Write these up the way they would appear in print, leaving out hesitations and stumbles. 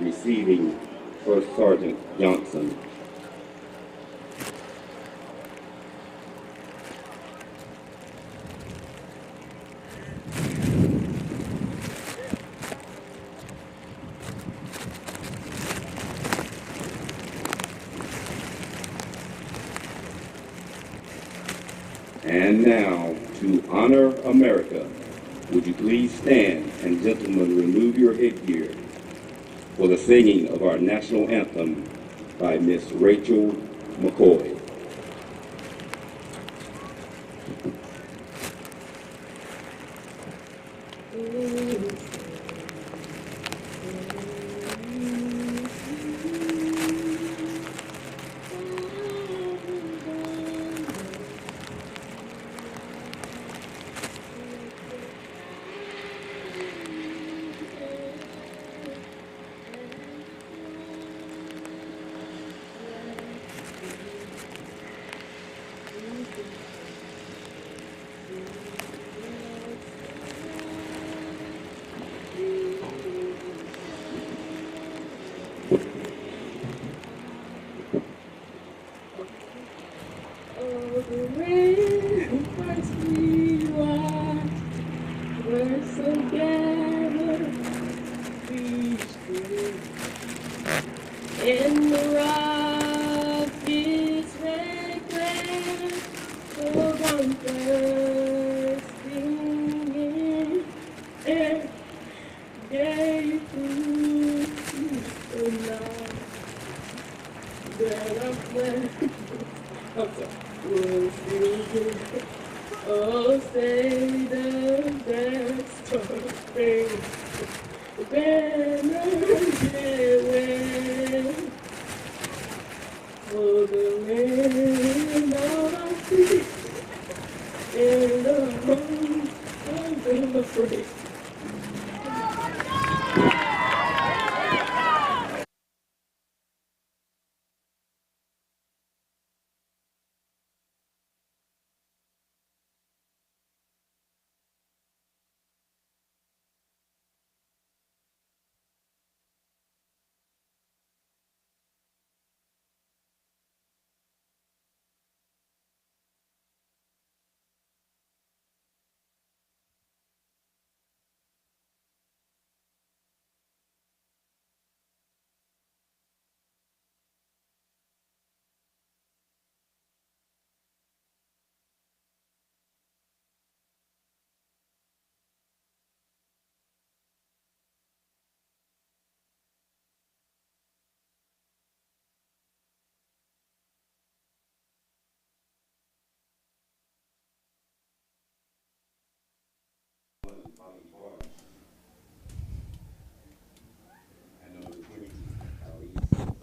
receiving First Sergeant Johnson. And now, to honor America, would you please stand and gentlemen remove your headgear for the singing of our national anthem by Miss Rachel McCoy.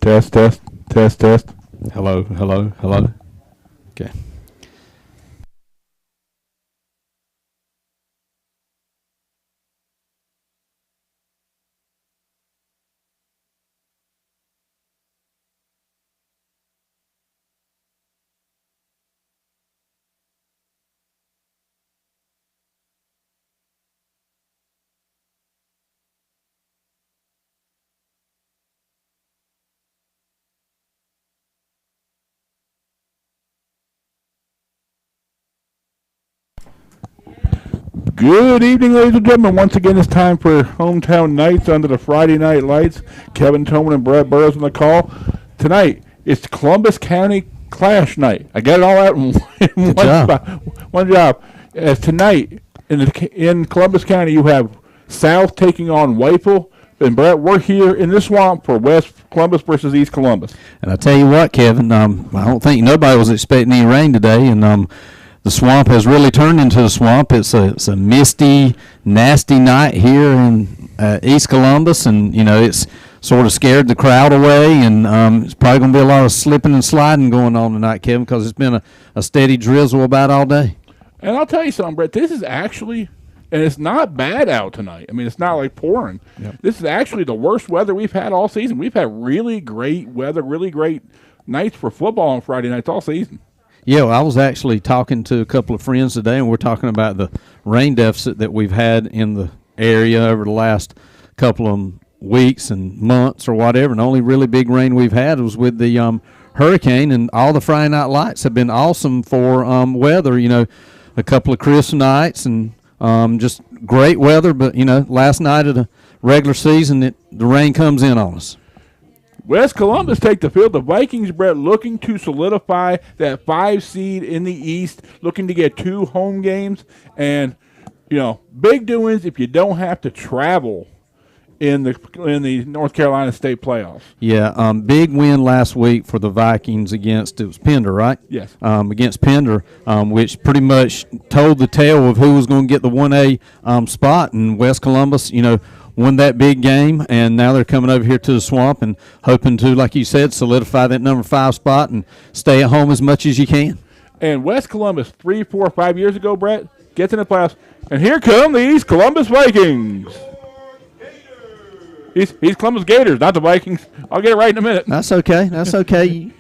Test, test, test, test. Hello, hello, hello. Okay. Good evening, ladies and gentlemen. Once again, it's time for Hometown Nights under the Friday Night Lights. Kevin Toman and Brett Burrows on the call. Tonight, it's Columbus County Clash Night. I got it all out in one job. As tonight, in Columbus County, you have South taking on Waple. And Brett, we're here in the swamp for West Columbus versus East Columbus. And I tell you what, Kevin, I don't think nobody was expecting any rain today, and the swamp has really turned into a swamp. It's a misty, nasty night here in East Columbus, and it's sort of scared the crowd away. And it's probably going to be a lot of slipping and sliding going on tonight, Kevin, because it's been a steady drizzle about all day. And I'll tell you something, Brett. This is actually, and it's not bad out tonight. I mean, it's not like pouring. Yep. This is actually the worst weather we've had all season. We've had really great weather, really great nights for football on Friday nights all season. Yeah, well, I was actually talking to a couple of friends today, and we're talking about the rain deficit that we've had in the area over the last couple of weeks and months or whatever, and the only really big rain we've had was with the hurricane, and all the Friday night lights have been awesome for weather. A couple of crisp nights and just great weather, but last night of the regular season, the rain comes in on us. West Columbus take the field. The Vikings, Brett, looking to solidify that 5 seed in the East, looking to get 2 home games. And, big doings if you don't have to travel in the North Carolina State playoffs. Yeah, big win last week for the Vikings it was Pender, right? Yes. Against Pender, which pretty much told the tale of who was going to get the 1A spot. And West Columbus, won that big game, and now they're coming over here to the Swamp and hoping to, like you said, solidify that number 5 spot and stay at home as much as you can. And West Columbus, 3, 4, 5 years ago, Brett, gets in the playoffs, and here come the East Columbus Vikings. East Columbus Gators, not the Vikings. I'll get it right in a minute. That's okay. That's okay.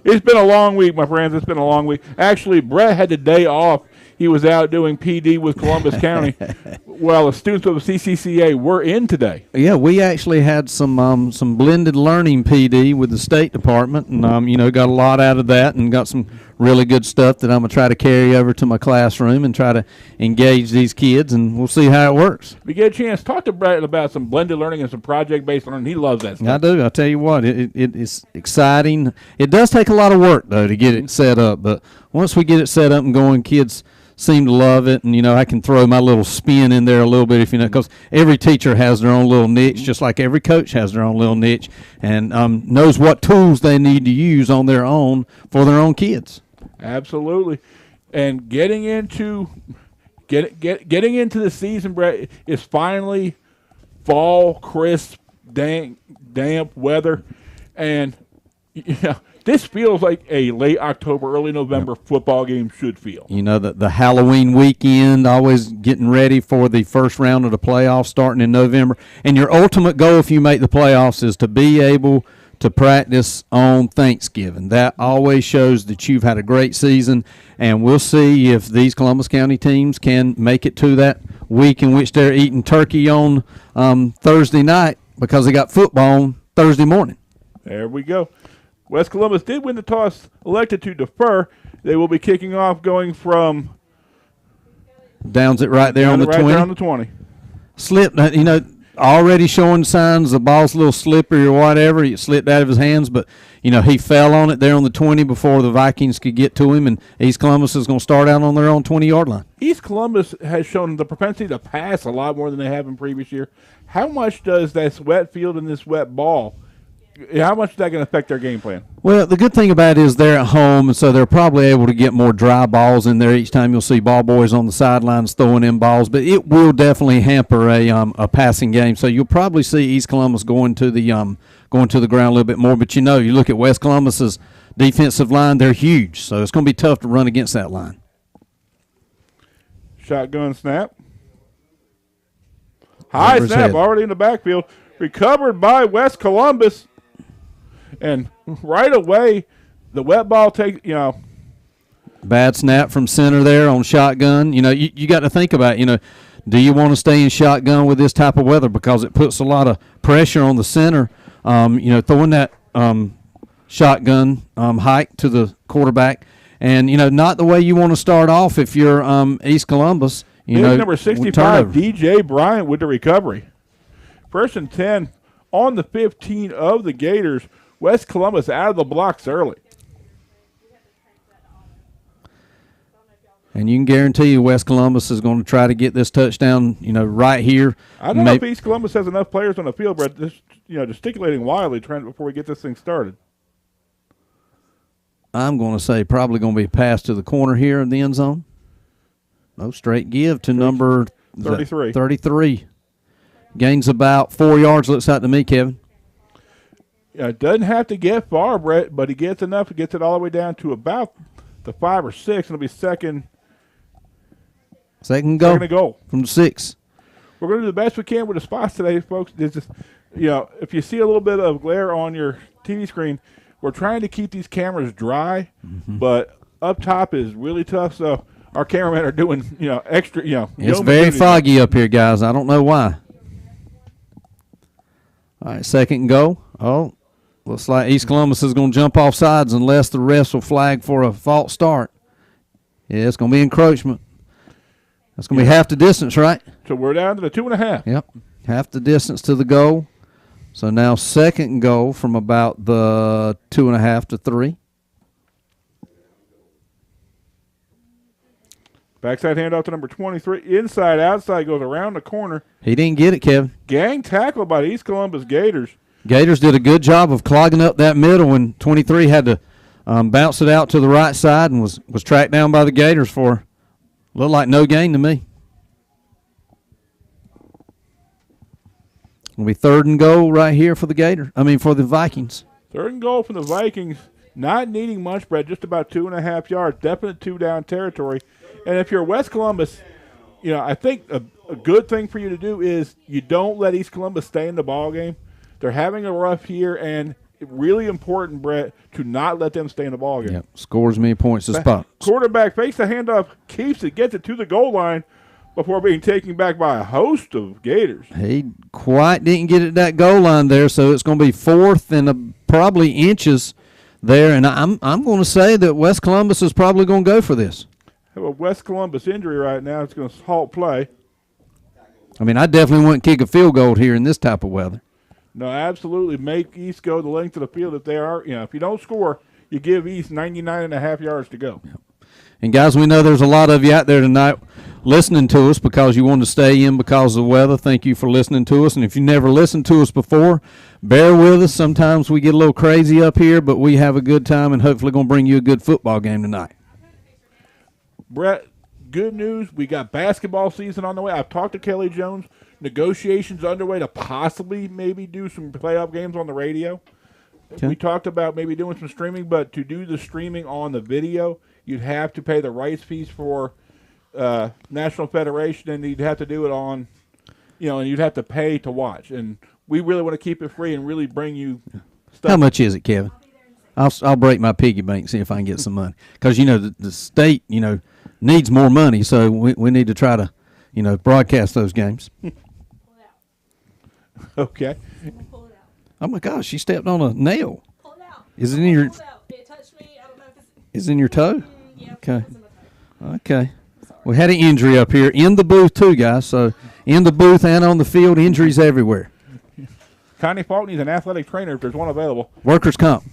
It's been a long week, my friends. It's been a long week. Actually, Brett had the day off. He was out doing PD with Columbus County. Well, the students of the CCCA were in today. Yeah, we actually had some blended learning PD with the State Department, and got a lot out of that, and got some really good stuff that I'm gonna try to carry over to my classroom and try to engage these kids, and we'll see how it works. If you get a chance, talk to Brett about some blended learning and some project-based learning. He loves that stuff. I do. I'll tell you what, it's exciting. It does take a lot of work though to get it set up, but once we get it set up and going, kids seem to love it, and I can throw my little spin in there a little bit because every teacher has their own little niche, just like every coach has their own little niche, and knows what tools they need to use on their own for their own kids. Absolutely, and getting into the season, Brett, is finally fall, crisp, damp weather, and this feels like a late October, early November football game should feel. The Halloween weekend, always getting ready for the first round of the playoffs starting in November. And your ultimate goal if you make the playoffs is to be able to practice on Thanksgiving. That always shows that you've had a great season, and we'll see if these Columbus County teams can make it to that week in which they're eating turkey on Thursday night because they got football on Thursday morning. There we go. West Columbus did win the toss, elected to defer. They will be kicking off going from downs it right there on the 20. There on the 20. Slipped, already showing signs the ball's a little slippery or whatever. It slipped out of his hands, but, he fell on it there on the 20 before the Vikings could get to him, and East Columbus is going to start out on their own 20-yard line. East Columbus has shown the propensity to pass a lot more than they have in previous year. How much does this wet field and this wet ball, how much is that going to affect their game plan? Well, the good thing about it is they're at home, and so they're probably able to get more dry balls in there each time. You'll see ball boys on the sidelines throwing in balls, but it will definitely hamper a passing game. So you'll probably see East Columbus going to the ground a little bit more. But you look at West Columbus's defensive line; they're huge, so it's going to be tough to run against that line. Shotgun snap, high snap, already in the backfield, recovered by West Columbus. And right away, the wet ball takes, Bad snap from center there on shotgun. You got to think about, do you want to stay in shotgun with this type of weather? Because it puts a lot of pressure on the center. Throwing that shotgun hike to the quarterback. And, not the way you want to start off if you're East Columbus. Number 65, DJ Bryant with the recovery. 1st and 10 on the 15 of the Gators. West Columbus out of the blocks early. And you can guarantee you West Columbus is going to try to get this touchdown, right here. I don't know if East Columbus has enough players on the field, but just, gesticulating wildly trying before we get this thing started. I'm going to say probably going to be a pass to the corner here in the end zone. No, straight give to number 33. 33. Gains about 4 yards, looks like to me, Kevin. Doesn't have to get far, Brett, but he gets enough. He gets it all the way down to about the 5 or 6, and it'll be second goal from the 6. We're going to do the best we can with the spots today, folks. There's just, if you see a little bit of glare on your TV screen, we're trying to keep these cameras dry, but up top is really tough. So our cameramen are doing, extra, It's very foggy up here, guys. I don't know why. All right, second and goal. Oh, looks like East Columbus is going to jump off sides unless the refs will flag for a false start. Yeah, it's going to be encroachment. That's going to be half the distance, right? So we're down to the 2.5. Yep, half the distance to the goal. So now second and goal from about the 2.5 to 3. Backside handoff to number 23. Inside, outside, goes around the corner. He didn't get it, Kevin. Gang tackle by the East Columbus Gators. Gators did a good job of clogging up that middle when 23 had to bounce it out to the right side and was tracked down by the Gators for looked like no gain to me. It'll be third and goal right here for the for the Vikings. Third and goal from the Vikings. Not needing much, Brett, just about 2.5 yards. Definite two-down territory. And if you're West Columbus, I think a good thing for you to do is you don't let East Columbus stay in the ball game. They're having a rough year, and really important, Brett, to not let them stay in the ball game. Yep, scores many points to spot. Quarterback fakes the handoff, keeps it, gets it to the goal line before being taken back by a host of Gators. He quite didn't get it that goal line there, so it's going to be fourth and probably inches there. And I'm going to say that West Columbus is probably going to go for this. Have a West Columbus injury right now. It's going to halt play. I mean, I definitely wouldn't kick a field goal here in this type of weather. No, absolutely. Make East go the length of the field if they are. If you don't score, you give East 99.5 yards to go. Yep. And, guys, we know there's a lot of you out there tonight listening to us because you wanted to stay in because of the weather. Thank you for listening to us. And if you never listened to us before, bear with us. Sometimes we get a little crazy up here, but we have a good time and hopefully going to bring you a good football game tonight. Brett, good news. We got basketball season on the way. I've talked to Kelly Jones. Negotiations underway to possibly maybe do some playoff games on the radio. Okay. We talked about maybe doing some streaming, but to do the streaming on the video, you'd have to pay the rights fees for National Federation, and you'd have to do it on, and you'd have to pay to watch. And we really want to keep it free and really bring you stuff. How much is it, Kevin? I'll break my piggy bank and see if I can get some money. Because, the state, needs more money, so we need to try to, broadcast those games. Okay. Pull it out. Oh my gosh, she stepped on a nail. Pull it out. Is it in your? Pull it out. It touched me. I don't know if it's. Is it in your toe? Yeah. Okay. Okay. We had an injury up here in the booth too, guys. So in the booth and on the field, injuries everywhere. Connie Faulk needs an athletic trainer if there's one available. Workers' comp.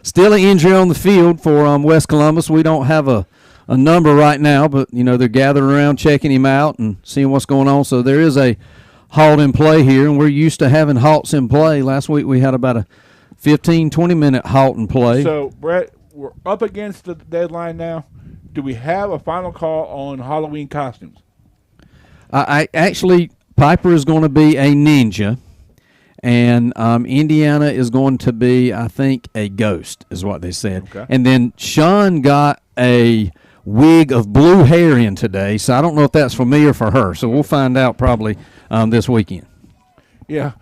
Still an injury on the field for West Columbus. We don't have a number right now, but they're gathering around, checking him out and seeing what's going on. So there is a halt in play here, and we're used to having halts in play. Last week we had about a 15, 20-minute halt in play. So, Brett, we're up against the deadline now. Do we have a final call on Halloween costumes? I actually, Piper is going to be a ninja, and Indiana is going to be, I think, a ghost, is what they said. Okay. And then Sean got a wig of blue hair in today, so I don't know if that's for me or for her. So we'll find out probably this weekend. Yeah.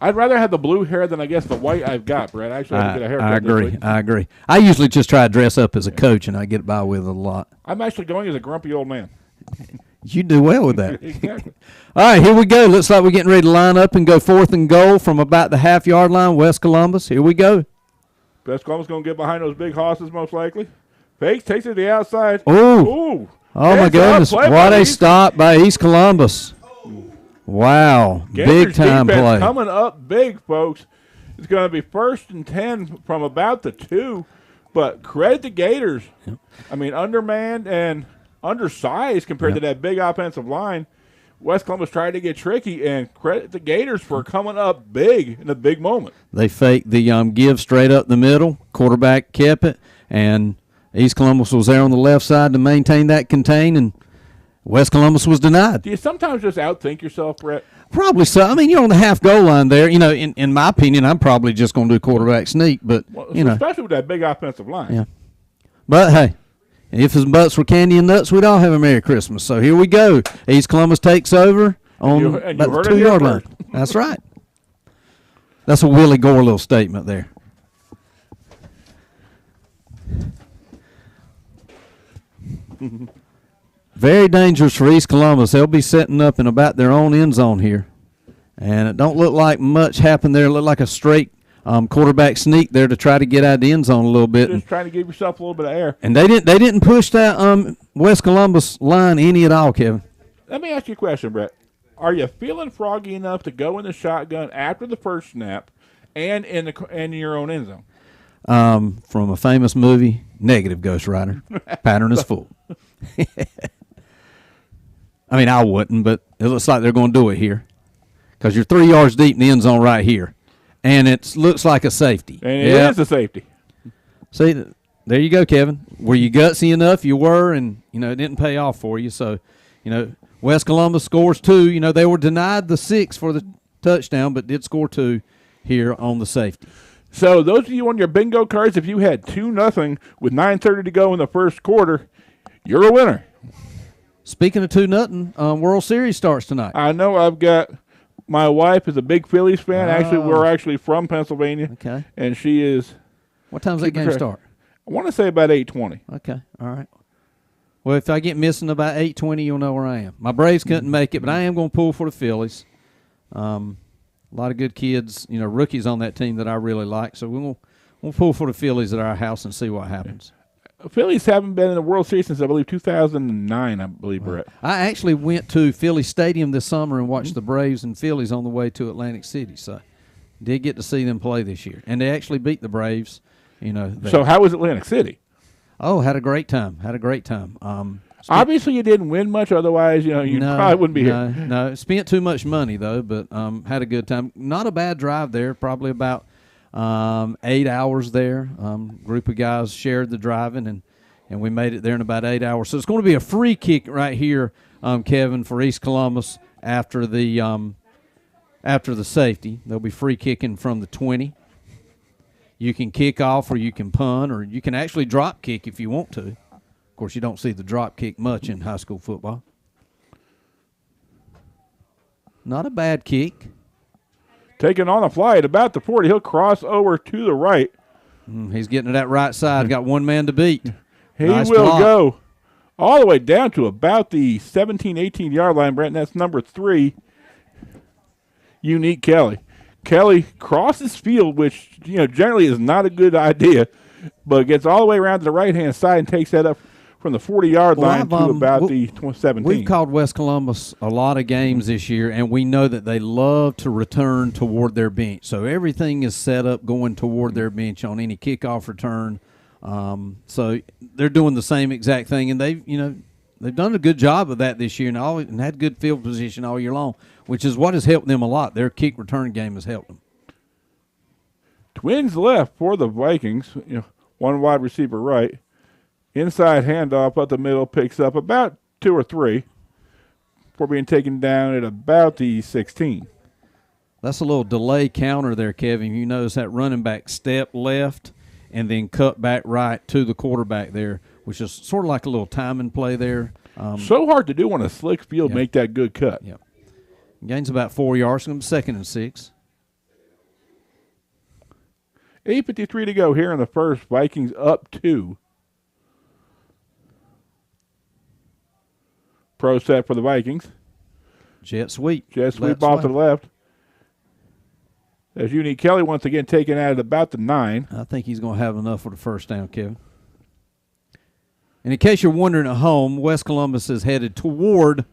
I'd rather have the blue hair than, I guess, the white I've got, Brett. I actually have to get a haircut. I agree. I usually just try to dress up as a coach, and I get by with it a lot. I'm actually going as a grumpy old man. You do well with that. Exactly. All right, here we go. Looks like we're getting ready to line up and go fourth and goal from about the half-yard line, West Columbus. Here we go. West Columbus going to get behind those big horses most likely. Fakes, takes it to the outside. Ooh. Oh, my goodness. What a stop by East Columbus. Wow. Big-time play. Coming up big, folks. It's going to be 1st and 10 from about the 2. But credit the Gators. Yep. I mean, undermanned and undersized compared to that big offensive line. West Columbus tried to get tricky, and credit the Gators for coming up big in a big moment. They faked the give straight up the middle. Quarterback kept it, and East Columbus was there on the left side to maintain that contain, and West Columbus was denied. Do you sometimes just outthink yourself, Brett? Probably so. I mean, you're on the half goal line there. In my opinion, I'm probably just going to do quarterback sneak, but, especially with that big offensive line. Yeah. But, hey. If his butts were candy and nuts, we'd all have a Merry Christmas. So here we go. East Columbus takes over on about the 2-yard line. That's right. That's a Willie Gore little statement there. Very dangerous for East Columbus. They'll be setting up in about their own end zone here. And it don't look like much happened there. It looked like a straight quarterback sneak there to try to get out of the end zone a little bit. Just trying to give yourself a little bit of air. And they didn't push that West Columbus line any at all, Kevin. Let me ask you a question, Brett. Are you feeling froggy enough to go in the shotgun after the first snap and in your own end zone? From a famous movie, negative, Ghost Rider. Pattern is full. I mean, I wouldn't, but it looks like they're going to do it here because you're 3 yards deep in the end zone right here, and it looks like a safety. And it is a safety. See, there you go, Kevin. Were you gutsy enough? You were, and, it didn't pay off for you. So, West Columbus scores 2. They were denied the 6 for the touchdown, but did score 2 here on the safety. So those of you on your bingo cards, if you had 2-0 with 9:30 to go in the first quarter, you're a winner. Speaking of 2-0, World Series starts tonight. I know I've got my wife is a big Phillies fan. Actually, we're actually from Pennsylvania. Okay. And she is. What time's that game start? I want to say about 8:20. Okay. All right. Well, if I get missing about 8:20, you'll know where I am. My Braves couldn't make it, but I am going to pull for the Phillies. A lot of good kids, rookies on that team that I really like. So we'll pull for the Phillies at our house and see what happens. Phillies haven't been in the World Series since, I believe, 2009, I believe, Brett. I actually went to Philly Stadium this summer and watched the Braves and Phillies on the way to Atlantic City. So did get to see them play this year. And they actually beat the Braves, So how was Atlantic City? Oh, had a great time. Obviously, you didn't win much. Otherwise, you probably wouldn't be here. No, spent too much money, though, but had a good time. Not a bad drive there, probably about 8 hours there. Group of guys shared the driving, and we made it there in about 8 hours. So it's going to be a free kick right here, Kevin, for East Columbus after the safety. They'll be free kicking from the 20. You can kick off, or you can punt, or you can actually drop kick if you want to. Of course, you don't see the drop kick much in high school football. Not a bad kick. Taking on a fly at about the 40. He'll cross over to the right. He's getting to that right side. Got one man to beat. He Nice will block. go all the way down to about the 17, 18-yard line, Brent, and that's number 3, Unique Kelly. Kelly crosses field, which, generally is not a good idea, but gets all the way around to the right-hand side and takes that up from the 40-yard line to about the 17. We've called West Columbus a lot of games this year, and we know that they love to return toward their bench. So everything is set up going toward their bench on any kickoff return. So they're doing the same exact thing, and they've done a good job of that this year and had good field position all year long, which is what has helped them a lot. Their kick return game has helped them. Twins left for the Vikings. One wide receiver right. Inside handoff up the middle, picks up about 2 or 3 before being taken down at about the 16. That's a little delay counter there, Kevin. You notice that running back step left and then cut back right to the quarterback there, which is sort of like a little timing play there. So hard to do on a slick field, make that good cut. Yep. Gains about 4 yards. Going to be 2nd and 6. 8:53 to go here in the first. Vikings up 2. Pro set for the Vikings. Jet sweep. Jet sweep off to the left. As Unique Kelly once again taken out at about the 9. I think he's going to have enough for the first down, Kevin. And in case you're wondering at home, West Columbus is headed toward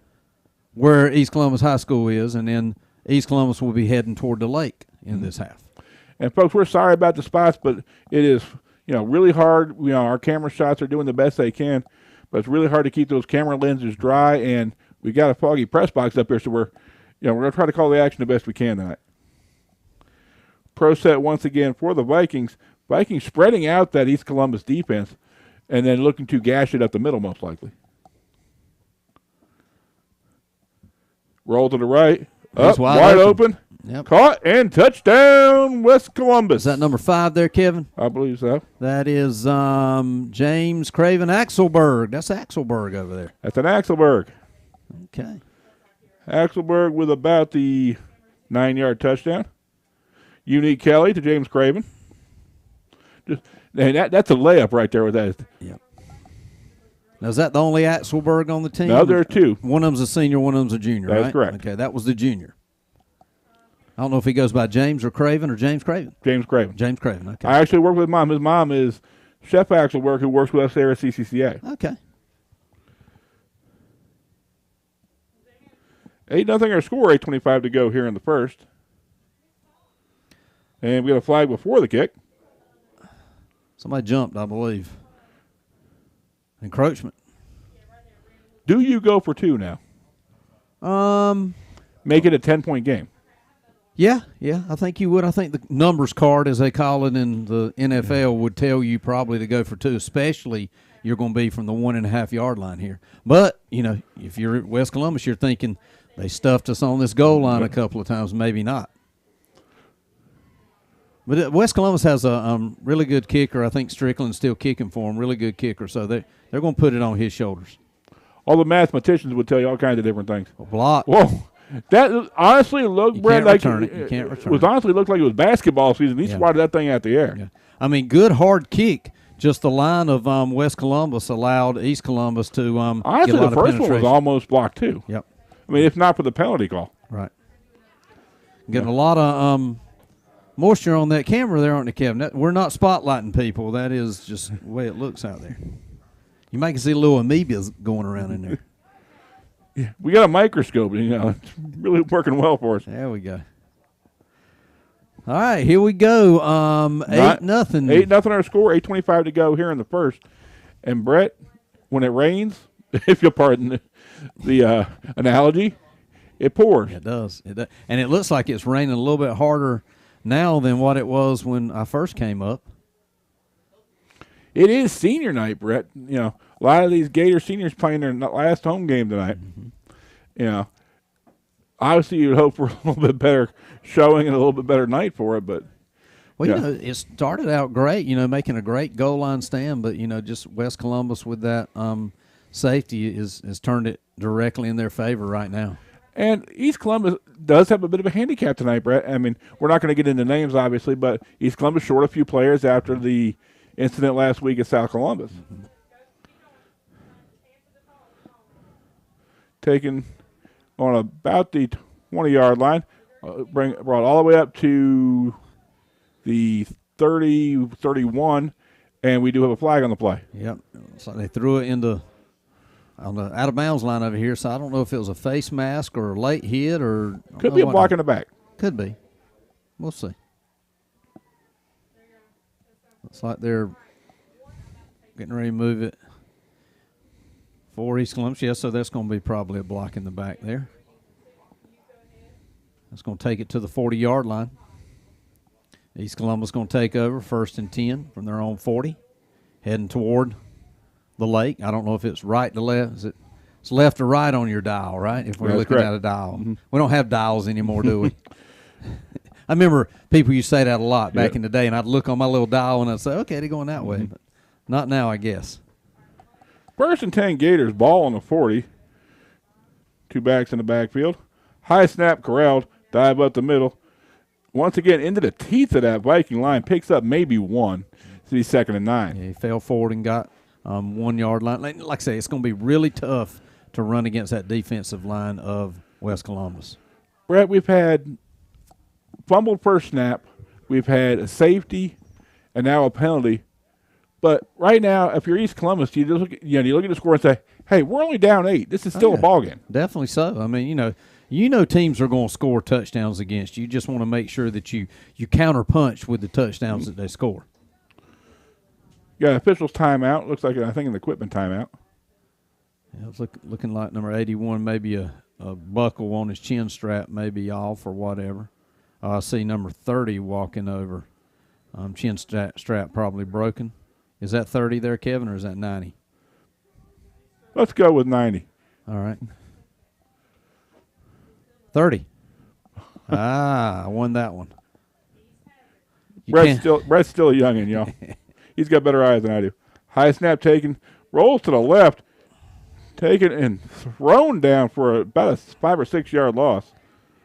where East Columbus High School is, and then East Columbus will be heading toward the lake in this half. And, folks, we're sorry about the spots, but it is, really hard. Our camera shots are doing the best they can, but it's really hard to keep those camera lenses dry, and we got a foggy press box up here, so we're going to try to call the action the best we can tonight. Pro set once again for the Vikings. Vikings spreading out that East Columbus defense and then looking to gash it up the middle most likely. Roll to the right. Up, wide open. Yep. Caught and touchdown, West Columbus. Is that number 5 there, Kevin? I believe so. That is James Craven Axelberg. That's Axelberg over there. That's an Axelberg. Okay. Axelberg with about the 9-yard touchdown. Unique Kelly to James Craven. That's a layup right there with that. Yep. Now, is that the only Axelberg on the team? No, there are 2. One of them's a senior, one of them's a junior, That's right? correct. Okay, that was the junior. I don't know if he goes by James or Craven or James Craven. James Craven. James Craven. Okay. I actually work with his mom. His mom is Chef Axelberg, who works with us there at CCCA. Okay. 8-0 our score, 8:25 to go here in the first. And we got a flag before the kick. Somebody jumped, I believe. Encroachment. Do you go for 2 now? Make it a 10-point game. Yeah, I think you would. I think the numbers card, as they call it in the NFL, would tell you probably to go for 2, especially you're going to be from the 1.5 yard line here. But, if you're at West Columbus, you're thinking they stuffed us on this goal line a couple of times, maybe not. But West Columbus has a really good kicker. I think Strickland's still kicking for him, really good kicker. So they're going to put it on his shoulders. All the mathematicians would tell you all kinds of different things. A block. Whoa. That honestly looked, Brad, like return it. You can't return was it. honestly looked like it was basketball season. He swatted that thing out the air. Yeah. I mean, good hard kick. Just the line of West Columbus allowed East Columbus to Honestly, get a lot the first of one was almost blocked too. Yep. I mean, if not for the penalty call. Right. Getting a lot of moisture on that camera there, aren't you, Kevin? We're not spotlighting people. That is just the way it looks out there. You might see a little amoebas going around in there. Yeah, we got a microscope. It's really working well for us. There we go. All right, here we go. 8-0. 8-0 our score. 8:25 to go here in the first. And Brett, when it rains, if you'll pardon the analogy, it pours. It does. It does. And it looks like it's raining a little bit harder now than what it was when I first came up. It is senior night, Brett. A lot of these Gator seniors playing their last home game tonight. Mm-hmm. Obviously you'd hope for a little bit better showing and a little bit better night for it, but well, it started out great, making a great goal line stand, but just West Columbus with that safety has turned it directly in their favor right now. And East Columbus does have a bit of a handicap tonight, Brett. I mean, we're not going to get into names, obviously, but East Columbus short a few players after the incident last week at South Columbus. Mm-hmm. Taken on about the 20-yard line, brought all the way up to the 30, 31, and we do have a flag on the play. Yep. So they threw it on the out-of-bounds line over here, so I don't know if it was a face mask or a late hit or – Could be a block in the back. Could be. We'll see. Looks like they're getting ready to move it for East Columbus. Yeah, so that's going to be probably a block in the back there. That's going to take it to the 40-yard line. East Columbus going to take over 1st and 10 from their own 40, heading toward the lake. I don't know if it's right to left. It's left or right on your dial, right? If we're looking at a dial. Mm-hmm. We don't have dials anymore, do we? I remember people used to say that a lot back in the day, and I'd look on my little dial and I'd say, okay, they're going that way. But not now, I guess. 1st and 10 Gators, ball on the 40. 2 backs in the backfield. High snap, corralled, dive up the middle. Once again, into the teeth of that Viking line, picks up maybe 1. So he's 2nd and 9. Yeah, he fell forward and got 1 yard line. Like I say, it's going to be really tough to run against that defensive line of West Columbus. Brett, we've had fumbled first snap. We've had a safety and now a penalty. But right now, if you're East Columbus, you look at the score and say, hey, we're only down 8. This is still a ball game. Definitely so. I mean, you know teams are going to score touchdowns against you. You just want to make sure that you counterpunch with the touchdowns that they score. Yeah, officials timeout. Looks like, I think, an equipment timeout. Yeah, it's looking like number 81, maybe a buckle on his chin strap, maybe off or whatever. I see number 30 walking over. Chin strap probably broken. Is that 30 there, Kevin, or is that 90? Let's go with 90. All right. 30. I won that one. Brett's still a youngin', y'all. He's got better eyes than I do. High snap taken, rolls to the left, taken and thrown down for about a 5 or 6 yard loss.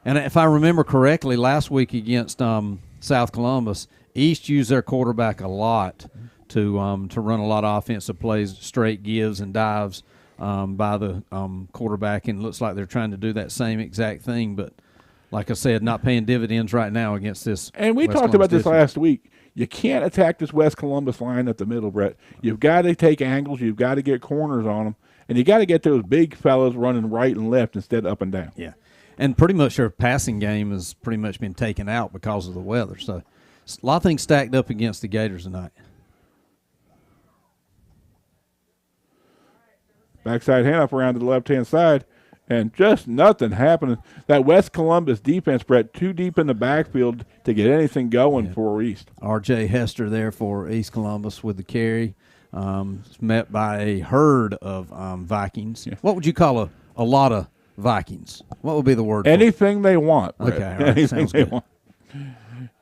And if I remember correctly, last week against South Columbus, East used their quarterback a lot to run a lot of offensive plays, straight gives and dives by the quarterback, and it looks like they're trying to do that same exact thing. But like I said, not paying dividends right now against this. And we West talked about Columbus this defense. last week. You can't attack this West Columbus line up the middle, Brett. You've got to take angles. You've got to get corners on them. And you got to get those big fellas running right and left instead of up and down. Yeah, and pretty much their passing game has pretty much been taken out because of the weather. So a lot of things stacked up against the Gators tonight. Backside handoff around to the left-hand side, and just nothing happening. That West Columbus defense, Brett, too deep in the backfield to get anything going for East. R.J. Hester there for East Columbus with the carry. Met by a herd of Vikings. Yeah. What would you call a lot of Vikings? What would be the word? for it? Anything they want, Brett. Okay, all right, Anything sounds they good. want.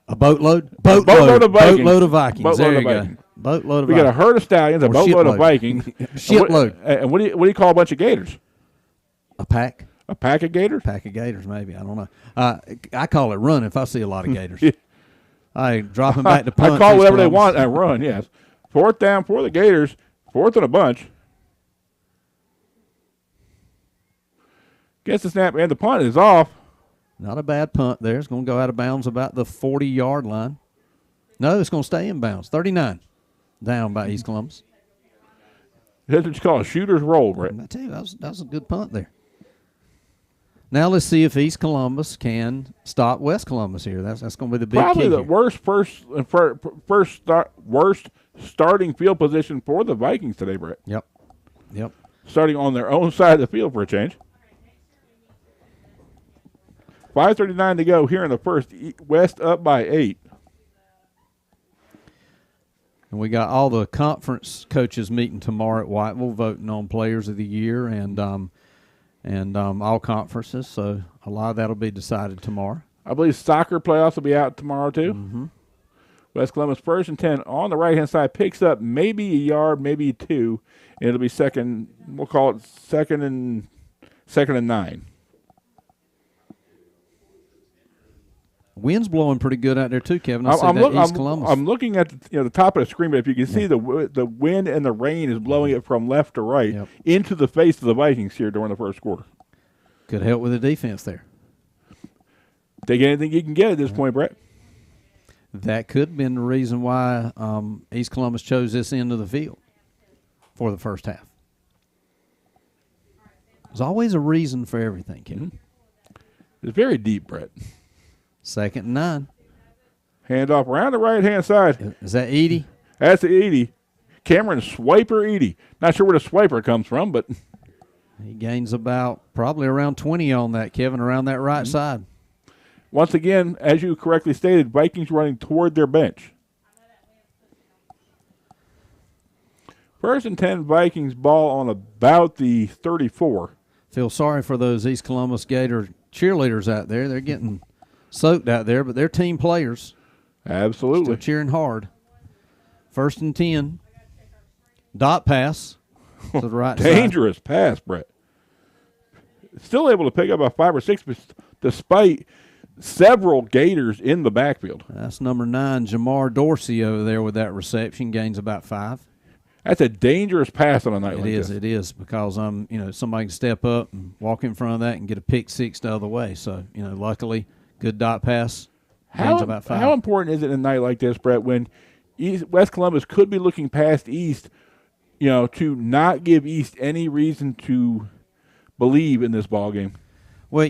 A boatload? Boatload of Vikings. Boatload of Vikings. Boatload there of you Vikings. go. Boatload of We got a Vikings. herd of stallions, a Or boatload of shitload. Vikings. Shitload. And what do you call a bunch of gators? A pack? A pack of gators? Pack of gators, maybe. I don't know. I call it run if I see a lot of gators. Yeah. I drop them back to punt. I call East whatever they Columbus. want and run, yes. Fourth down for the Gators. Fourth and a bunch. Gets the snap and the punt is off. Not a bad punt there. It's going to go out of bounds about the 40-yard line. No, it's going to stay in bounds. 39 down by East Columbus. That's what you call a shooter's roll, Brett. I tell you, that was a good punt there. Now let's see if East Columbus can stop West Columbus here. That's going to be the big Probably key the here. worst starting field position for the Vikings today, Brett. Yep. Starting on their own side of the field for a change. 5:39 to go here in the first. West up by 8. And we got all the conference coaches meeting tomorrow at Whiteville, voting on players of the year and all conferences. So a lot of that'll be decided tomorrow. I believe soccer playoffs will be out tomorrow too. Mm-hmm. West Columbus first and 10 on the right hand side, picks up maybe a yard, maybe 2, and it'll be second. We'll call it second and 9. Wind's blowing pretty good out there too, Kevin. I see I'm, that look- East I'm- Columbus. I'm looking at the top of the screen, but if you can see the wind and the rain is blowing it from left to right Yep. into the face of the Vikings here during the first quarter. Could help with the defense there. Take anything you can get at this point, Brett. That could have been the reason why East Columbus chose this end of the field for the first half. There's always a reason for everything, Kevin. It's very deep, Brett. 2nd and 9. Handoff around the right hand side. Is that Edie? That's the Edie. Cameron Swiper Edie. Not sure where the swiper comes from, but He gains about probably around 20 on that, Kevin, around that right side. once again, as you correctly stated, Vikings running toward their bench. First and 10 Vikings ball on about the 34. Feel sorry for those East Columbus Gator cheerleaders out there. They're getting soaked out there, but they're team players. Absolutely. Still cheering hard. 1st and 10. Dot pass to the right side. Dangerous pass, Brett. Still able to pick up a 5 or 6 despite several Gators in the backfield. That's number 9, Jamar Dorsey over there with that reception. Gains about 5. That's a dangerous pass on a night like this. It is because somebody can step up and walk in front of that and get a pick 6 the other way. So luckily, good dot pass. Gains about 5. How important is it in a night like this, Brett, when West Columbus could be looking past East, to not give East any reason to believe in this ball game? Well,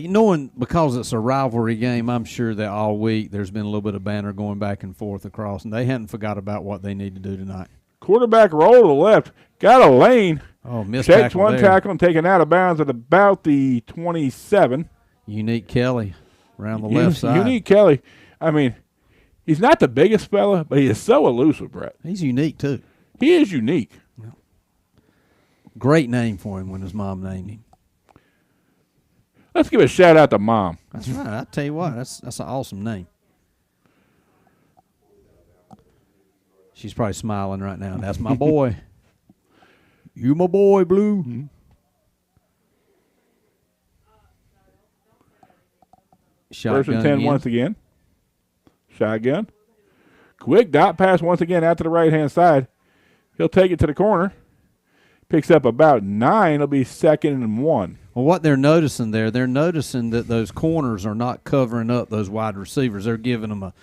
because it's a rivalry game, I'm sure that all week there's been a little bit of banter going back and forth across, and they hadn't forgot about what they need to do tonight. Quarterback roll to the left, got a lane. Oh, missed Takes tackle one there. tackle and taken out of bounds at about the 27. Unique Kelly around the left side. Unique Kelly. I mean, he's not the biggest fella, but he is so elusive, Brett. He's unique, too. He is unique. Great name for him when his mom named him. Let's give a shout out to Mom. That's right. I tell you what, that's an awesome name. She's probably smiling right now. That's my boy. You my boy, Blue. Mm-hmm. Shotgun First and 10 again. once again. Shotgun. Quick dot pass once again out to the right-hand side. He'll take it to the corner. Picks up about 9. It'll be 2nd and 1. Well, what they're noticing there, they're noticing that those corners are not covering up those wide receivers. They're giving them a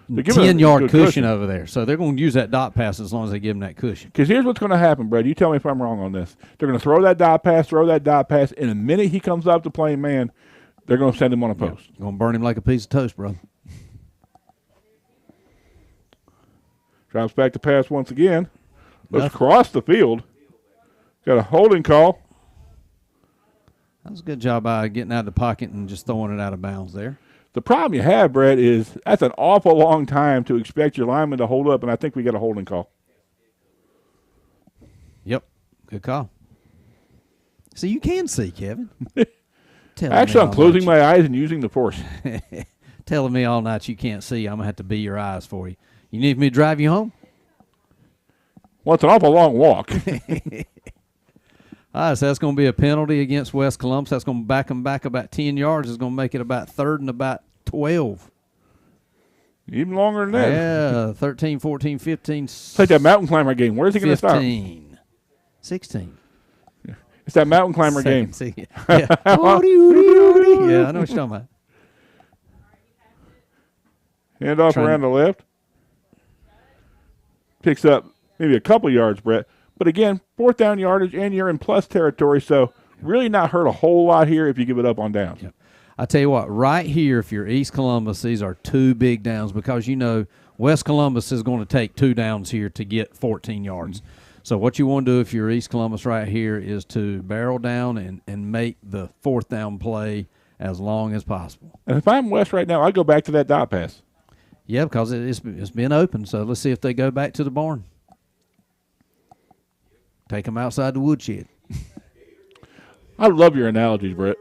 They're giving them a 10-yard good cushion cushion. over there. So they're going to use that dot pass as long as they give them that cushion. Because here's what's going to happen, Brad. You tell me if I'm wrong on this. They're going to throw that dot pass, and the minute he comes up to playing man, they're going to send him on a post. Going to burn him like a piece of toast, brother. Drops back to pass once again. Looks Nothing. across the field. Got a holding call. That was a good job by getting out of the pocket and just throwing it out of bounds there. The problem you have, Brad, is that's an awful long time to expect your lineman to hold up, and I think we got a holding call. Yep. Good call. So you can see, Kevin. Actually, I'm closing my eyes and using the force. Telling me all night you can't see. I'm going to have to be your eyes for you. You need me to drive you home? Well, it's an awful long walk. All right, so that's going to be a penalty against West Columbus. That's going to back them back about 10 yards. It's going to make it about 3rd and about 12. Even longer than that. Yeah, 13, 14, 15, It's like that mountain climber game. Where's he going to stop? 15, 16. It's that mountain climber game. See, yeah. Yeah, I know what you're talking about. Hand off Trying around to- the left. Picks up maybe a couple yards, Brett. But again, 4th down yardage, and you're in plus territory, so really not hurt a whole lot here if you give it up on downs. Yep. I tell you what, right here, if you're East Columbus, these are 2 big downs because you know West Columbus is going to take 2 downs here to get 14 yards. So what you want to do if you're East Columbus right here is to barrel down and make the 4th down play as long as possible. And if I'm West right now, I go back to that dot pass. Yeah, because it's been open. So let's see if they go back to the barn. Take them outside the woodshed. I love your analogies, Brett.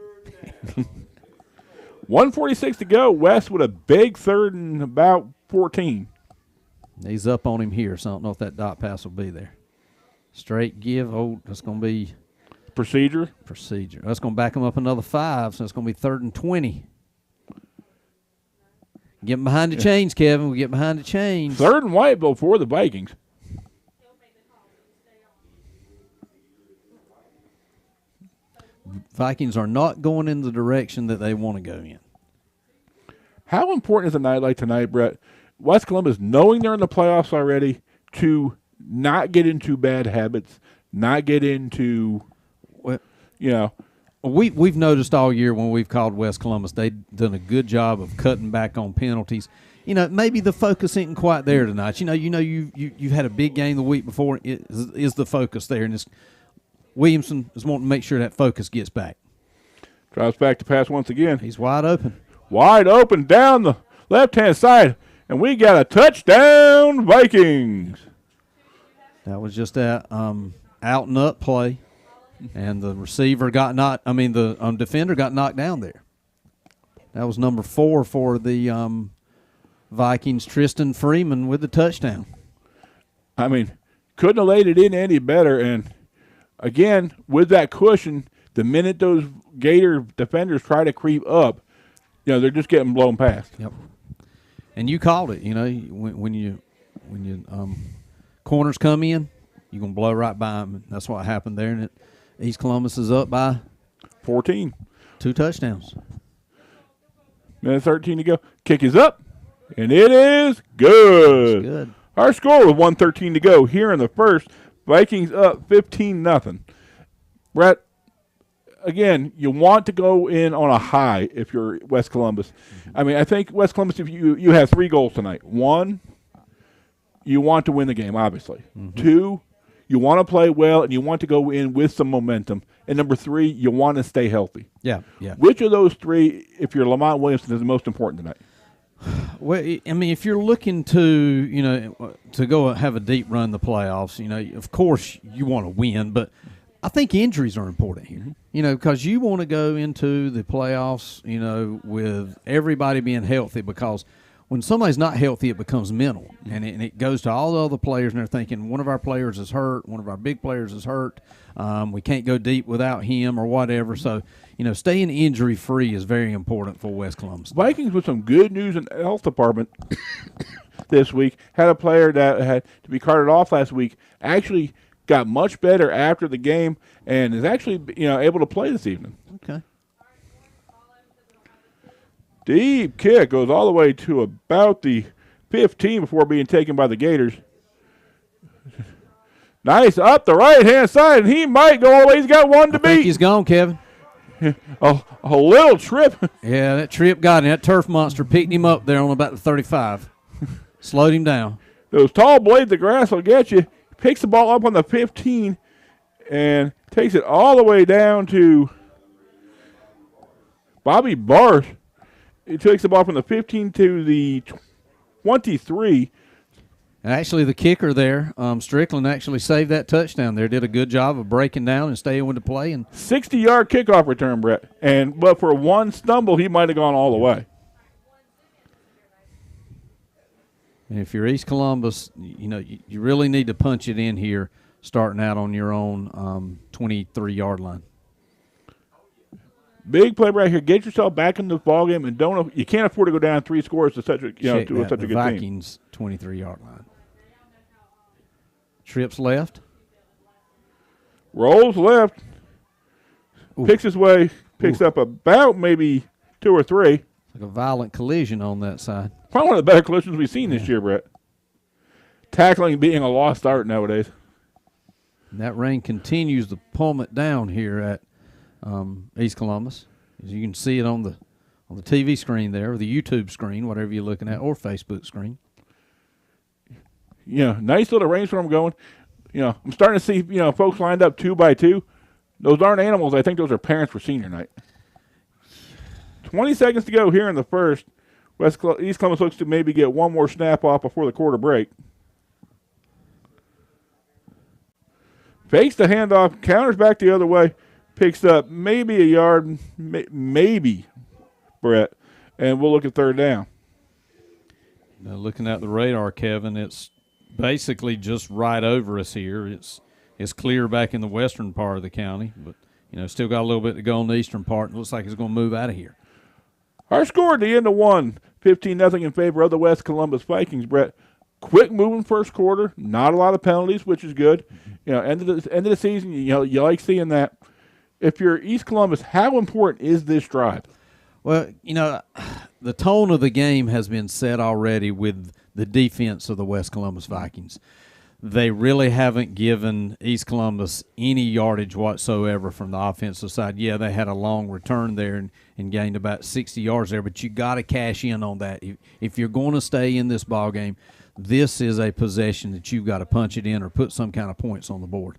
1:46 to go. West with a big 3rd and about 14. He's up on him here, so I don't know if that dot pass will be there. Straight give. Oh, that's going to be Procedure. procedure. That's going to back him up another 5, so it's going to be 3rd and 20. Get behind the chains, Kevin. We get behind the chains. 3rd and Whiteville for the Vikings. Vikings are not going in the direction that they want to go in. How important is a night like tonight, Brett? West Columbus, knowing they're in the playoffs already, to not get into bad habits, not get into, Well, you know, we've noticed all year when we've called West Columbus, they've done a good job of cutting back on penalties. You know, maybe the focus isn't quite there tonight. You've had a big game the week before. Is the focus there? And it's, Williamson is wanting to make sure that focus gets back. drives back to pass once again. He's wide open. Wide open down the left-hand side, and we got a touchdown, Vikings. That was just that out and up play, and the receiver got the defender got knocked down there. That was number 4 for the Vikings, Tristan Freeman with the touchdown. I mean, couldn't have laid it in any better. And again, with that cushion, the minute those Gator defenders try to creep up, they're just getting blown past. Yep. And you called it. When you corners come in, you're gonna blow right by them. That's what happened there. And East Columbus is up by 14. 2 touchdowns. Minute 13 to go. Kick is up, and it is good. Good. Our score with 1:13 to go here in the first. Vikings up 15-0. Brett, again, you want to go in on a high if you're West Columbus. I mean, I think West Columbus, if you have 3 goals tonight. 1, you want to win the game, obviously. 2, you want to play well, and you want to go in with some momentum. And number 3, you want to stay healthy. Yeah. Which of those 3, if you're Lamont Williamson, is the most important tonight? Well, I mean, if you're looking to go have a deep run in the playoffs, of course you want to win, but I think injuries are important here. Because you want to go into the playoffs, with everybody being healthy, because when somebody's not healthy, it becomes mental, and it goes to all the other players, and they're thinking one of our players is hurt, one of our big players is hurt, we can't go deep without him or whatever. So, staying injury-free is very important for West Columbus. Vikings with some good news in the health department this week. Had a player that had to be carted off last week, actually got much better after the game, and is actually able to play this evening. Deep kick goes all the way to about the 15 before being taken by the Gators. Nice up the right-hand side, and he might go all the way. He's got one to I think beat. he's gone, Kevin. A little trip. Yeah, that trip got him. That turf monster picked him up there on about the 35. Slowed him down. Those tall blades of grass will get you. Picks the ball up on the 15 and takes it all the way down to Bobby Barth. He takes the ball from the 15 to the 23. And actually, the kicker there, Strickland, actually saved that touchdown there. Did a good job of breaking down and staying with the play. And 60-yard kickoff return, Brett. But for one stumble, he might have gone all the way. And if you're East Columbus, you really need to punch it in here, starting out on your own 23-yard line. Big play right here. Get yourself back in the ball game, and you can't afford to go down 3 scores to such a Check to that, such a the good Vikings 23-yard line. Trips left. Rolls left. Ooh. Picks his way. Picks up about maybe 2 or 3. Like a violent collision on that side. Probably one of the better collisions we've seen this year, Brett. Tackling being a lost art nowadays. And that rain continues to plummet down here at East Columbus. As you can see it on the TV screen there, or the YouTube screen, whatever you're looking at, or Facebook screen. Nice little rainstorm going. I'm starting to see, folks lined up 2 by 2. Those aren't animals. I think those are parents for senior night. 20 seconds to go here in the first. East Columbus looks to maybe get one more snap off before the quarter break. Fakes the handoff, counters back the other way, picks up maybe a yard, maybe, Brett, and we'll look at third down. Now looking at the radar, Kevin, it's basically just right over us here. It's clear back in the western part of the county, but still got a little bit to go on the eastern part. It looks like it's going to move out of here. Our score at the end of 1, 15-0 in favor of the West Columbus Vikings, Brett. Quick moving first quarter, not a lot of penalties, which is good. End of the season, you like seeing that. If you're East Columbus, how important is this drive? Well, the tone of the game has been set already with the defense of the West Columbus Vikings. They really haven't given East Columbus any yardage whatsoever from the offensive side. Yeah, they had a long return there and gained about 60 yards there, but you got to cash in on that. If you're going to stay in this ball game, this is a possession that you've got to punch it in or put some kind of points on the board.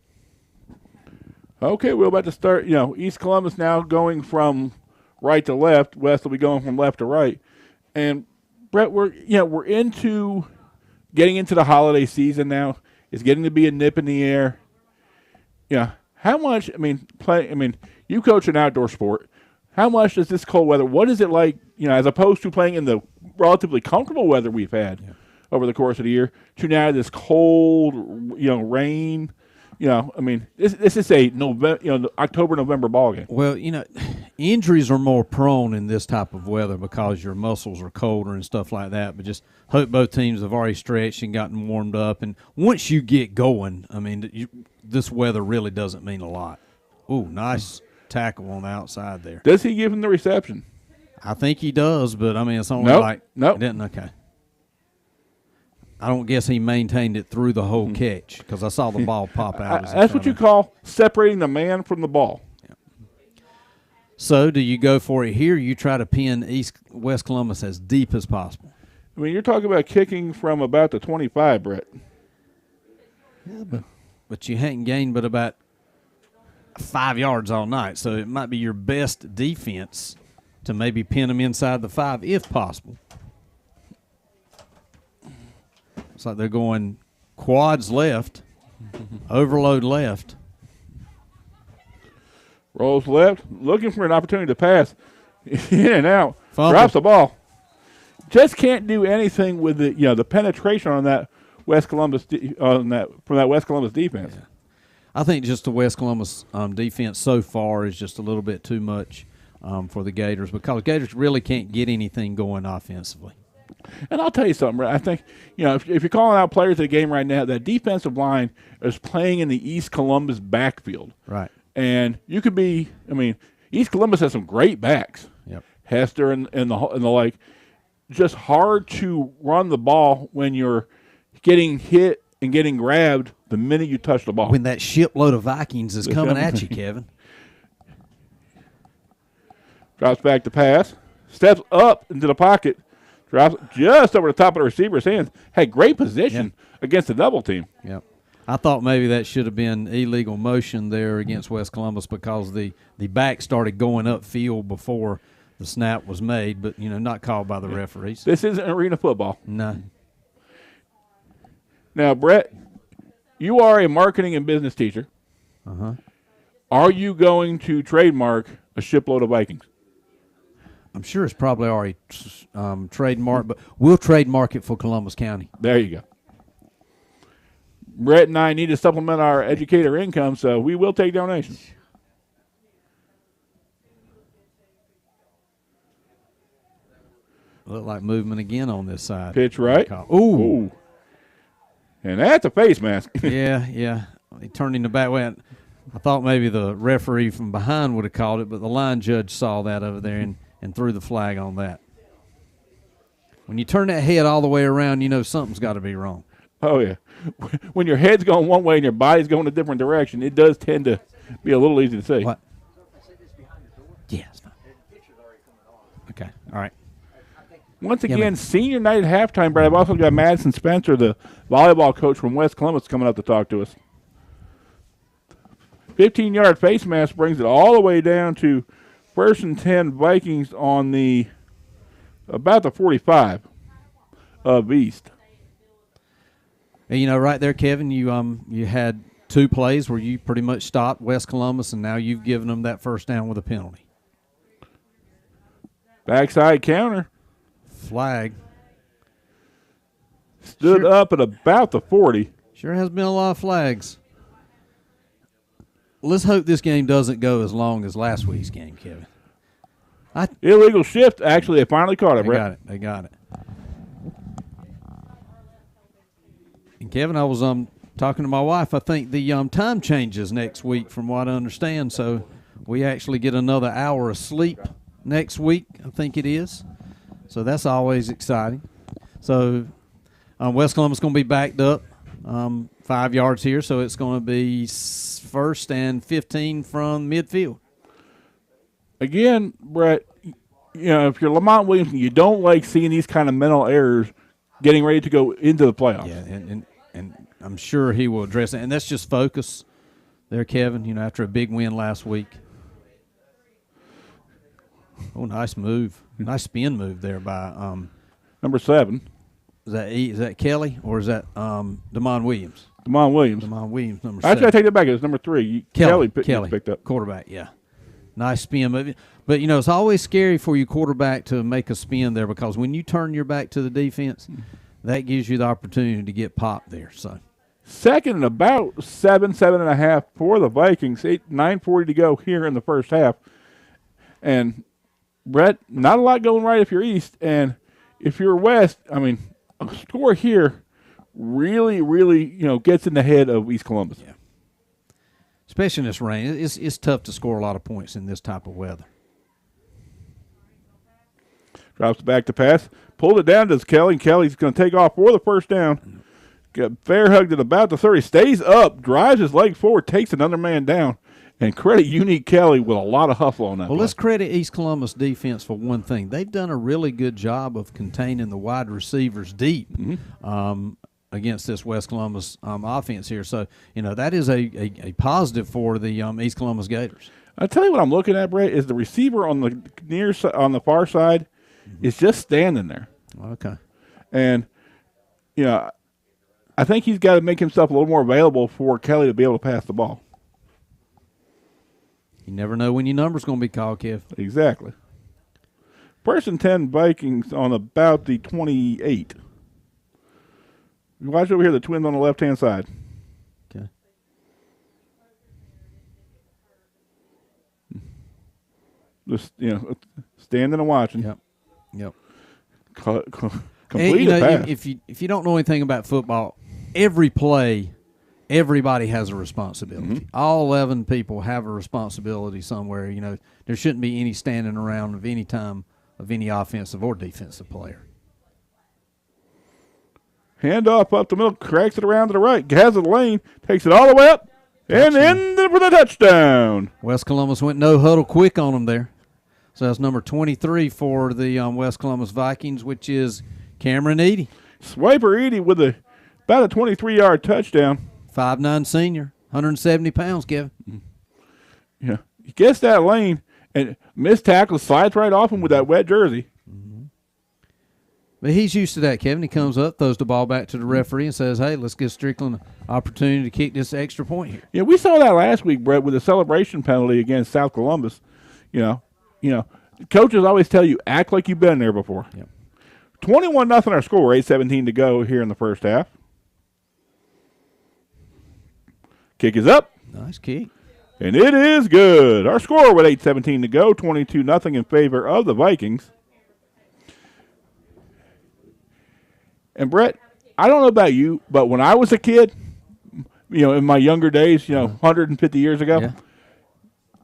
Okay, we're about to start. East Columbus now going from right to left. West will be going from left to right. And Brett, we're into getting into the holiday season now. It's getting to be a nip in the air. How much? You coach an outdoor sport. How much does this cold weather? What is it like? As opposed to playing in the relatively comfortable weather we've had over the course of the year, to now this cold, rain. This is a October, November ball game. Well, injuries are more prone in this type of weather because your muscles are colder and stuff like that. But just hope both teams have already stretched and gotten warmed up. And once you get going, this weather really doesn't mean a lot. Ooh, nice tackle on the outside there. Does he give him the reception? I think he does, but it's only Nope. It didn't. Okay. I don't guess he maintained it through the whole catch because I saw the ball pop out. That's what you call separating the man from the ball. Yeah. So do you go for it here? Or you try to pin West Columbus as deep as possible. You're talking about kicking from about the 25, Brett. Yeah, but you hadn't gained but about 5 yards all night, so it might be your best defense to maybe pin them inside the 5 if possible. It's like they're going quads left, overload left. Rolls left, looking for an opportunity to pass. In and out. Fumble. Drops the ball. Just can't do anything with the penetration on that West Columbus from that West Columbus defense. Yeah. I think just the West Columbus defense so far is just a little bit too much for the Gators because Gators really can't get anything going offensively. And I'll tell you something, Brett. I think, if you're calling out players of the game right now, that defensive line is playing in the East Columbus backfield. Right. And you could be, East Columbus has some great backs. Yep. Hester and the like. Just hard to run the ball when you're getting hit and getting grabbed the minute you touch the ball. When that shipload of Vikings is coming at you, Kevin. Drops back to pass. Steps up into the pocket. Drops just over the top of the receiver's hands. Had great position against the double team. Yep. I thought maybe that should have been illegal motion there against West Columbus because the back started going upfield before the snap was made, but, not called by the referees. This isn't arena football. No. Now, Brett, you are a marketing and business teacher. Uh-huh. Are you going to trademark a shipload of Vikings? I'm sure it's probably already trademarked, but we'll trademark it for Columbus County. There you go. Brett and I need to supplement our educator income, so we will take donations. Look like movement again on this side. Pitch right. Ooh. And that's a face mask. Yeah. He turned in the back way. I thought maybe the referee from behind would have called it, but the line judge saw that over there and threw the flag on that. When you turn that head all the way around, something's got to be wrong. Oh, yeah. When your head's going one way and your body's going a different direction, it does tend to be a little easy to see. What? Yeah, it's fine. Okay, all right. Once again, senior night at halftime, Brad. I've also got Madison Spencer, the volleyball coach from West Columbus, coming up to talk to us. 15-yard face mask brings it all the way down to 1st and 10 Vikings on about the 45 of East. And, right there, Kevin, you had 2 plays where you pretty much stopped West Columbus, and now you've given them that first down with a penalty. Backside counter. Flag. Stood up at about the 40. Sure has been a lot of flags. Let's hope this game doesn't go as long as last week's game, Kevin. Illegal shift. Actually, they finally caught it, Brett. They got it. And, Kevin, I was talking to my wife. I think the time changes next week from what I understand, so we actually get another hour of sleep next week, I think it is. So that's always exciting. So West Columbus is going to be backed up 5 yards here, so it's going to be 1st and 15 from midfield. Again, Brett, if you're Lamont Williamson, you don't like seeing these kind of mental errors getting ready to go into the playoffs. Yeah, and I'm sure he will address it. And that's just focus there, Kevin, after a big win last week. Oh, nice move. Nice spin move there by number 7. Is that Kelly or is that Damon Williams? Damon Williams, number 7. Actually, I take that back. It was number 3. Kelly picked up. Quarterback, yeah. Nice spin move. But, it's always scary for your quarterback to make a spin there because when you turn your back to the defense, that gives you the opportunity to get popped there. So, second and about 7.5 for the Vikings. 9:40 to go here in the first half. And, Brett, not a lot going right if you're East. And if you're West, a score here really, really, gets in the head of East Columbus. Yeah. Especially in this rain. It's tough to score a lot of points in this type of weather. Drops back to pass. Pulled it down to Kelly. Kelly's going to take off for the first down. Got fair hugged at about the 30. Stays up, drives his leg forward, takes another man down. And credit Unique Kelly with a lot of hustle on that. Well, let's credit East Columbus defense for one thing. They've done a really good job of containing the wide receivers deep against this West Columbus offense here. So, that is a positive for the East Columbus Gators. I'll tell you what I'm looking at, Brett, is the receiver on the far side is just standing there. Okay. And, I think he's got to make himself a little more available for Kelly to be able to pass the ball. You never know when your number's going to be called, Kev. Exactly. 1st and 10 Vikings on about the 28. Watch over here, the Twins on the left-hand side. Okay. Just, standing and watching. Yep. Complete pass. If you don't know anything about football, every play, everybody has a responsibility. Mm-hmm. All 11 people have a responsibility somewhere. There shouldn't be any standing around of any time of any offensive or defensive player. Hand off up the middle, cracks it around to the right, has the lane, takes it all the way up, and in for the touchdown. West Columbus went no huddle quick on them there. So that's number 23 for the West Columbus Vikings, which is Cameron Eady. Swiper Eady with about a 23-yard touchdown. 5'9" senior, 170 pounds, Kevin. Yeah, he gets that lane and missed tackle, slides right off him with that wet jersey. But he's used to that, Kevin. He comes up, throws the ball back to the referee, and says, hey, let's give Strickland an opportunity to kick this extra point here. Yeah, we saw that last week, Brett, with a celebration penalty against South Columbus. You know, coaches always tell you, act like you've been there before. Yep. 21-0 our score, 8:17 to go here in the first half. Kick is up. Nice kick. And it is good. Our score with 8:17 to go, 22-0 in favor of the Vikings. And Brett, I don't know about you, but when I was a kid, in my younger days, 150 years ago, Yeah.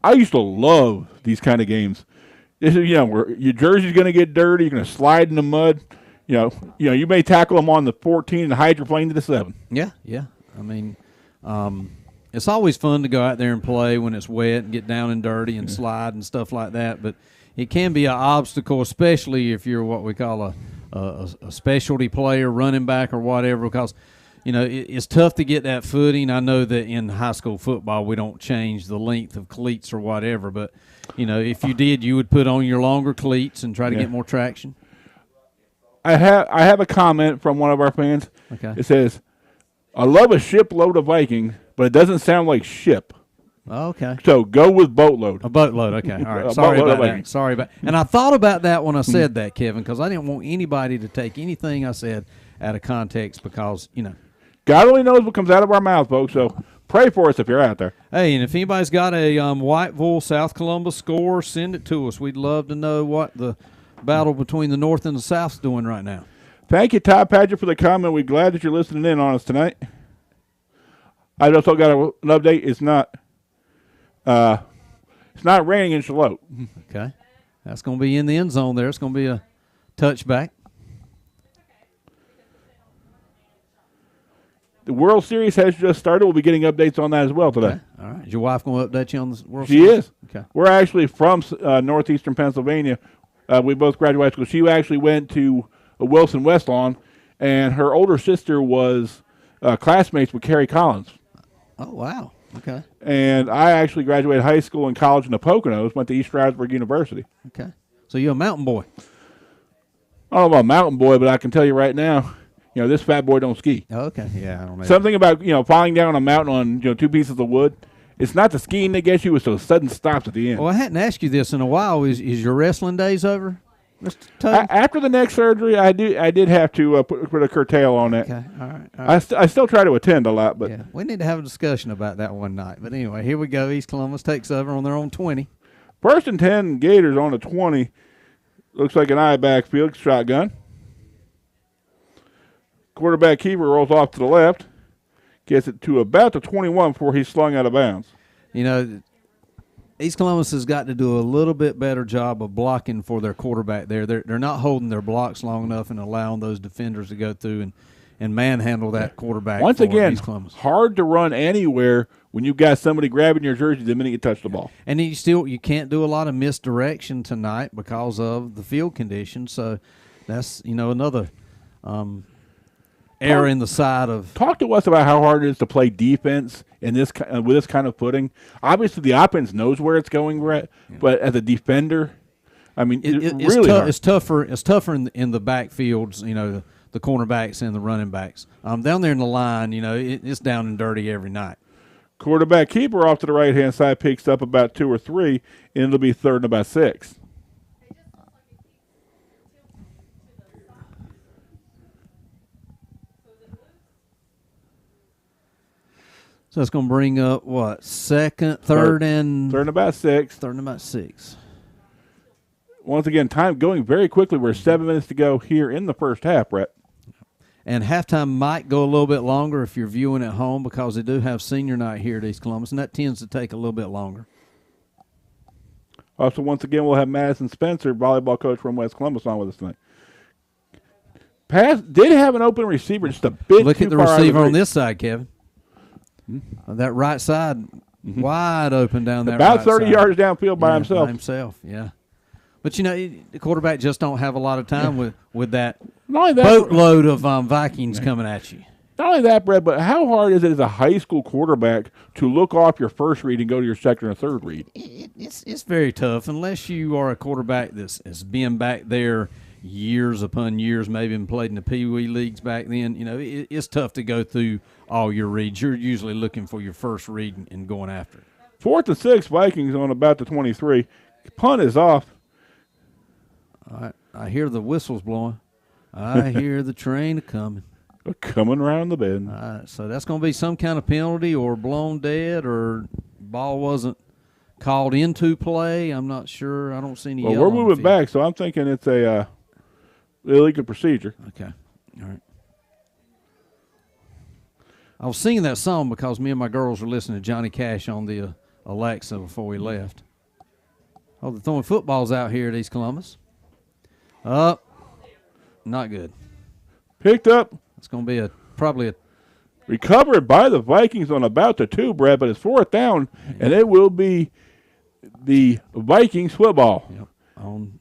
I used to love these kind of games. This is, where your jersey's going to get dirty, you're going to slide in the mud. You may tackle them on the 14 and hydroplane to the 7. Yeah. I mean, it's always fun to go out there and play when it's wet and get down and dirty and slide and stuff like that. But it can be an obstacle, especially if you're what we call a specialty player, running back or whatever, because, it's tough to get that footing. I know that in high school football we don't change the length of cleats or whatever, but, if you did, you would put on your longer cleats and try to get more traction. I have a comment from one of our fans. Okay. It says, I love a shipload of Vikings, but it doesn't sound like ship. Okay. So go with boatload. A boatload, okay. All right. A Sorry boatload about of that. Sorry about. And I thought about that when I said that, Kevin, because I didn't want anybody to take anything I said out of context because, God only knows what comes out of our mouth, folks, so pray for us if you're out there. Hey, and if anybody's got a Whiteville, South Columbus score, send it to us. We'd love to know what the battle between the North and the South's doing right now. Thank you, Todd Padgett, for the comment. We're glad that you're listening in on us tonight. I also got an update. It's not raining in Charlotte. Okay. That's going to be in the end zone there. It's going to be a touchback. The World Series has just started. We'll be getting updates on that as well today. Okay. All right. Is your wife going to update you on the World She Series? is. Okay. We're actually from northeastern Pennsylvania. We both graduated high school. She actually went to Wilson West Lawn, and her older sister was classmates with Kerry Collins. Oh, wow. Okay. And I actually graduated high school and college in the Poconos, went to East Stroudsburg University. Okay. So you're a mountain boy. I don't know about mountain boy, but I can tell you right now, this fat boy don't ski. Oh, okay. Yeah, I don't know. Something about, falling down a mountain on, two pieces of wood. It's not the skiing that gets you, it's those sudden stops at the end. Well, I hadn't asked you this in a while. Is your wrestling days over, Mr. Toad? After the neck surgery, I did have to put a curtail on that. Okay. All right. I still try to attend a lot, but Yeah, we need to have a discussion about that one night. But anyway, here we go. East Columbus takes over on their own 20. First and 10, Gators on the 20. Looks like an eye backfield, shotgun. Quarterback keeper rolls off to the left. Gets it to about the 21 before he's slung out of bounds. East Columbus has got to do a little bit better job of blocking for their quarterback there. They're not holding their blocks long enough and allowing those defenders to go through and manhandle that quarterback. Once for again, East Columbus. hard to run anywhere when you've got somebody grabbing your jersey the minute you touch the ball. And you can't do a lot of misdirection tonight because of the field conditions. So that's another error in the side of. Talk to us about how hard it is to play defense in this with this kind of footing. Obviously, the offense knows where it's going, Brett, but as a defender, I mean, it's really hard. It's tougher. It's tougher in the backfields. The cornerbacks and the running backs. Down there in the line, it's down and dirty every night. Quarterback keeper off to the right-hand side picks up about 2 or 3, and it'll be 3rd and about 6. So it's going to bring up what? Third and 3rd and about 6. 3rd and about 6. Once again, time going very quickly. We're 7 minutes to go here in the first half, Brett. And halftime might go a little bit longer if you're viewing at home because they do have senior night here at East Columbus, and that tends to take a little bit longer. Also, once again, we'll have Madison Spencer, volleyball coach from West Columbus, on with us tonight. Pass did have an open receiver, just a bit Look too at the far out of receiver on reach. this side, Kevin. That right side, wide open down there. About right 30 side. yards downfield by himself. By himself, yeah. But, the quarterback just don't have a lot of time with that Not only that, boatload of Vikings coming at you. not only that, Brett, but how hard is it as a high school quarterback to look off your first read and go to your second or third read? It's very tough unless you are a quarterback that's been back there years upon years, maybe been played in the Pee Wee leagues back then. It's tough to go through all your reads. You're usually looking for your first read and going after it. 4th and 6, Vikings on about the 23. Punt is off. I hear the whistles blowing. I hear the train coming. Coming around the bend. So that's going to be some kind of penalty or blown dead or ball wasn't called into play. I'm not sure. I don't see any Well, yellow we're on the moving field. back, so I'm thinking it's a illegal procedure. Okay. All right. I was singing that song because me and my girls were listening to Johnny Cash on the Alexa before we left. Oh, they're throwing footballs out here at East Columbus. Up. Not good. Picked up, It's going to be probably a recovered by the Vikings on about the 2, Brett, but it's 4th down, and it will be the Vikings football. on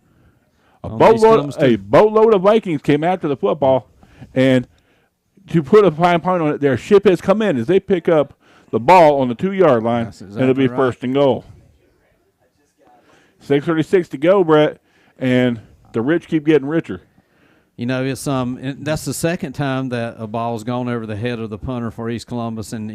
A on East Columbus boatload of Vikings came after the football, and to put a fine point on it, their ship has come in as they pick up the ball on the 2-yard line, That's and it'll be exactly right. 1st and goal. 6:36 to go, Brett, and the rich keep getting richer. It's and that's the second time that a ball's gone over the head of the punter for East Columbus, and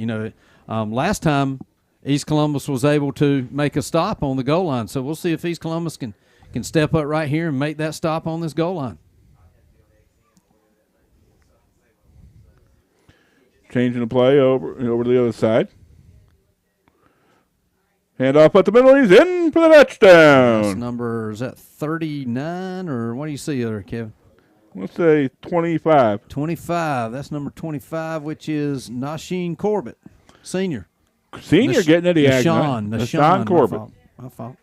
last time East Columbus was able to make a stop on the goal line. So we'll see if East Columbus can step up right here and make that stop on this goal line. Changing the play over to the other side. Hand off at the middle. He's in for the This touchdown. number, is that 39 or what do you see there, Kevin? Let's say 25. 25. That's number 25, which is Nasheen Corbett, senior. Senior getting into the action. Nashawn Corbett. My fault.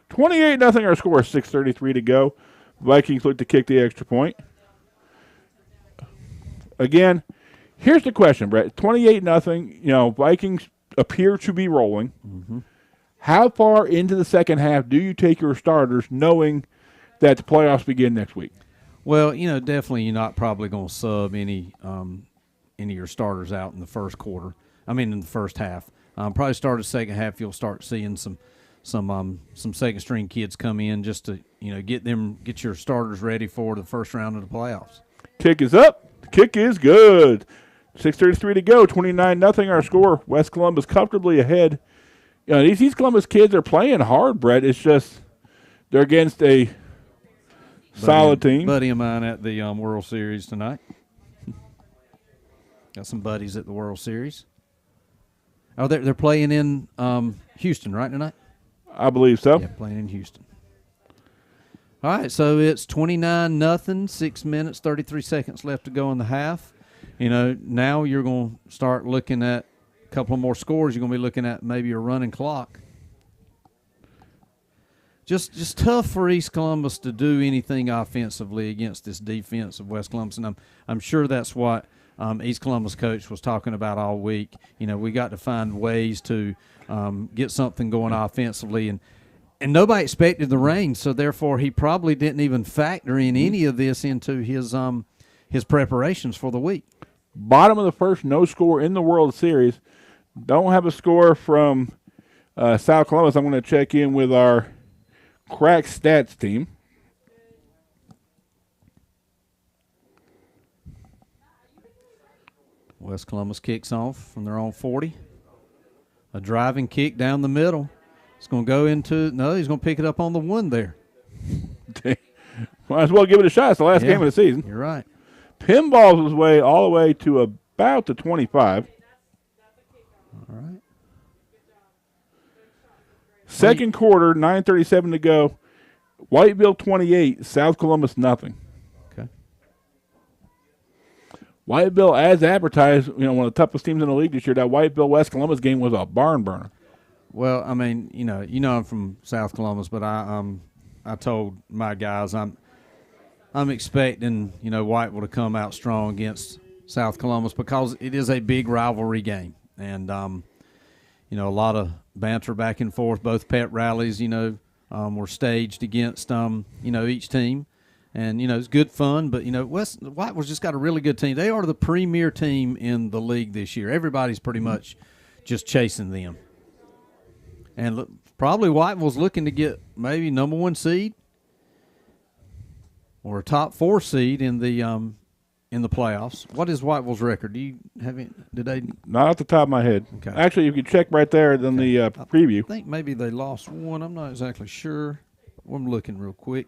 28-0 our score. 6:33 to go. Vikings look to kick the extra point. Again, here's the question, Brett. 28-0. Vikings appear to be rolling. Mm-hmm. How far into the second half do you take your starters, knowing that the playoffs begin next week? Well, definitely you're not probably going to sub any of your starters out in the first quarter. In the first half. Probably start the second half. You'll start seeing some second string kids come in just to get your starters ready for the first round of the playoffs. Kick is up. The kick is good. 6:33 to go. 29-0 our score. West Columbus comfortably ahead. These East Columbus kids are playing hard, Brett. It's just they're against a solid team. Buddy of mine at the World Series tonight. Got some buddies at the World Series. Oh, they're playing in Houston, right, tonight? I believe so. Yeah, playing in Houston. All right, so it's 29-0, 6 minutes, 33 seconds left to go in the half. Now you're going to start looking at a couple of more scores. You're going to be looking at maybe a running clock. Just tough for East Columbus to do anything offensively against this defense of West Columbus, and I'm sure that's what East Columbus coach was talking about all week. We got to find ways to get something going offensively, and nobody expected the rain, so therefore he probably didn't even factor in any of this into his preparations for the week. Bottom of the first, no score in the World Series. Don't have a score from South Columbus. I'm going to check in with our crack stats team. West Columbus kicks off from their own 40. A driving kick down the middle. It's going to go into – no, he's going to pick it up on the 1 there. Might as well give it a shot. It's the last game of the season. You're right. Pinballs his way all the way to about the 25. All right. Second quarter, 9:37 to go. Whiteville 28, South Columbus nothing. Okay. Whiteville, as advertised, one of the toughest teams in the league this year. That Whiteville West Columbus game was a barn burner. Well, I mean, I'm from South Columbus, but I told my guys I'm expecting Whiteville to come out strong against South Columbus because it is a big rivalry game, and a lot of banter back and forth. Both pet rallies, were staged against each team, and it's good fun. But Whiteville's just got a really good team. They are the premier team in the league this year. Everybody's pretty much just chasing them. And probably Whiteville's looking to get maybe number 1 seed or a top 4 seed in the playoffs. What is Whiteville's record? Do you have it? Did they? Not off the top of my head. Okay. Actually, if you check right there in the preview. I think maybe they lost one. I'm not exactly sure. I'm looking real quick.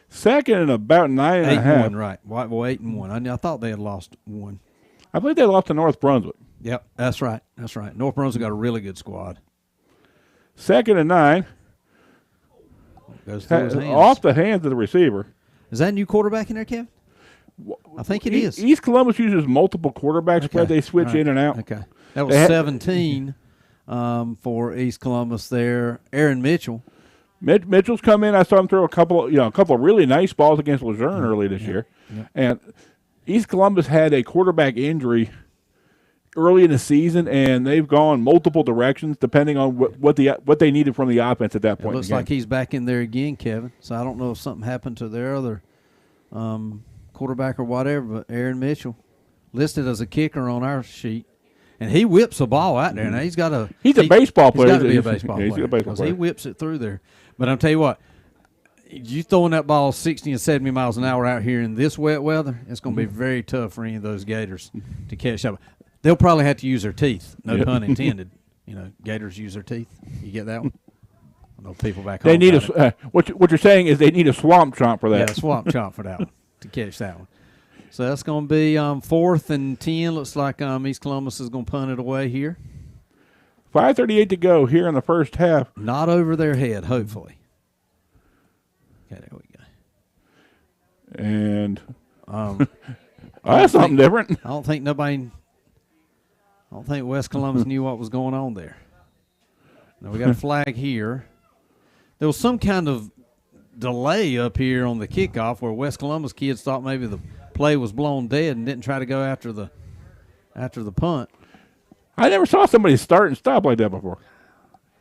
Second and about 9.5. 8-1, right? Whiteville 8-1. I thought they had lost one. I believe they lost to North Brunswick. Yep, that's right. That's right. North Brunswick got a really good squad. Second and 9. Goes through his hands. Off the hands of the receiver. Is that a new quarterback in there, Kevin? I think it is. East Columbus uses multiple quarterback spread. They switch in and out. Okay. That was 17 for East Columbus there. Aaron Mitchell. Mitchell's come in. I saw him throw a couple of really nice balls against Luzerne early this year. Yeah. And East Columbus had a quarterback injury early in the season, and they've gone multiple directions depending on what they needed from the offense at that point. It looks like he's back in there again, Kevin. So I don't know if something happened to their other quarterback or whatever, but Aaron Mitchell listed as a kicker on our sheet. And he whips a ball out there. Now he's a baseball player. He's got to be a baseball player. player because he whips it through there. But I'll tell you what, you throwing that ball 60 and 70 miles an hour out here in this wet weather, it's going to be very tough for any of those Gators to catch up. They'll probably have to use their teeth. No pun intended. Gators use their teeth. You get that one? I know people back home. They need what you're saying is they need a swamp chomp for that. Yeah, a swamp chomp for that one to catch that one. So that's going to be 4th and 10. Looks like East Columbus is going to punt it away here. 5:38 to go here in the first half. Not over their head, hopefully. Okay, there we go. And that's something different. I don't think West Columbus knew what was going on there. Now we got a flag here. There was some kind of delay up here on the kickoff where West Columbus kids thought maybe the play was blown dead and didn't try to go after the punt. I never saw somebody start and stop like that before.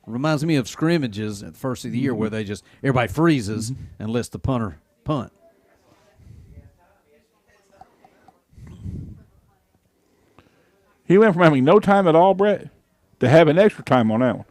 Reminds me of scrimmages at the first of the year where everybody freezes and lets the punter punt. He went from having no time at all, Brett, to having extra time on that one.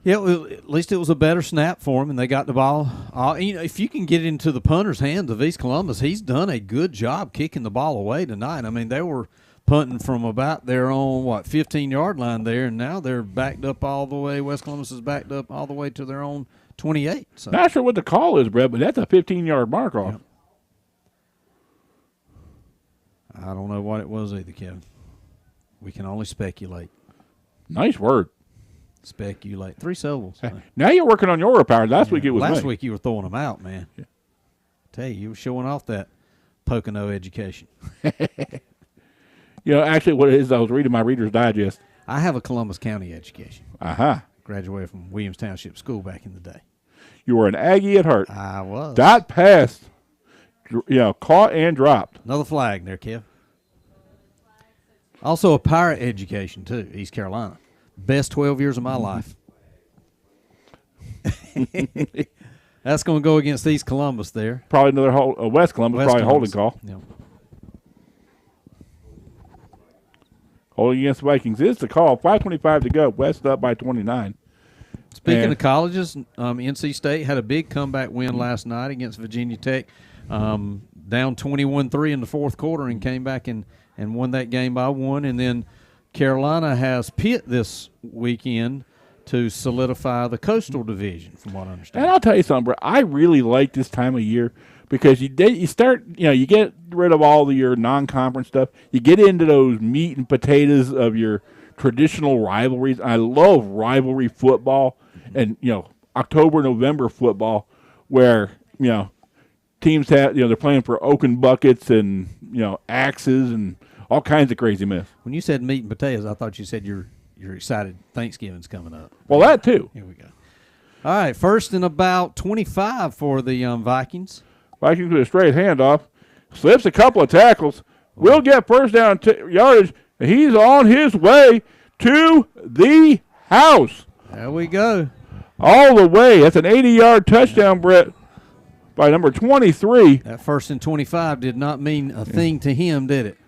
Yeah, well, at least it was a better snap for him, and they got the ball. If you can get it into the punter's hands of East Columbus, he's done a good job kicking the ball away tonight. I mean, they were punting from about their own, 15-yard line there, and now they're backed up all the way. West Columbus is backed up all the way to their own 28. So. Not sure what the call is, Brett, but that's a 15-yard mark off. Yep. I don't know what it was either, Kevin. We can only speculate. Nice word. Speculate. 3 syllables. Now you're working on your power. Last week it was Last me. week you were throwing them out, man. Yeah. Tell you were showing off that Pocono education. Actually what it is, I was reading my Reader's Digest. I have a Columbus County education. Aha. Graduated from Williams Township School back in the day. You were an Aggie at heart. I was. Dot passed. Caught and dropped. Another flag there, Kev. Also a pirate education, too, East Carolina. Best 12 years of my life. That's going to go against East Columbus there. Probably another West Columbus, probably Columbus. a holding call. Yep. Holding against the Vikings is the call. 5:25 to go. West up by 29. Speaking of colleges, NC State had a big comeback win last night against Virginia Tech. Down 21-3 in the fourth quarter and came back and won that game by 1. And then Carolina has Pitt this weekend to solidify the Coastal Division, from what I understand. And I'll tell you something, bro. I really like this time of year because you start, you get rid of all of your non-conference stuff. You get into those meat and potatoes of your traditional rivalries. I love rivalry football and, October, November football where, teams have, they're playing for oaken buckets and, axes and all kinds of crazy mess. When you said meat and potatoes, I thought you said your you're excited Thanksgiving's coming up. Well, that too. Here we go. All right, first and about 25 for the Vikings. Vikings with a straight handoff. Slips a couple of tackles. Will get first down yardage. And he's on his way to the house. There we go. All the way. That's an 80-yard touchdown, Brett, by number 23. That first and 25 did not mean a thing to him, did it?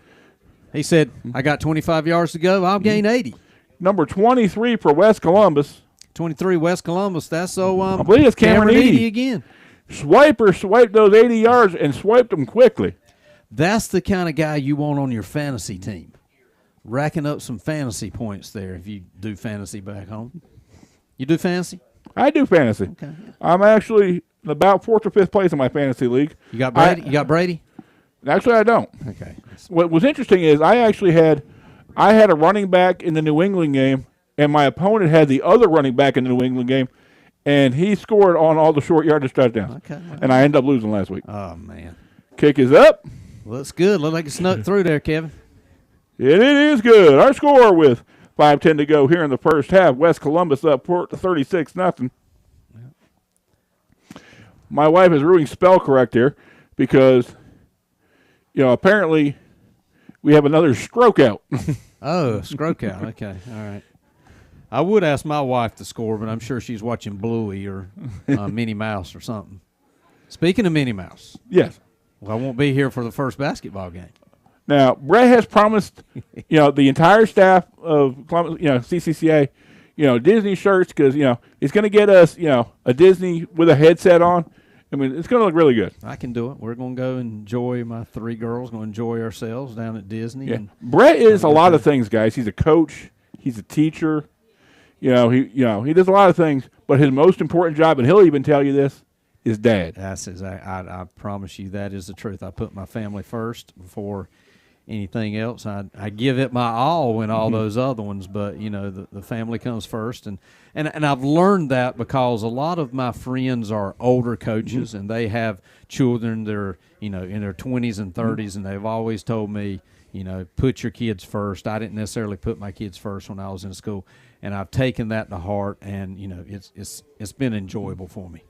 He said, I got 25 yards to go. I'll gain 80. Number 23 for West Columbus. 23 West Columbus. That's I believe it's Cameron Eady again. Swiper swiped those 80 yards and swiped them quickly. That's the kind of guy you want on your fantasy team. Racking up some fantasy points there if you do fantasy back home. You do fantasy? I do fantasy. Okay. I'm actually about 4th or 5th place in my fantasy league. You got Brady? You got Brady? Actually, I don't. Okay. What was interesting is I had a running back in the New England game, and my opponent had the other running back in the New England game, and he scored on all the short yardage touchdowns. Okay. And I ended up losing last week. Oh, man. Kick is up. Well, that's good. Look like it snuck through there, Kevin. And it is good. Our score with 5:10 to go here in the first half. West Columbus up 36-0. My wife is doing spell correct here because, apparently we have another stroke out. Oh, stroke out. Okay. All right. I would ask my wife to score, but I'm sure she's watching Bluey or Minnie Mouse or something. Speaking of Minnie Mouse, Yes. well, I won't be here for the first basketball game. Now, Brett has promised, the entire staff of Columbus, CCCA, Disney shirts because, he's going to get us, a Disney with a headset on. I mean, it's going to look really good. I can do it. We're going to go enjoy, my 3 girls, going to enjoy ourselves down at Disney. Yeah. And Brett is a lot of things, guys. He's a coach. He's a teacher. He does a lot of things, but his most important job, and he'll even tell you this, is dad. That's exactly. I promise you that is the truth. I put my family first before anything else. I give it my all in all those other ones, but the family comes first, and I've learned that because a lot of my friends are older coaches and they have children that are in their 20s and 30s, and they've always told me, put your kids first. I didn't necessarily put my kids first when I was in school, and I've taken that to heart, and it's been enjoyable for me.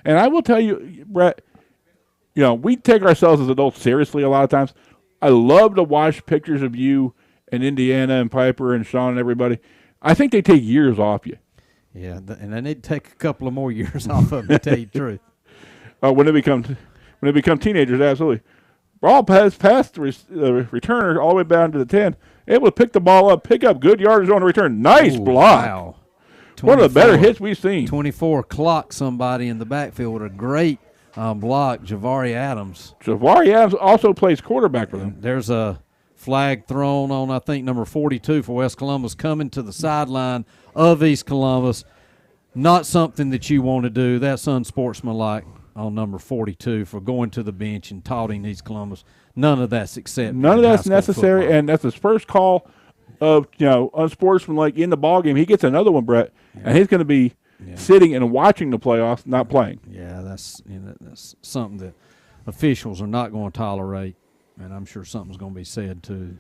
And I will tell you, Brett, we take ourselves as adults seriously a lot of times. I love to watch pictures of you and Indiana and Piper and Sean and everybody. I think they take years off you. Yeah, and I need to take a couple of more years off of them, to tell you the truth. When they become teenagers, absolutely. Ball past the returner all the way down to the 10, able to pick the ball up, pick up good yardage on the return. Nice Ooh, block. Wow. One of the better hits we've seen. 24 clocked somebody in the backfield with a great block, Javari Adams. Javari Adams also plays quarterback for them. There's a flag thrown on, I think, number 42 for West Columbus, coming to the sideline of East Columbus. Not something that you want to do. That's unsportsmanlike on number 42 for going to the bench and taunting East Columbus. None of that's accepted. None of that's in high school necessary, football. and that's his first call of unsportsmanlike in the ball game. He gets another one, Brett, and he's going to be sitting and watching the playoffs, not playing. Yeah, that's something that officials are not going to tolerate, and I'm sure something's going to be said to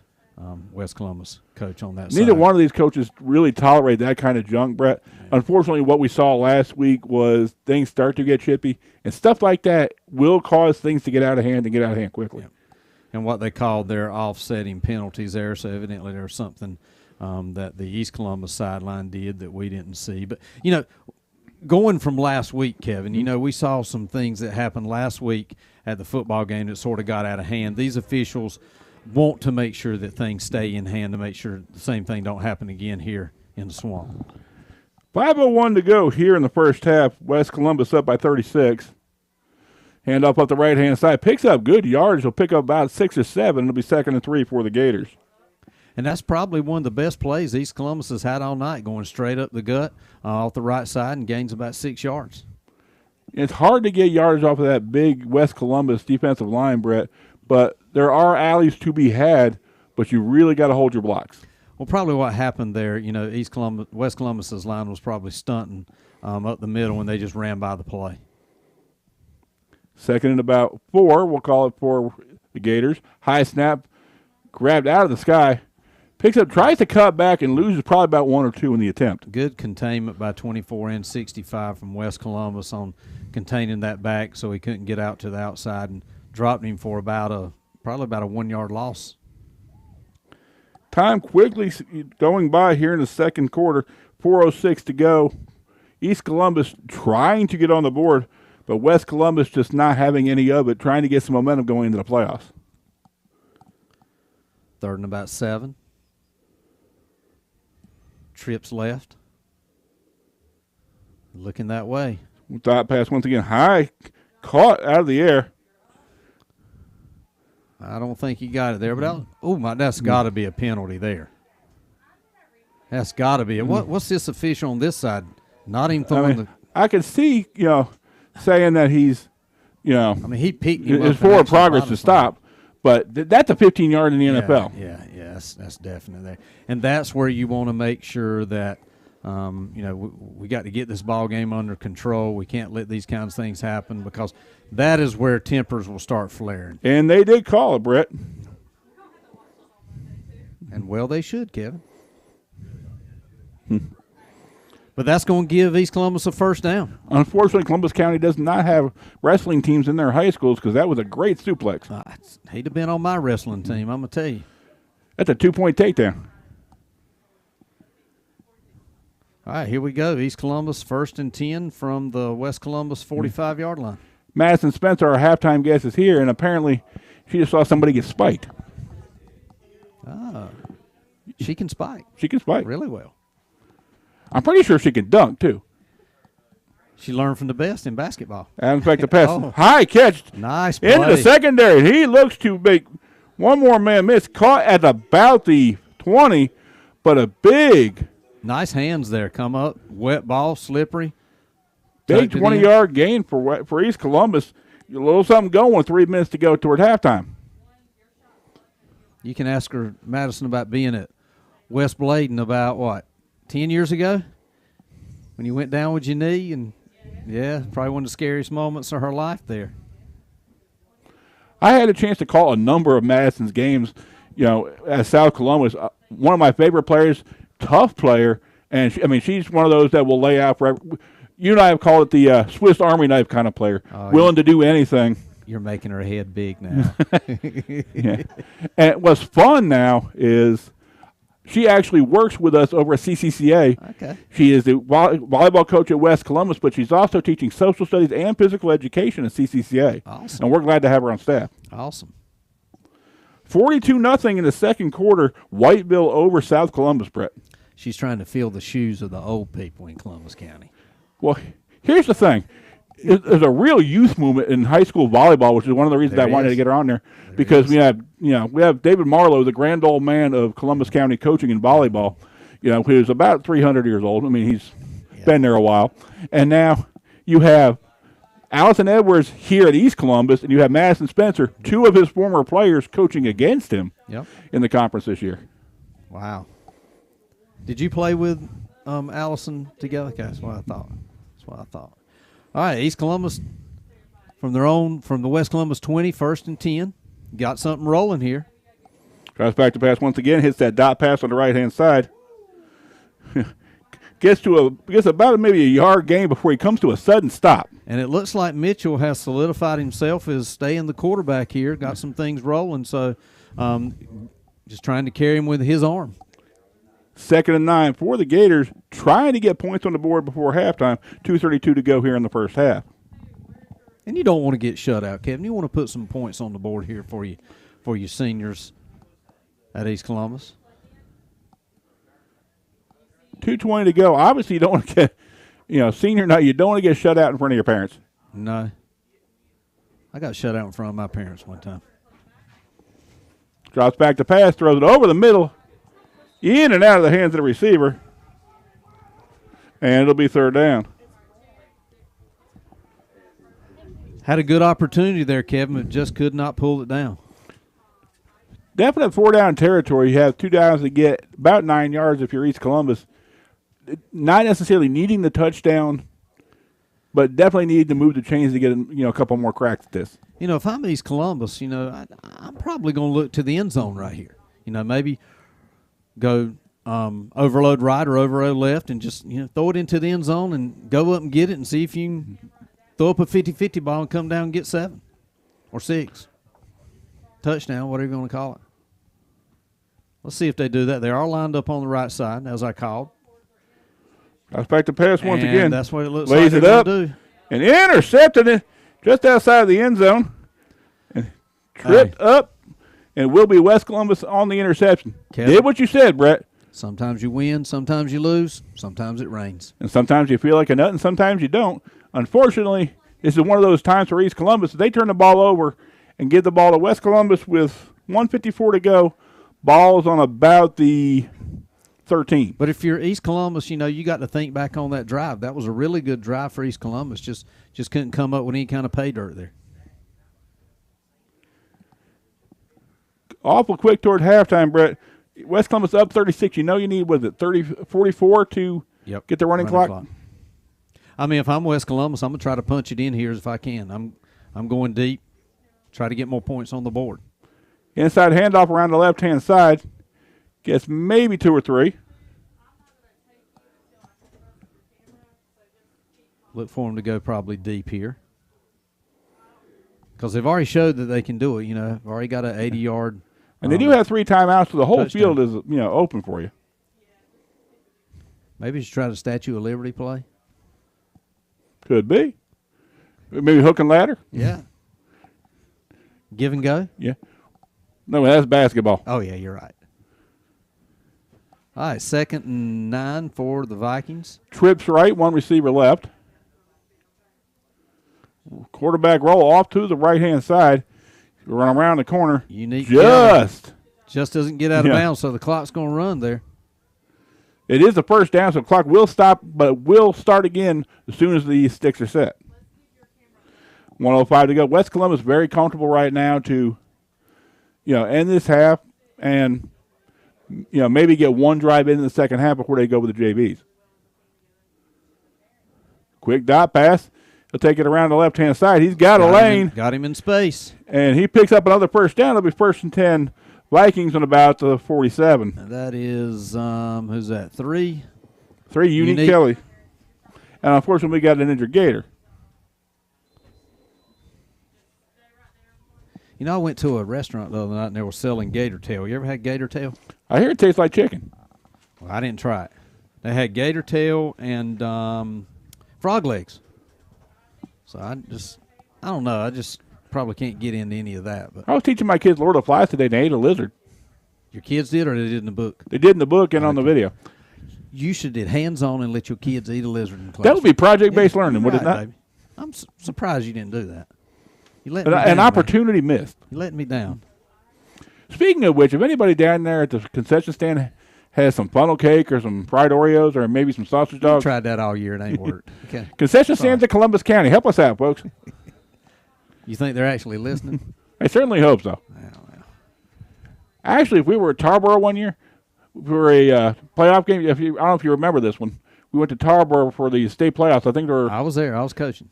West Columbus coach on that side. Neither one of these coaches really tolerate that kind of junk, Brett. Yeah. Unfortunately, what we saw last week was things start to get chippy, and stuff like that will cause things to get out of hand and get out of hand quickly. Yeah. And what they called their offsetting penalties there, so evidently there's something that the East Columbus sideline did that we didn't see. But, going from last week, Kevin, we saw some things that happened last week at the football game that sort of got out of hand. These officials want to make sure that things stay in hand to make sure the same thing don't happen again here in the Swamp. 5:01 to go here in the first half. West Columbus up by 36. Hand up the right-hand side. Picks up good yards. He'll pick up about 6 or 7. It'll be 2nd and 3 for the Gators. And that's probably one of the best plays East Columbus has had all night, going straight up the gut off the right side and gains about 6 yards. It's hard to get yardage off of that big West Columbus defensive line, Brett, but there are alleys to be had, but you really got to hold your blocks. Well, probably what happened there, West Columbus's line was probably stunting up the middle when they just ran by the play. 2nd and about 4, we'll call it for the Gators. High snap, grabbed out of the sky, Picks up, tries to cut back, and loses probably about 1 or 2 in the attempt. Good containment by 24 and 65 from West Columbus on containing that back so he couldn't get out to the outside, and dropped him for probably about a 1 yard loss. Time quickly going by here in the second quarter. 4:06 to go. East Columbus trying to get on the board, but West Columbus just not having any of it, trying to get some momentum going into the playoffs. 3rd and about 7. Trips left. Looking that way. Dot pass once again. High, caught out of the air. I don't think he got it there, but that's got to be a penalty there. That's got to be it. What's this official on this side? Not even throwing I could see, saying that he's, he peeked him up it's forward progress to stop, but that's a 15-yard in the NFL. Yeah, that's definitely there, and that's where you want to make sure that, we got to get this ball game under control. We can't let these kinds of things happen, because that is where tempers will start flaring. And they did call it, Brett. And well, they should, Kevin. But that's going to give East Columbus a first down. Unfortunately, Columbus County does not have wrestling teams in their high schools, because that was a great suplex. He'd have been on my wrestling team, I'm going to tell you. That's a 2-point takedown. All right, here we go. East Columbus 1st and 10 from the West Columbus 45-yard line. Madison Spencer, our halftime guest, is here, and apparently she just saw somebody get spiked. She can spike. She can spike. Really well. I'm pretty sure she can dunk, too. She learned from the best in basketball. And in fact, the pass. High catch. Nice play. Into the secondary. He looks to make one more man miss. Caught at about the 20, but a big. Nice hands there. Come up. Wet ball, slippery. Big 20-yard gain for East Columbus. A little something going with 3 minutes to go toward halftime. You can ask her, Madison, about being at West Bladen about, 10 years ago? When you went down with your knee, and, probably one of the scariest moments of her life there. I had a chance to call a number of Madison's games, at South Columbus. One of my favorite players, tough player, and she's one of those that will lay out forever. You and I have called it the Swiss Army knife kind of player, willing to do anything. You're making her head big now. Yeah. And what's fun now is she actually works with us over at CCCA. Okay. She is the volleyball coach at West Columbus, but she's also teaching social studies and physical education at CCCA. Awesome. And we're glad to have her on staff. Awesome. 42-0 in the second quarter. Whiteville over South Columbus, Brett. She's trying to fill the shoes of the old people in Columbus County. Well, here's the thing. There's a real youth movement in high school volleyball, which is one of the reasons I wanted to get her on there, because we have David Marlowe, the grand old man of Columbus County coaching in volleyball, who's about 300 years old. He's been there a while. And now you have Allison Edwards here at East Columbus, and you have Madison Spencer, 2 of his former players coaching against him in the conference this year. Wow. Did you play with Allison together? Okay, that's what I thought. All right, East Columbus from the West Columbus 20, 1st and 10. Got something rolling here. Tries back to pass once again, hits that dot pass on the right-hand side. gets about maybe a yard gain before he comes to a sudden stop. And it looks like Mitchell has solidified himself as staying the quarterback here. Got some things rolling, so just trying to carry him with his arm. 2nd and 9 for the Gators, trying to get points on the board before halftime. 2:32 to go here in the first half. And you don't want to get shut out, Kevin. You want to put some points on the board here for you seniors at East Columbus. 2:20 to go. Obviously, you don't want to get, senior night, you don't want to get shut out in front of your parents. No. I got shut out in front of my parents one time. Drops back to pass, throws it over the middle, in and out of the hands of the receiver. And it'll be 3rd down. Had a good opportunity there, Kevin, but just could not pull it down. Definite 4-down territory. You have 2 downs to get about 9 yards if you're East Columbus. Not necessarily needing the touchdown, but definitely need to move the chains to get a couple more cracks at this. If I'm East Columbus, I'm probably going to look to the end zone right here. Maybe go overload right or overload left, and just throw it into the end zone and go up and get it and see if you can throw up a 50-50 ball and come down and get 7 or 6. Touchdown, whatever you want to call it. Let's see if they do that. They are lined up on the right side, as I called. That's back to pass once And again. that's what it looks Lays like it they're up gonna do. and intercepted it just outside of the end zone. And tripped up, and will be West Columbus on the interception. Kevin. Did what you said, Brett. Sometimes you win, sometimes you lose, sometimes it rains. And sometimes you feel like a nut, and sometimes you don't. Unfortunately, this is one of those times for East Columbus. They turn the ball over and give the ball to West Columbus with 1:54 to go. Ball's on about the 13. But if you're East Columbus, you got to think back on that drive. That was a really good drive for East Columbus. Just couldn't come up with any kind of pay dirt there. Awful quick toward halftime, Brett. West Columbus up 36. You need, 44 to get the running clock? I mean, if I'm West Columbus, I'm going to try to punch it in here if I can. I'm going deep, try to get more points on the board. Inside handoff around the left-hand side. Gets maybe 2 or 3. Look for them to go probably deep here. Because they've already showed that they can do it. They've already got an 80-yard. And they do have 3 timeouts, so the whole touchdown. field is open for you. Maybe you should try the Statue of Liberty play. Could be. Maybe hook and ladder. Yeah. Give and go? Yeah. No, that's basketball. Oh, yeah, you're right. All right, 2nd and 9 for the Vikings. Trips right, 1 receiver left. Quarterback roll off to the right-hand side. Run around the corner. Unique. Just doesn't get out of bounds, so the clock's going to run there. It is the first down, so the clock will stop, but will start again as soon as the sticks are set. 1:05 to go. West Columbus very comfortable right now to, end this half and, maybe get 1 drive in the second half before they go with the JVs. Quick dot pass. He'll take it around the left-hand side. He's got a lane. Got him in space. And he picks up another first down. It'll be 1st and 10. Vikings on about the 47. And that is, who's that, 3? 3, Unique Kelly. And unfortunately, we got an injured Gator. I went to a restaurant the other night and they were selling gator tail. You ever had gator tail? I hear it tastes like chicken. Well, I didn't try it. They had gator tail and frog legs. So I don't know. I just probably can't get into any of that. But I was teaching my kids Lord of the Flies today, and they ate a lizard. your kids did, or they did in the book? They did in the book and on the video. You should did hands-on and let your kids eat a lizard in class. That would be project-based learning, would it Right, not? baby. I'm surprised you didn't do that. You let An opportunity missed. You letting me down. Speaking of which, if anybody down there at the concession stand has some funnel cake or some fried Oreos or maybe some sausage I dogs, tried that all year. It ain't worked. Okay. concession stands in Columbus County. Help us out, folks. You think they're actually listening? I certainly hope so. Actually, if we were at Tarboro one year for a playoff game, I don't know if you remember this one. We went to Tarboro for the state playoffs. I think there were I was there. I was coaching.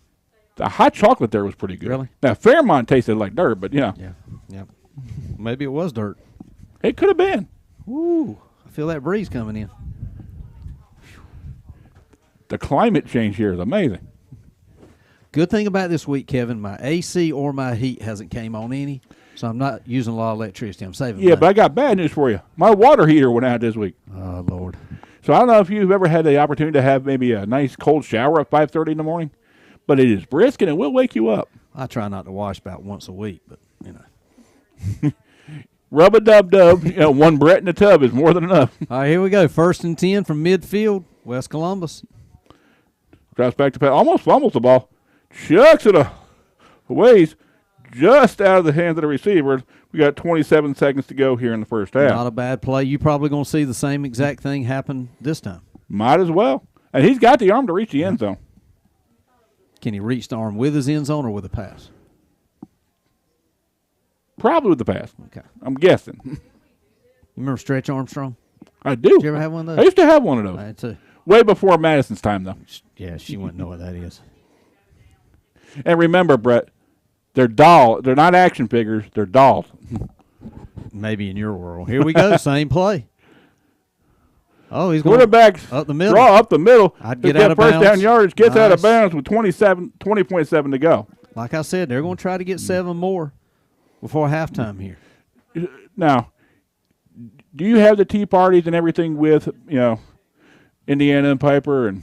the hot chocolate there was pretty good. Really? Now Fairmont tasted like dirt, but Yeah. Yep. Maybe it was dirt. it could have been. Ooh, I feel that breeze coming in. The climate change here is amazing. Good thing about this week, Kevin, my AC or my heat hasn't came on any, so I'm not using a lot of electricity. I'm saving Yeah, money. but I got bad news for you. My water heater went out this week. Oh, Lord. So I don't know if you've ever had the opportunity to have maybe a nice cold shower at 5:30 in the morning, but it is brisk and it will wake you up. I try not to wash about once a week, but, you know. Rub-a-dub-dub. One Brett in the tub is more than enough. All right, here we go. 1st and 10 from midfield, West Columbus. Drops back to pass. Almost fumbles the ball. Chucks it a ways just out of the hands of the receiver. We got 27 seconds to go here in the first half. Not a bad play. You're probably going to see the same exact thing happen this time. Might as well. And he's got the arm to reach the end zone. Can he reach the arm with his end zone or with a pass? Probably with the pass. Okay. I'm guessing. You remember Stretch Armstrong? I do. Did you ever have one of I those? used to have one of those. I had too. Way before Madison's time, though. Yeah, she wouldn't know what that is. And remember, Brett, they're They're not action figures. They're dolls. Maybe in your world. Here we go. Same play. Oh, he's going Quarterbacks up the middle. draw up the middle. I'd They get out of first down bounds. yardage, gets out of Nice. bounds with 20.7 to go. Like I said, they're going to try to get 7 more before halftime here. Now, do you have the tea parties and everything with, Indiana and Piper? And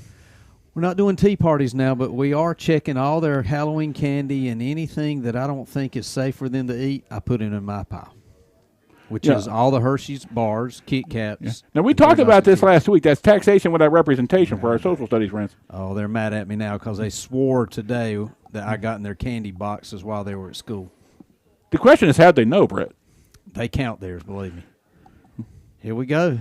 We're not doing tea parties now, but we are checking all their Halloween candy, and anything that I don't think is safe for them to eat, I put it in my pile, which Yeah. is all the Hershey's bars, Kit Kats. now, we and talked pretty about much this the last week. That's taxation without representation for our social studies friends. Oh, they're mad at me now because they swore today that I got in their candy boxes while they were at school. The question is, how'd they know, Brett? They count theirs, believe me. Here we go.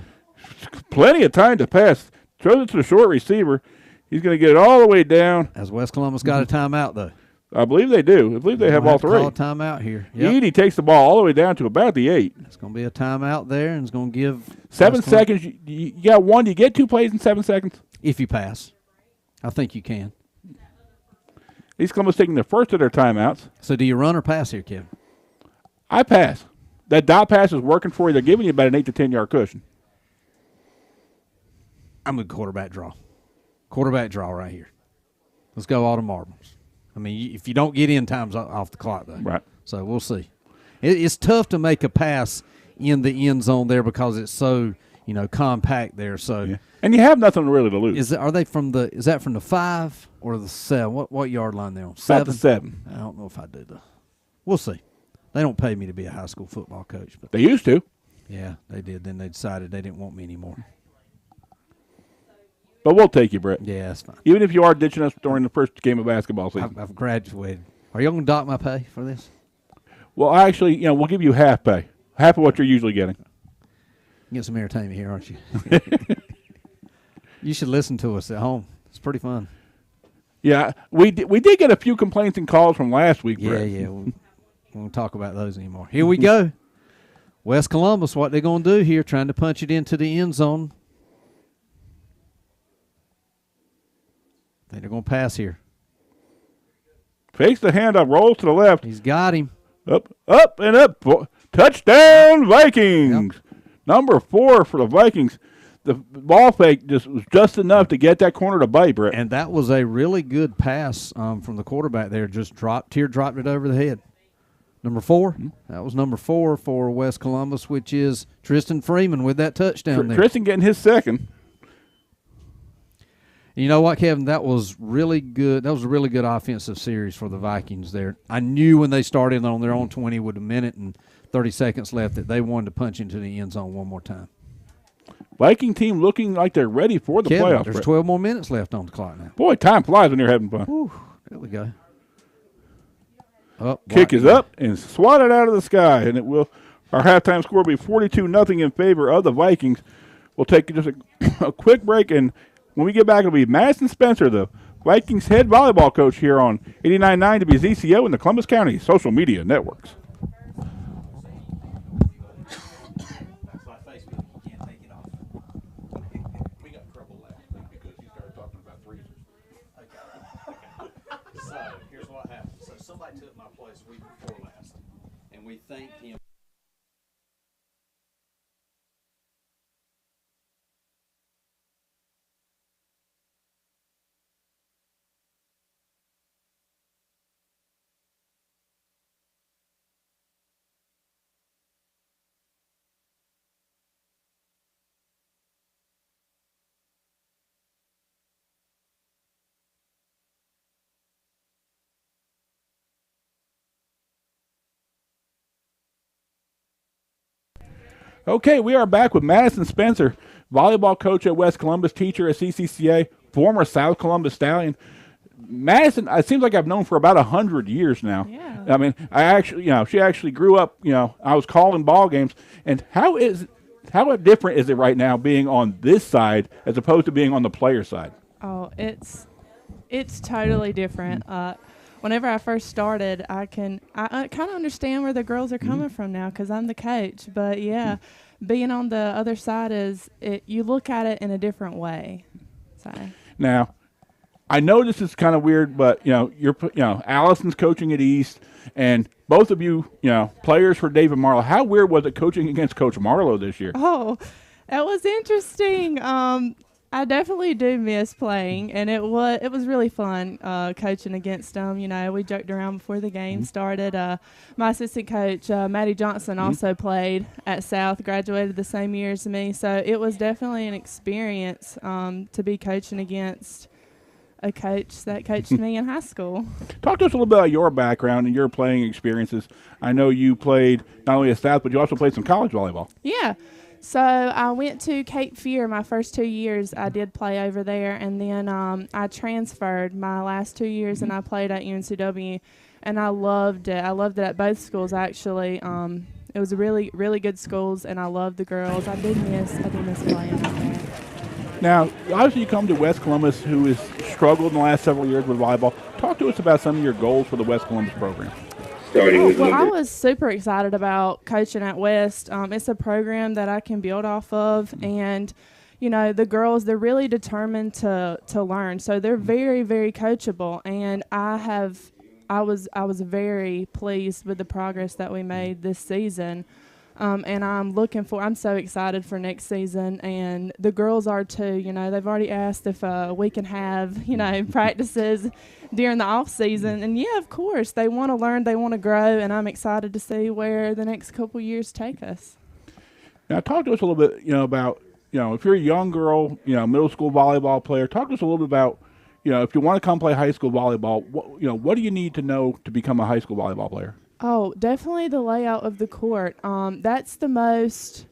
Plenty of time to pass. Throws it to the short receiver. He's going to get it all the way down. As West Columbus got a timeout, though. I believe they do. I believe they have We'll all to three. call a timeout here. Yep. Edie takes the ball all the way down to about the 8. It's going to be a timeout there, and it's going to give 7 West Columbus- seconds. You got one. You get 2 plays in 7 seconds. If you pass. I think you can. East Columbus taking the first of their timeouts. So do you run or pass here, Kevin? I pass. That dot pass is working for you. They're giving you about an 8 to 10 yard cushion. I'm a quarterback draw. Quarterback draw right here. Let's go all the marbles. I mean, if you don't get in, time's off the clock, though. Right. So we'll see. It's tough to make a pass in the end zone there because it's so compact there. So Yeah. And you have nothing really to lose. is that from the 5 or the 7? What yard line they on? About the 7. I don't know if I do the. We'll see. They don't pay me to be a high school football coach, but They used to. yeah, they did. Then they decided they didn't want me anymore. But we'll take you, Brett. Yeah, that's fine. Even if you are ditching us during the first game of basketball season. I've graduated. Are you going to dock my pay for this? Well, actually, we'll give you half pay. Half of what you're usually getting. Get some entertainment here, aren't you? You should listen to us at home. It's pretty fun. Yeah, we did get a few complaints and calls from last week, Brett. Yeah. We won't talk about those anymore. Here we go. West Columbus, what they going to do here, trying to punch it into the end zone. I think they're going to pass here. Fakes the handoff, rolls to the left. He's got him. Up, and up. Touchdown, Vikings. Yep. Number 4 for the Vikings. The ball fake was just enough to get that corner to bite, Brett. And that was a really good pass from the quarterback there. Just dropped it over the head. Number 4. Mm-hmm. That was number 4 for West Columbus, which is Tristan Freeman with that touchdown there. Tristan getting his second. You know what, Kevin? That was really good. That was a really good offensive series for the Vikings there. I knew when they started on their own 20 with a minute and 30 seconds left that they wanted to punch into the end zone one more time. Viking team looking like they're ready for the playoffs. There's 12 more minutes left on the clock now. Boy, time flies when you're having fun. Whew, there we go. Kick is up and swatted out of the sky, and our halftime score will be 42-0 in favor of the Vikings. We'll take just a quick break, and when we get back, it'll be Madison Spencer, the Vikings head volleyball coach here on 89.9 WZCO and the Columbus County social media networks. So here's what happened. So somebody took my place week before last, and we thanked him. Okay, we are back with Madison Spencer, volleyball coach at West Columbus, teacher at CCCA, former South Columbus Stallion. Madison, it seems like I've known for about 100 years now. Yeah. I mean, she actually grew up, I was calling ball games. And how different is it right now being on this side as opposed to being on the player side? Oh, it's totally different. Whenever I first started, I kind of understand where the girls are coming from now because I'm the coach. But yeah, being on the other side you look at it in a different way. So now, I know this is kind of weird, but Allison's coaching at East, and both of you, players for David Marlowe. How weird was it coaching against Coach Marlowe this year? Oh, It was interesting. I definitely do miss playing, and it was really fun coaching against them. You know, we joked around before the game started. My assistant coach, Maddie Johnson, also played at South, graduated the same year as me. So it was definitely an experience to be coaching against a coach that coached me in high school. Talk to us a little bit about your background and your playing experiences. I know you played not only at South, but you also played some college volleyball. Yeah. So I went to Cape Fear my first 2 years. I did play over there, and then I transferred my last 2 years, and I played at UNCW, and I loved it. I loved it at both schools, actually. It was really, really good schools, and I loved the girls. I did miss playing out there. Now, obviously, you come to West Columbus, who has struggled in the last several years with volleyball. Talk to us about some of your goals for the West Columbus program. Starting with I number was super excited about coaching at West. It's a program that I can build off of, and you know the girls, they're really determined to learn. So they're very, very coachable, and I was very pleased with the progress that we made this season. And I'm so excited for next season, and the girls are too. You know, they've already asked if we can have, practices during the off season. And yeah, of course, they want to learn, they want to grow, and I'm excited to see where the next couple years take us. Now, talk to us a little bit, about, if you're a young girl, middle school volleyball player, talk to us a little bit about, if you want to come play high school volleyball, what do you need to know to become a high school volleyball player? Oh, definitely the layout of the court. That's the most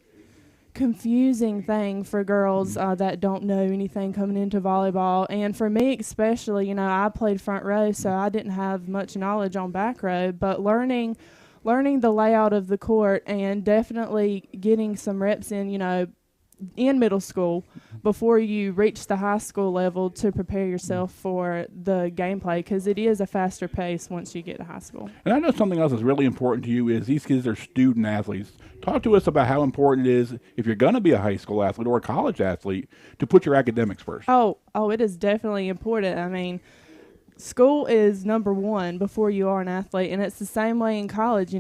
confusing thing for girls that don't know anything coming into volleyball. And for me especially, I played front row, so I didn't have much knowledge on back row. But learning the layout of the court and definitely getting some reps in middle school before you reach the high school level to prepare yourself for the gameplay, because it is a faster pace once you get to high school. And I know something else that's really important to you is these kids are student athletes. Talk to us about how important it is, if you're going to be a high school athlete or a college athlete, to put your academics first. Oh, it is definitely important. I mean, school is number one before you are an athlete, and it's the same way in college.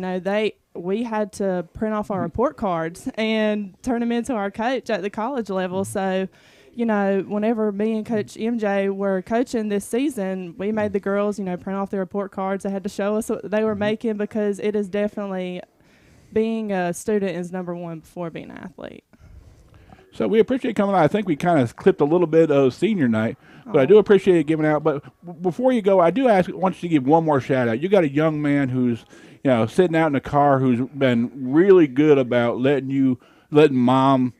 We had to print off our report cards and turn them into our coach at the college level. So, whenever me and Coach MJ were coaching this season, we made the girls, print off their report cards. They had to show us what they were making, because it is definitely, being a student is number one before being an athlete. So we appreciate you coming out. I think we kind of clipped a little bit of senior night, but I do appreciate it giving out. But before you go, I want you to give one more shout out. You got a young man who's sitting out in the car who's been really good about letting mom,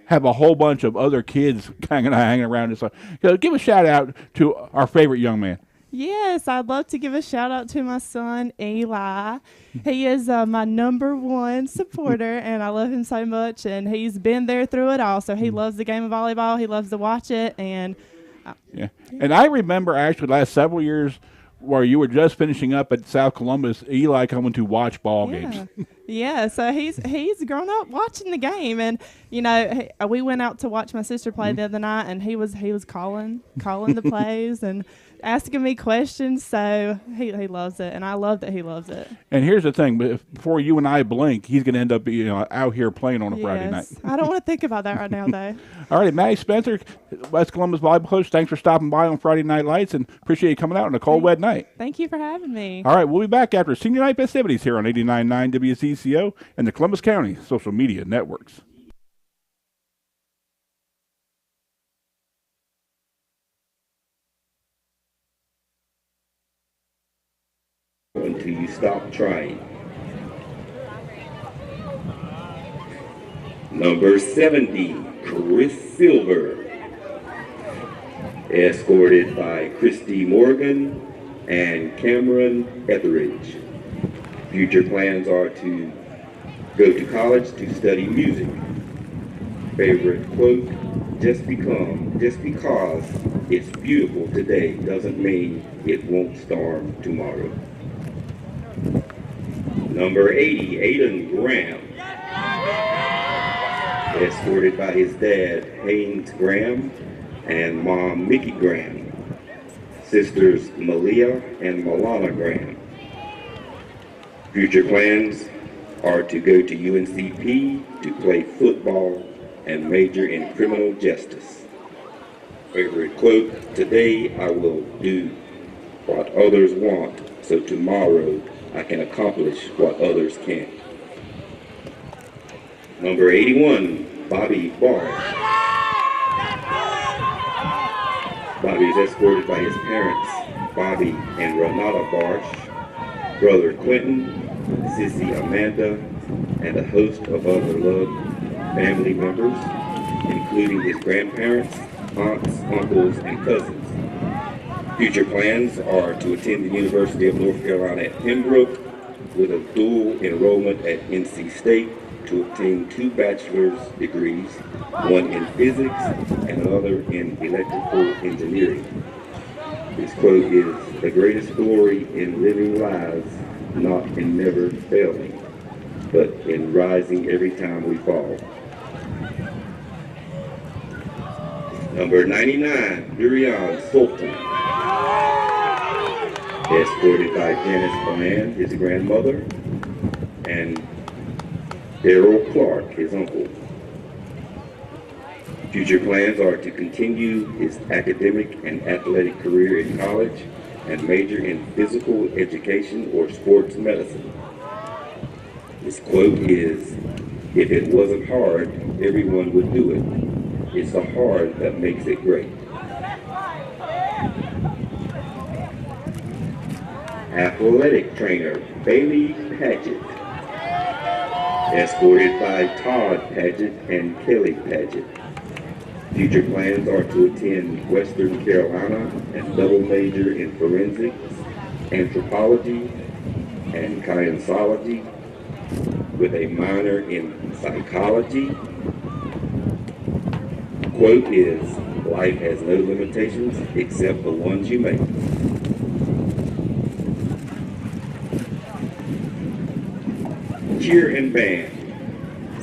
have a whole bunch of other kids hanging around. So give a shout out to our favorite young man. Yes, I'd love to give a shout out to my son, Eli. He is my number one supporter, and I love him so much, and he's been there through it all. So he loves the game of volleyball. He loves to watch it. And I remember actually last several years where you were just finishing up at South Columbus, Eli coming to watch ball games. Yeah, so he's grown up watching the game, and we went out to watch my sister play the other night, and he was calling the plays and asking me questions. So he loves it, and I love that he loves it. And here's the thing: before you and I blink, he's going to end up out here playing on a Friday night. I don't want to think about that right now, though. All right, Maddie Spencer, West Columbus volleyball coach. Thanks for stopping by on Friday Night Lights, and appreciate you coming out on a cold, wet night. Thank you for having me. All right, we'll be back after senior night festivities here on 89.9 WCCO and the Columbus County Social Media Networks. Until you stop trying. Number 70, Chris Silver, escorted by Christy Morgan and Cameron Etheridge. Future plans are to go to college to study music. Favorite quote, just because it's beautiful today doesn't mean it won't storm tomorrow. Number 80, Aiden Graham, escorted by his dad, Haynes Graham, and mom, Mickey Graham, sisters Malia and Milana Graham. Future plans are to go to UNCP to play football and major in criminal justice. Favorite quote, today I will do what others want, so tomorrow I can accomplish what others can't. Number 81, Bobby Barsh. Bobby is escorted by his parents, Bobby and Renata Barsh, brother Quentin, sissy Amanda, and a host of other loved family members, including his grandparents, aunts, uncles, and cousins. Future plans are to attend the University of North Carolina at Pembroke with a dual enrollment at NC State to obtain 2 bachelor's degrees, one in physics and another in electrical engineering. His quote is, the greatest glory in living lives, not in never failing, but in rising every time we fall. Number 99, Durian Sultan. Escorted by Janice Bonan, his grandmother, and Daryl Clark, his uncle. Future plans are to continue his academic and athletic career in college and major in physical education or sports medicine. His quote is, if it wasn't hard, everyone would do it. It's the hard that makes it great. Athletic trainer Bailey Paget, escorted by Todd Paget and Kelly Paget. Future plans are to attend Western Carolina and double major in forensics, anthropology, and kinesiology with a minor in psychology. Quote is, life has no limitations except the ones you make. Cheer and band,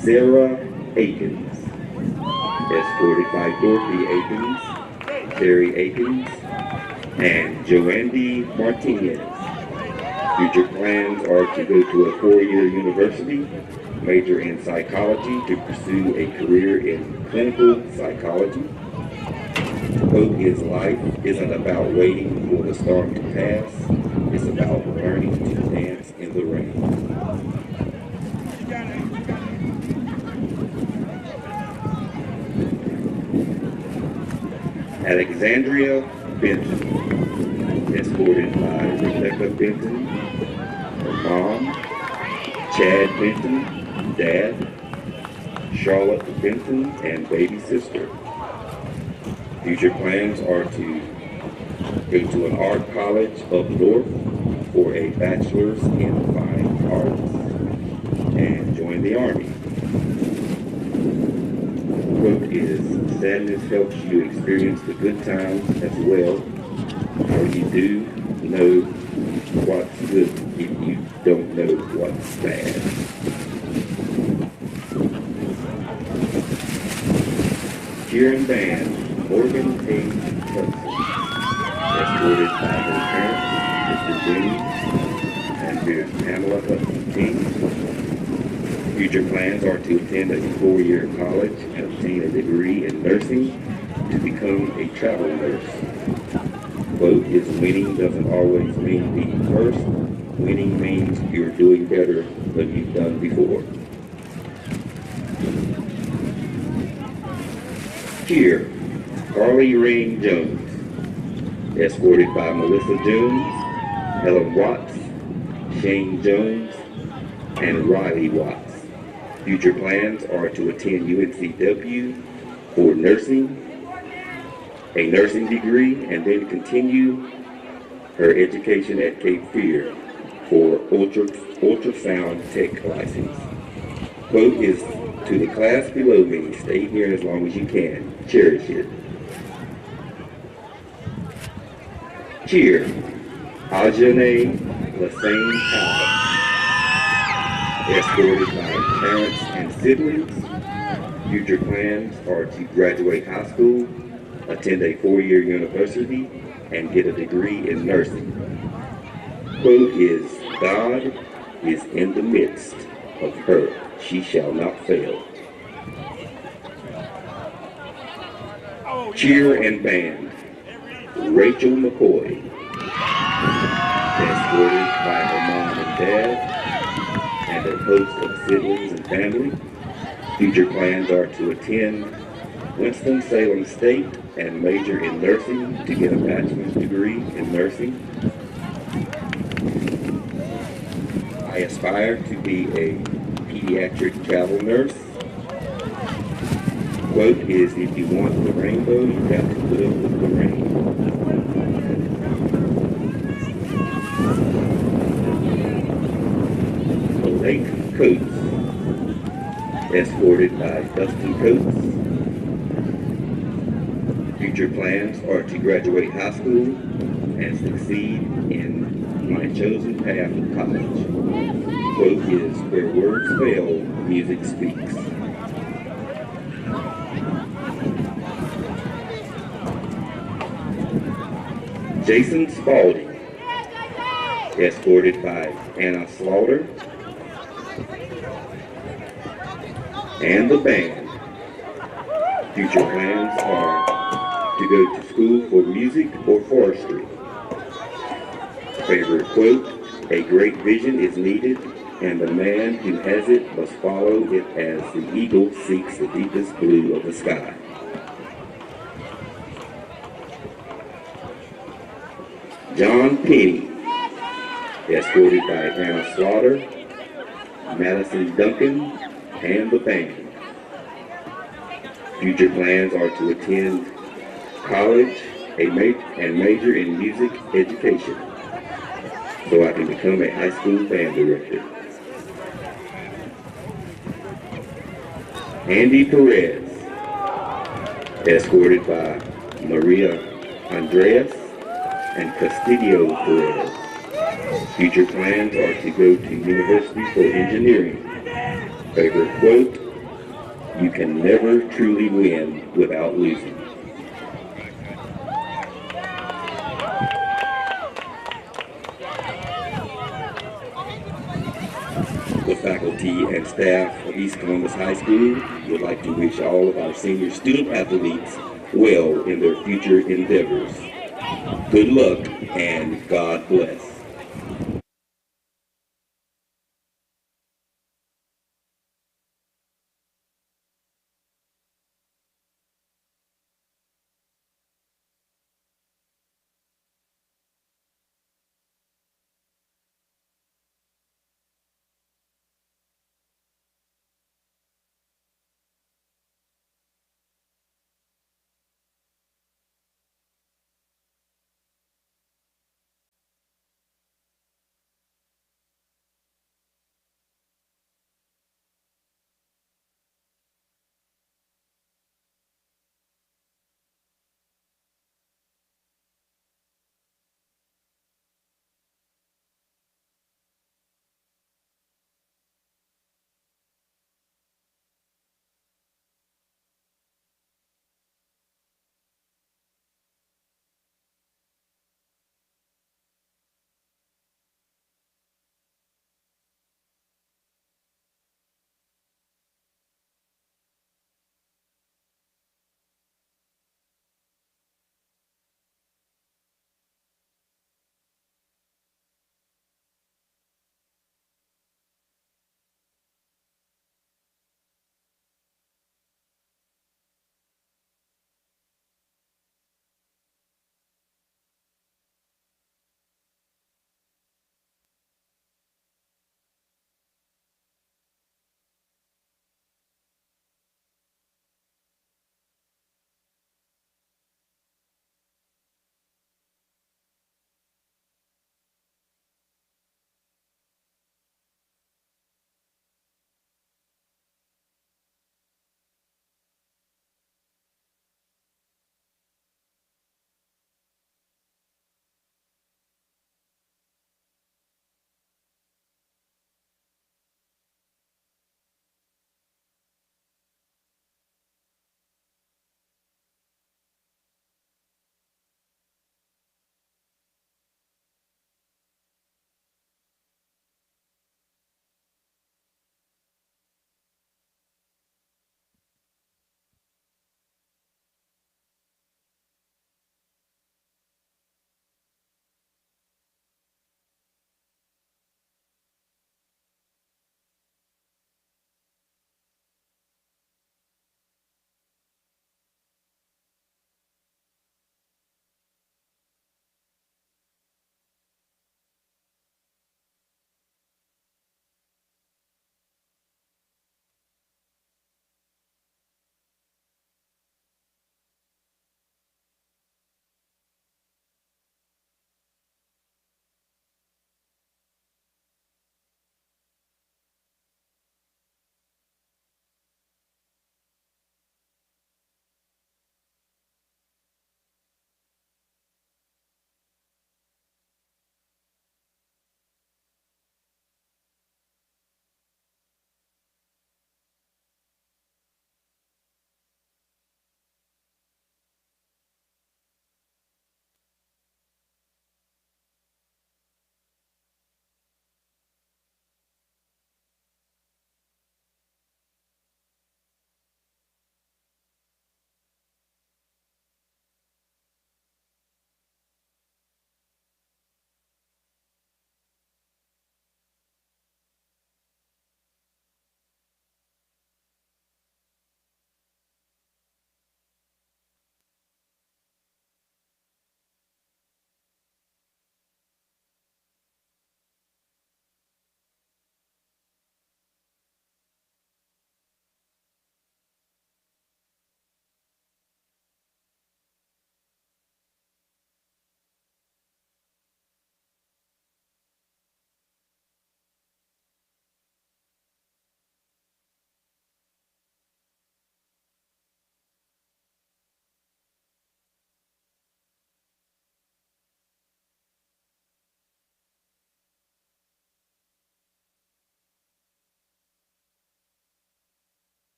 Sarah Akins, escorted by Dorothy Akins, Terry Akins, and Joandy Martinez. Future plans are to go to a 4-year university, major in psychology to pursue a career in clinical psychology. Quote is, life isn't about waiting for the storm to pass, it's about learning to dance in the rain. Alexandria Benton, escorted by Rebecca Benton, her mom, Chad Benton, dad, Charlotte Benton, and baby sister. Future plans are to go to an art college up north for a bachelor's in fine arts and join the Army. Quote is, sadness helps you experience the good times as well, for you do know what's good if you don't know what's bad. Cheer and band, Morgan A. Hudson, escorted by her parents, Mr. Denny, and Ms. Pamela Hudson King. Future plans are to attend a 4-year college and obtain a degree in nursing to become a travel nurse. Quote is, winning doesn't always mean being first. Winning means you're doing better than you've done before. Cheer, Carly Rain Jones, escorted by Melissa Jones, Helen Watts, Shane Jones, and Riley Watts. Future plans are to attend UNCW for nursing, a nursing degree, and then continue her education at Cape Fear for ultrasound tech license. Quote is, to the class below me, stay here as long as you can. Cherish it. Cheer, Ajane Lassane Powell, escorted by parents and siblings. Future plans are to graduate high school, attend a 4-year university, and get a degree in nursing. Quote is, God is in the midst of her. She shall not fail. Cheer and band, Rachel McCoy, escorted by her mom and dad and a host of siblings and family. Future plans are to attend Winston-Salem State and major in nursing to get a bachelor's degree in nursing. I aspire to be a pediatric travel nurse. Quote is, if you want the rainbow, you have to put up with the rain. Lake Coates, escorted by Dustin Coates. Future plans are to graduate high school and succeed in my chosen path of college. Quote is, where words fail, music speaks. Jason Spalding, escorted by Anna Slaughter and the band. Future plans are to go to school for music or forestry. Favorite quote, a great vision is needed, and the man who has it must follow it as the eagle seeks the deepest blue of the sky. John Penny, escorted by Anna Slaughter, Madison Duncan, and the band. Future plans are to attend college and major in music education so I can become a high school band director. Andy Perez, escorted by Maria Andreas and Castillo Perez. Future plans are to go to university for engineering. Favorite quote, you can never truly win without losing. The faculty and staff of East Columbus High School would like to wish all of our senior student athletes well in their future endeavors. Good luck and God bless.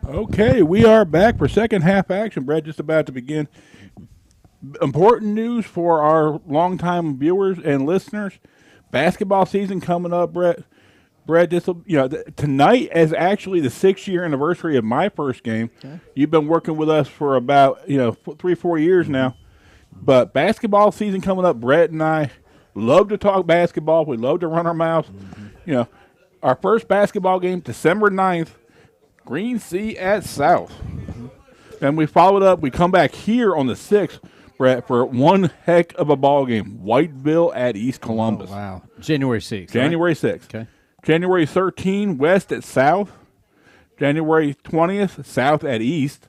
Okay, we are back for second half action, Brett, just about to begin. Important news for our longtime viewers and listeners. Basketball season coming up, Brett. Brett, tonight is actually the 6-year anniversary of my first game. Okay. You've been working with us for about 3-4 years now. But basketball season coming up, Brett and I love to talk basketball. We love to run our mouths. Our first basketball game, December 9th, Green Sea at South. Then we follow it up. We come back here on the 6th, Brett, for one heck of a ball game. Whiteville at East Columbus. Oh, wow. January 6th. January 6th. Okay. January 13th, West at South. January 20th, South at East.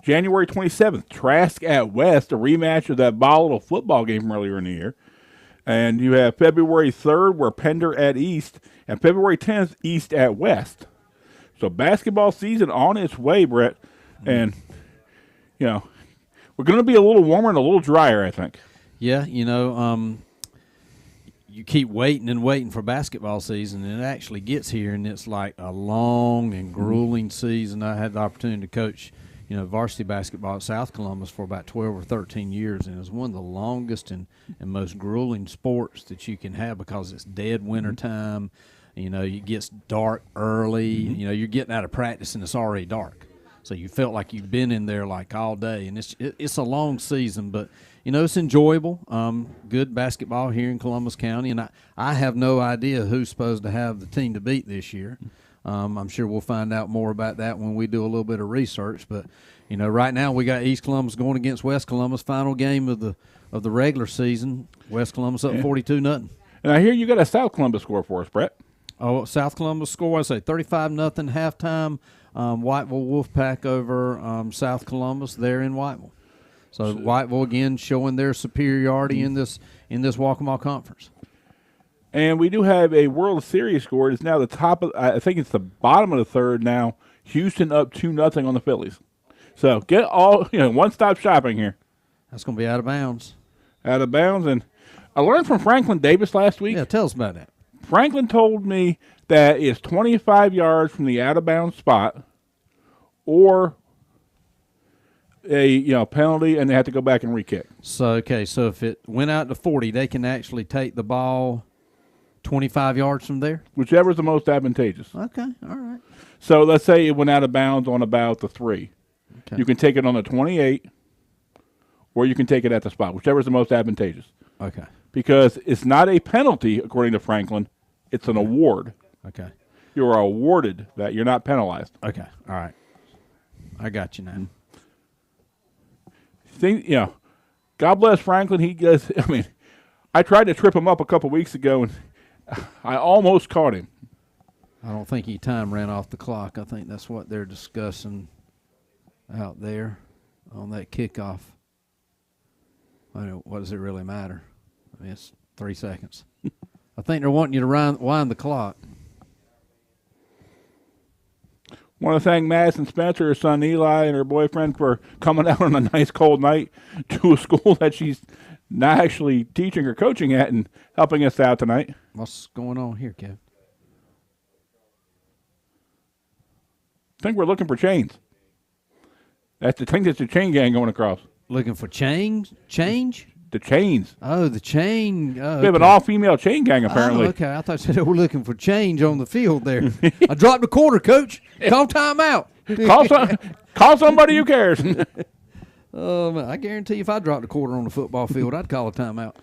January 27th, Trask at West, a rematch of that volatile football game from earlier in the year. And you have February 3rd, where Pender at East, and February 10th, East at West. So basketball season on its way, Brett. And, we're going to be a little warmer and a little drier, I think. Yeah, you keep waiting and waiting for basketball season, and it actually gets here, and it's like a long and grueling season. I had the opportunity to coach, varsity basketball at South Columbus for about 12 or 13 years, and it was one of the longest and most grueling sports that you can have because it's dead winter time. It gets dark early. You're getting out of practice, and it's already dark. So you felt like you've been in there like all day, and it's a long season, but it's enjoyable. Good basketball here in Columbus County, and I have no idea who's supposed to have the team to beat this year. I'm sure we'll find out more about that when we do a little bit of research. But right now we got East Columbus going against West Columbus. Final game of the regular season. West Columbus up 42-0. And I hear you got a South Columbus score for us, Brett. Oh, South Columbus score, I say 35-0 halftime. Whiteville Wolfpack over South Columbus there in Whiteville. So Whiteville again showing their superiority in this Waccamaw Conference. And we do have a World Series score. It's now the top of, I think it's the bottom of the third now. Houston up 2-0 on the Phillies. So get all one-stop shopping here. That's going to be out of bounds. Out of bounds, and I learned from Franklin Davis last week. Yeah, tell us about that. Franklin told me that it's 25 yards from the out-of-bounds spot or a penalty, and they have to go back and re-kick. So if it went out to 40, they can actually take the ball 25 yards from there? Whichever is the most advantageous. Okay, all right. So let's say it went out of bounds on about the 3. Okay. You can take it on the 28, or you can take it at the spot, whichever is the most advantageous. Okay. Because it's not a penalty, according to Franklin. It's an award. Okay. You are awarded that. You're not penalized. Okay. All right. I got you now. God bless Franklin. He does. I tried to trip him up a couple weeks ago, and I almost caught him. I don't think he time ran off the clock. I think that's what they're discussing out there on that kickoff. What does it really matter? It's 3 seconds. I think they're wanting you to wind the clock. Want to thank Madison Spencer, her son Eli, and her boyfriend for coming out on a nice cold night to a school that she's not actually teaching or coaching at and helping us out tonight. What's going on here, Kev? I think we're looking for chains. That's the chain gang going across. Looking for change? The chains. Oh, the chain. Oh, we have an all-female chain gang, apparently. Oh, okay. I thought you said we're looking for change on the field there. I dropped a quarter, Coach. Call timeout. Call somebody who cares. I guarantee you if I dropped a quarter on the football field, I'd call a timeout.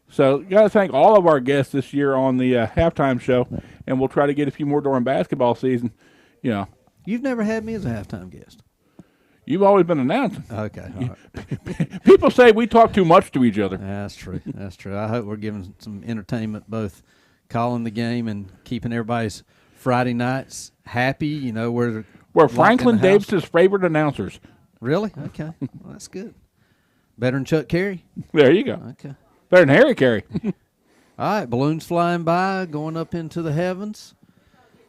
So, got to thank all of our guests this year on the halftime show, and we'll try to get a few more during basketball season. You've never had me as a halftime guest. You've always been announcing. Okay. All right. People say we talk too much to each other. That's true. That's true. I hope we're giving some entertainment, both calling the game and keeping everybody's Friday nights happy. We're Franklin Davis' favorite announcers. Really? Okay. Well, that's good. Better than Chuck Carey? There you go. Okay. Better than Harry Carey. All right. Balloons flying by, going up into the heavens.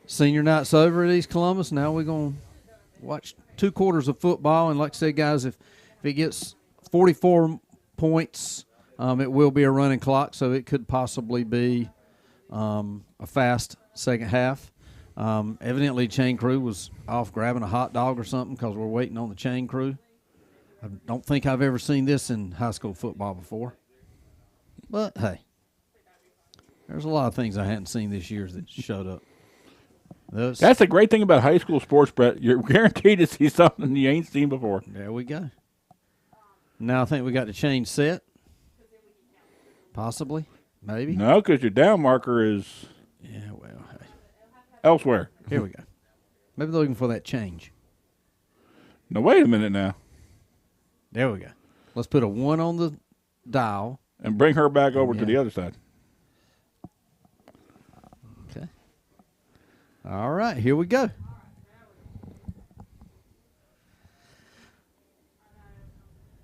Senior night's over at East Columbus. Now we're going to watch 2 quarters of football, and like I said, guys, if it gets 44 points, it will be a running clock, so it could possibly be a fast second half. Evidently, chain crew was off grabbing a hot dog or something because we're waiting on the chain crew. I don't think I've ever seen this in high school football before. But, hey, there's a lot of things I hadn't seen this year that showed up. That's the great thing about high school sports, Brett. You're guaranteed to see something you ain't seen before. There we go. Now I think we got the chain set. Possibly. Maybe. No, because your down marker is Yeah, well, hey. elsewhere. Here we go. Maybe they're looking for that change. Now, wait a minute now. There we go. Let's put a 1 on the dial. And bring her back over to the other side. Okay. All right, here we go.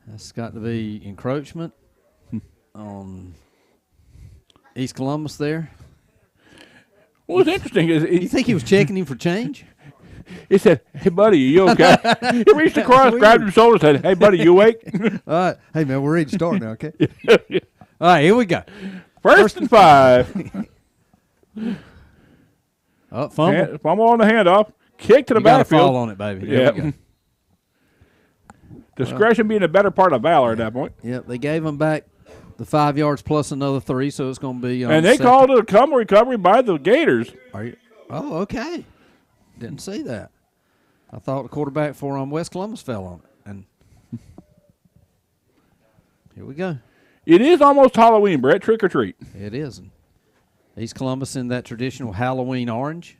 That's got to be encroachment on East Columbus there. What's interesting is You think he was checking him for change? he said, "Hey, buddy, are you okay?" He reached across, grabbed his shoulder, said, "Hey, buddy, you awake?" All right. Hey, man, we're ready to start now, okay? All right, here we go. First and 5. Oh, fumble. Fumble on the handoff. Kick to the You got to backfield. fall on it, baby. There we go. Discretion being a better part of valor at that point. Yep, they gave him back the 5 yards plus another 3, so it's going to be And they called it a come recovery by the Gators. Are you? Oh, okay. Didn't see that. I thought the quarterback for West Columbus fell on it. And here we go. It is almost Halloween, Brett. Trick or treat. It is. And East Columbus in that traditional Halloween orange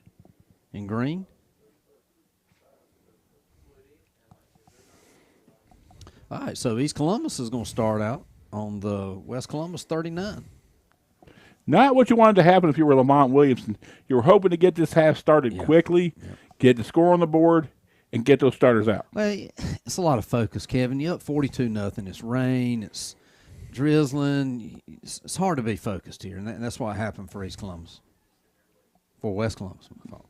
and green. All right, so East Columbus is going to start out on the West Columbus 39. Not what you wanted to happen if you were Lamont Williamson. You were hoping to get this half started quickly, get the score on the board, and get those starters out. Well, it's a lot of focus, Kevin. You're up 42-0. It's rain. It's drizzling. It's hard to be focused here, and that's what happened for East Columbus. For West Columbus, my fault.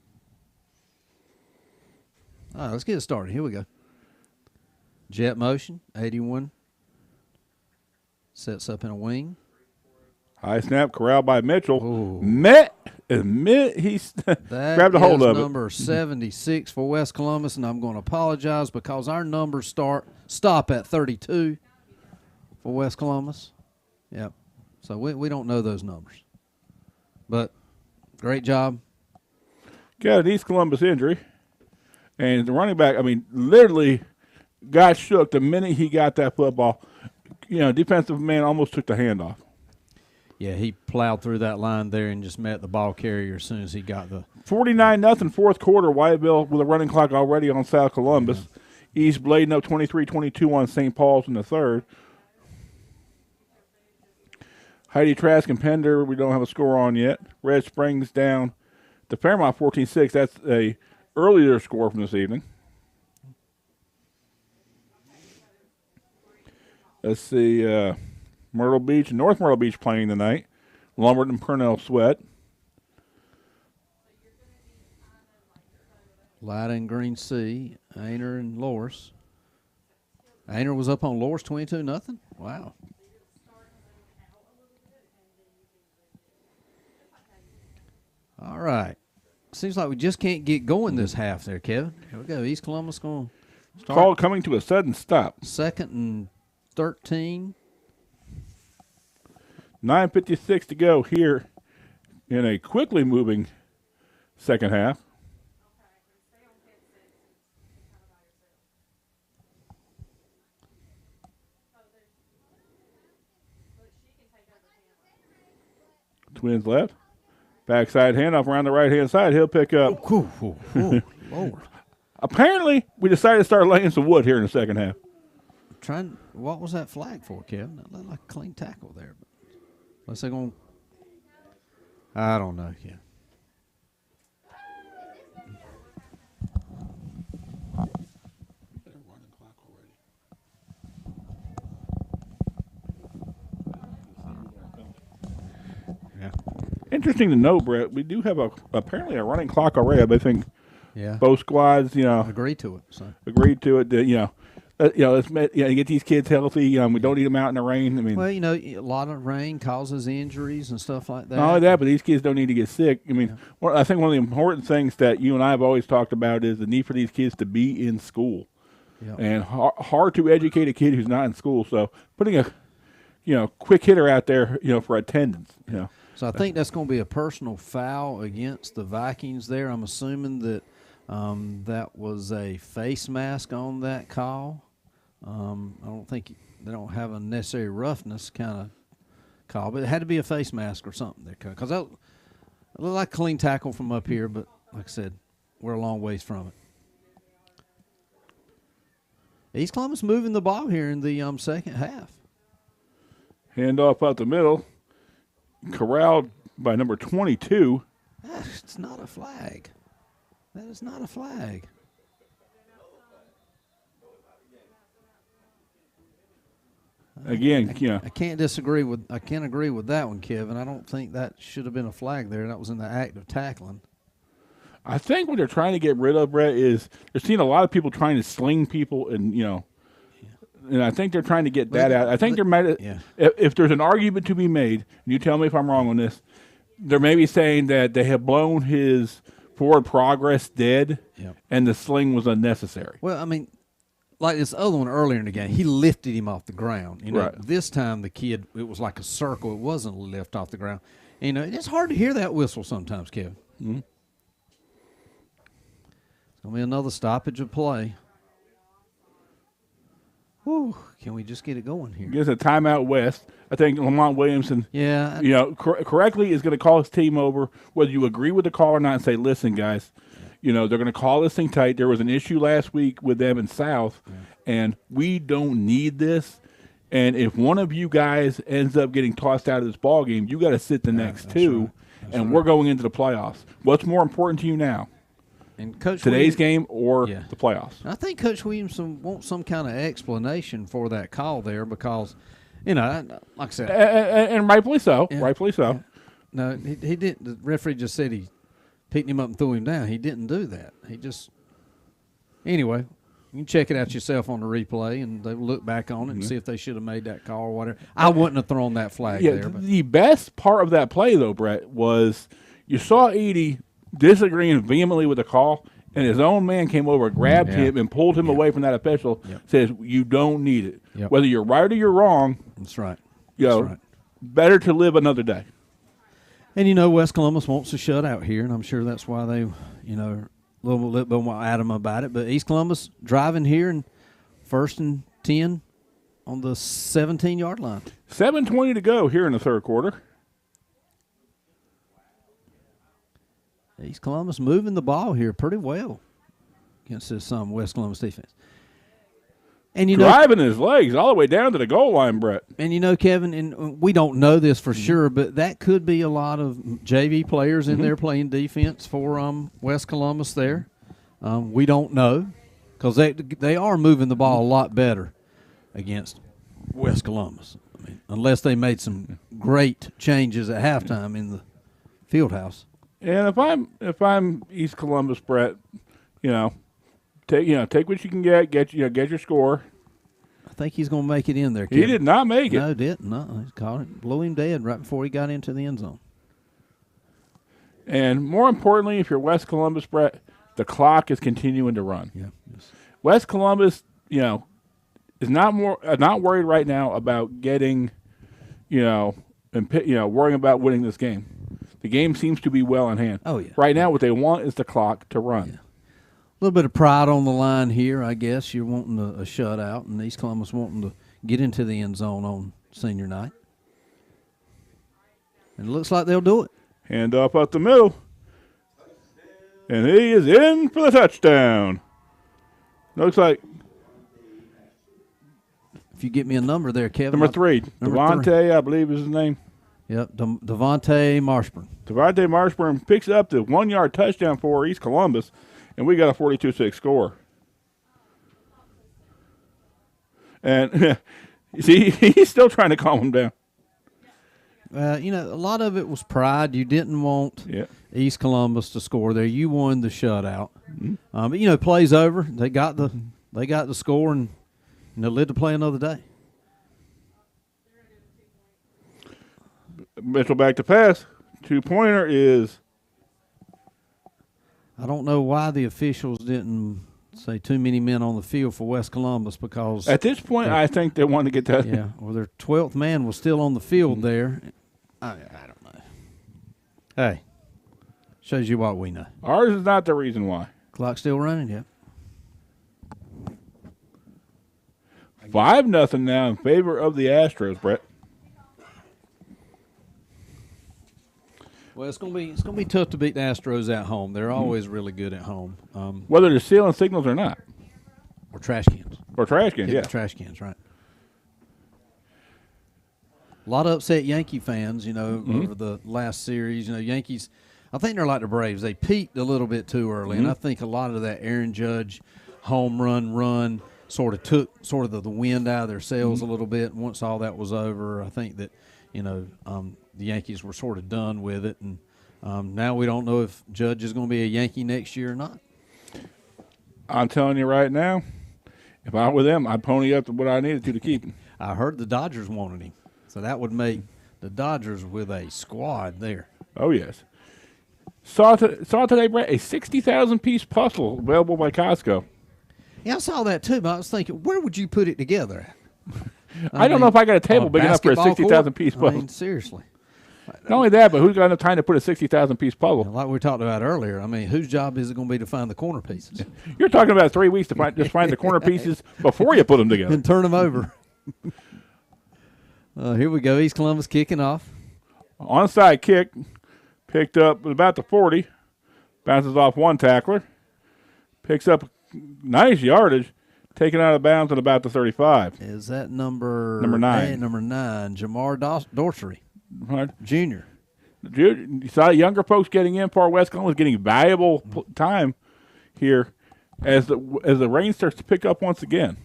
All right, let's get it started. Here we go. Jet motion, 81. Sets up in a wing. High snap, corralled by Mitchell. Ooh. He grabbed a hold of it. Number 76 for West Columbus, and I'm going to apologize because our numbers stop at 32 for West Columbus. Yep. So we don't know those numbers. But great job. Got an East Columbus injury. And the running back, literally got shook the minute he got that football. Defensive man almost took the hand off. Yeah, he plowed through that line there and just met the ball carrier as soon as he got the 49-0 fourth quarter. Whiteville with a running clock already on South Columbus. Yeah. East blading up 23-22 on St. Paul's in the third. Heidi Trask and Pender, we don't have a score on yet. Red Springs down to Fairmont 14-6. That's a earlier score from this evening. Let's see, Myrtle Beach and North Myrtle Beach playing tonight. Lumberton and Purnell Sweat. Lyda and Green Sea, Ainer and Loris. Ainer was up on Loris 22-0. Wow. All right. Seems like we just can't get going this half there, Kevin. Here we go. East Columbus going to start. Call coming to a sudden stop. 2nd and 13. 9:56 to go here in a quickly moving second half. Twins left. Backside handoff around the right-hand side. He'll pick up. Lord. Apparently, we decided to start laying some wood here in the second half. What was that flag for, Kevin? That looked like a clean tackle there. But unless they're going, I don't know, Kevin. Yeah. Interesting to know, Brett. We do have apparently a running clock already. I think Yeah. both squads, Agree to it. So. agreed to it. That, get these kids healthy. We don't need them out in the rain. I mean, Well, a lot of rain causes injuries and stuff like that. not only that, but these kids don't need to get sick. I mean, I think one of the important things that you and I have always talked about is the need for these kids to be in school. Yep. And hard to educate a kid who's not in school. So putting a quick hitter out there, for attendance. So I think that's going to be a personal foul against the Vikings there. I'm assuming that that was a face mask on that call. I don't think they don't have a necessary roughness kind of call, but it had to be a face mask or something there, because that looked like a clean tackle from up here, but like I said, we're a long ways from it. East Columbus moving the ball here in the second half. Handoff out the middle, corralled by number 22. It's not a flag. That is not a flag. Again, I can't agree with that one, Kevin. I don't think that should have been a flag there. That was in the act of tackling. I think what they're trying to get rid of, Brett, is they're seeing a lot of people trying to sling people, and and I think they're trying to get that out. I think if there's an argument to be made, and you tell me if I'm wrong on this, they're maybe saying that they have blown his forward progress dead, and the sling was unnecessary. Well, I mean, like this other one earlier in the game, he lifted him off the ground. Right. This time the kid, it was like a circle. It wasn't a lift off the ground. It's hard to hear that whistle sometimes, Kevin. Mm-hmm. It's going to be another stoppage of play. Whew, can we just get it going here? Gives a timeout West. I think Lamont Williamson, correctly is going to call his team over, whether you agree with the call or not, and say, listen, guys, they're going to call this thing tight. There was an issue last week with them in South, and we don't need this. And if one of you guys ends up getting tossed out of this ball game, you got to sit the next two, and we're going into the playoffs. What's more important to you now? And Coach today's game or the playoffs? I think Coach Williamson wants some kind of explanation for that call there because, like I said. And rightfully so. Yeah. Rightfully so. Yeah. No, he didn't. The referee just said he picked him up and threw him down. He didn't do that. He just – anyway, you can check it out yourself on the replay, and they look back on it and see if they should have made that call or whatever. I wouldn't have thrown that flag there. But. The best part of that play, though, Brett, was you saw Edey – disagreeing vehemently with the call, and his own man came over, grabbed him, and pulled him away from that official, says, you don't need it. Whether you're right or you're wrong, that's right. Better to live another day. And, West Columbus wants to shut out here, and I'm sure that's why they, are a little bit more adamant about it. But East Columbus driving here and 1st and 10 on the 17-yard line. 7:20 to go here in the third quarter. East Columbus moving the ball here pretty well against this West Columbus defense. And driving his legs all the way down to the goal line, Brett. And Kevin, and we don't know this for sure, but that could be a lot of JV players in there playing defense for West Columbus there. We don't know because they are moving the ball a lot better against West Columbus. I mean, unless they made some great changes at halftime in the field house. And if I'm East Columbus, Brett, take what you can get your score. I think he's going to make it in there, Kevin. He did not make it. No, didn't. No, he caught it, blew him dead right before he got into the end zone. And more importantly, if you're West Columbus, Brett, the clock is continuing to run. Yeah. Yes. West Columbus, is not worried right now about getting, worrying about winning this game. The game seems to be well in hand. Oh, yeah. Right now, what they want is the clock to run. Yeah. A little bit of pride on the line here, I guess. You're wanting a shutout, and East Columbus wanting to get into the end zone on senior night. And it looks like they'll do it. Hand off up the middle. And he is in for the touchdown. Looks like. If you get me a number there, Kevin. Number 3. Devontae, I believe is his name. Yep, Devontae Marshburn. Devontae Marshburn picks up the 1-yard touchdown for East Columbus, and we got a 42-6 score. And see, he's still trying to calm him down. A lot of it was pride. You didn't want East Columbus to score there. You won the shutout. Mm-hmm. But play's over. They got the score, and And they'll live to play another day. Mitchell back to pass. 2-pointer is I don't know why the officials didn't say too many men on the field for West Columbus because at this point. I think they want to get that. yeah, well, their 12th man was still on the field there. I don't know. Hey, shows you what we know. Ours is not the reason why. Clock still running, yeah. 5-0 now in favor of the Astros, Brett. Well, it's gonna be tough to beat the Astros at home. They're always really good at home. Whether they're stealing signals or not. Or trash cans. Or trash cans, Yeah, yeah. trash cans, right. A lot of upset Yankee fans, over the last series. Yankees, I think they're like the Braves. They peaked a little bit too early, and I think a lot of that Aaron Judge home run sort of took the wind out of their sails a little bit. And once all that was over, I think that, the Yankees were sort of done with it. And now we don't know if Judge is going to be a Yankee next year or not. I'm telling you right now, if I were them, I'd pony up to what I needed to keep him. I heard the Dodgers wanted him. So that would make the Dodgers with a squad there. Oh, yes. Saw today, Brett, a 60,000-piece puzzle available by Costco. Yeah, I saw that too, but I was thinking, where would you put it together? I don't know if I got a table big enough for a 60,000-piece puzzle. I mean, seriously. Not only that, but who's got enough time to put a 60,000-piece puzzle? Like we talked about earlier, I mean, whose job is it going to be to find the corner pieces? You're talking about 3 weeks to find the corner pieces before you put them together. And turn them over. Here we go. East Columbus kicking off. Onside kick, picked up at about the 40, bounces off one tackler, picks up nice yardage, taken out of bounds at about the 35. Is that number 9? Number 9, Jamar Dorsey, Right. Jr. You saw younger folks getting in for West Columbus, getting valuable time here as the rain starts to pick up once again.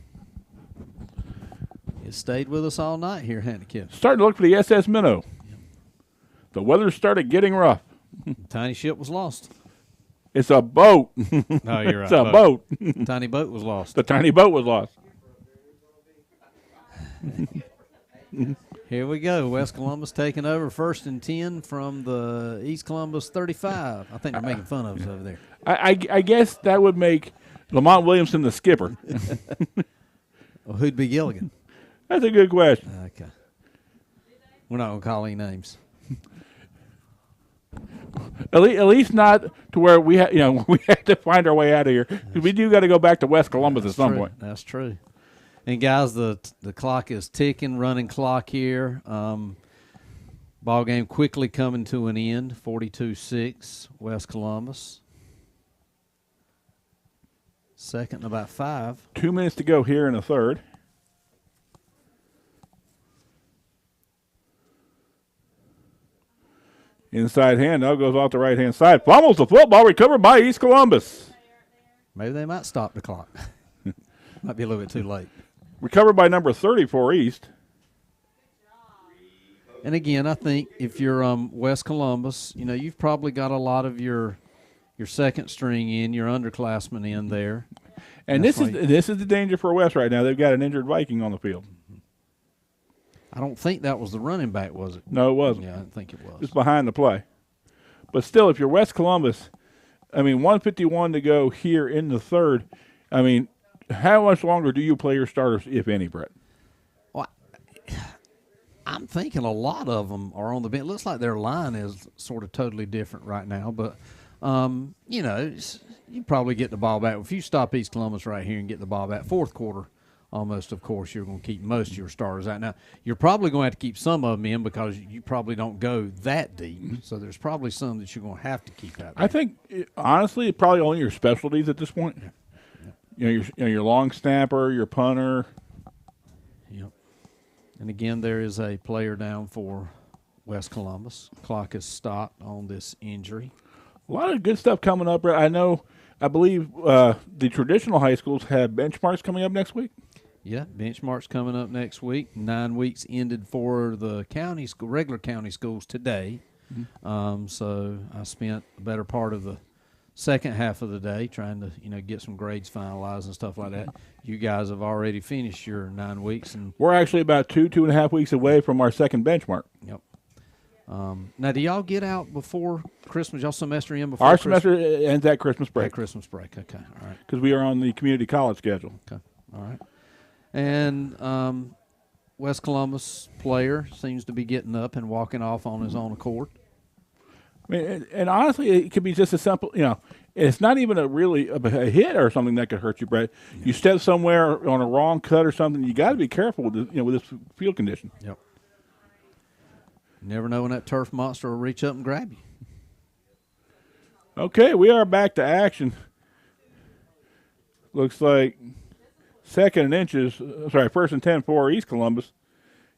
It stayed with us all night here, hadn't it, Kip? Starting to look for the SS Minnow. The weather started getting rough. Tiny ship was lost. It's a boat. Oh, you're right. It's a boat. Tiny boat was lost. The tiny boat was lost. Here we go. West Columbus taking over 1st and 10 from the East Columbus 35. I think they're making fun of us over there. I guess that would make Lamont Williamson the skipper. Well, who'd be Gilligan? That's a good question. Okay. We're not going to call any names. At least not to where we we have to find our way out of here. 'Cause we do got to go back to West Columbus at some point. That's true. And guys, the clock is ticking, running clock here. Ball game quickly coming to an end. 42-6, West Columbus. Second and about 5. 2 minutes to go here in the third. Inside hand now goes off the right-hand side. Fumbles the football, recovered by East Columbus. Maybe they might stop the clock. Might be a little bit too late. Recovered by number 30 for East. And again, I think if you're West Columbus, you've probably got a lot of your second string in, your underclassmen in there. And this is the danger for West right now. They've got an injured Viking on the field. I don't think that was the running back, was it? No, it wasn't. Yeah, I didn't think it was. Just behind the play. But still, if you're West Columbus, 1:51 to go here in the third. How much longer do you play your starters, if any, Brett? Well, I'm thinking a lot of them are on the bench. It looks like their line is sort of totally different right now. But, you probably get the ball back. If you stop East Columbus right here and get the ball back, fourth quarter, almost, of course, you're going to keep most of your starters out. Now, you're probably going to have to keep some of them in because you probably don't go that deep. So there's probably some that you're going to have to keep out there. I think, honestly, probably only your specialties at this point. Yeah. Your long snapper, your punter. Yep. And again, there is a player down for West Columbus. Clock is stopped on this injury. A lot of good stuff coming up. I believe the traditional high schools have benchmarks coming up next week. Yeah, benchmarks coming up next week. 9 weeks ended for the county school, regular county schools today. Mm-hmm. So I spent the better part of the second half of the day, trying to get some grades finalized and stuff like that. You guys have already finished your 9 weeks, and We're actually about 2.5 weeks away from our second benchmark. yep. Now, do y'all get out before Christmas? Y'all semester in before Our Christmas? semester ends at Christmas At break Christmas break. Okay, all right. because we are on the community college schedule. Okay, all right. And West Columbus player seems to be getting up and walking off on his own accord. I mean, and honestly, it could be just a simple, it's not even a hit or something that could hurt you, Brett. Yeah. You step somewhere on a wrong cut or something, you got to be careful with this, with this field condition. Yep. You never know when that turf monster will reach up and grab you. Okay, we are back to action. Looks like first and 10 for East Columbus.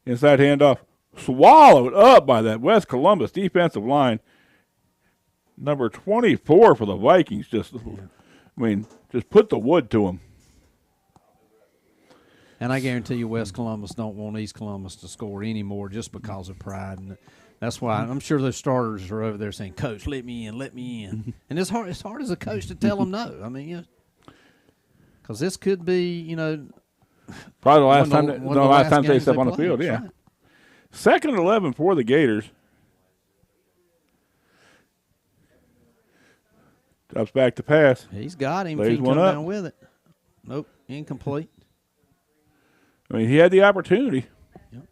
Inside handoff, swallowed up by that West Columbus defensive line. Number 24 for the Vikings. Just put the wood to them. And I guarantee you West Columbus don't want East Columbus to score anymore just because of pride. And that's why I'm sure those starters are over there saying, Coach, let me in, let me in. And it's hard as a coach to tell them no. I mean, because this could be, probably the last time they step on the play. field, yeah. Right. Second and 11 for the Gators. Drops back to pass. He's got him. Lays He can one come up. down with it. Nope, incomplete. I mean, he had the opportunity. Yep.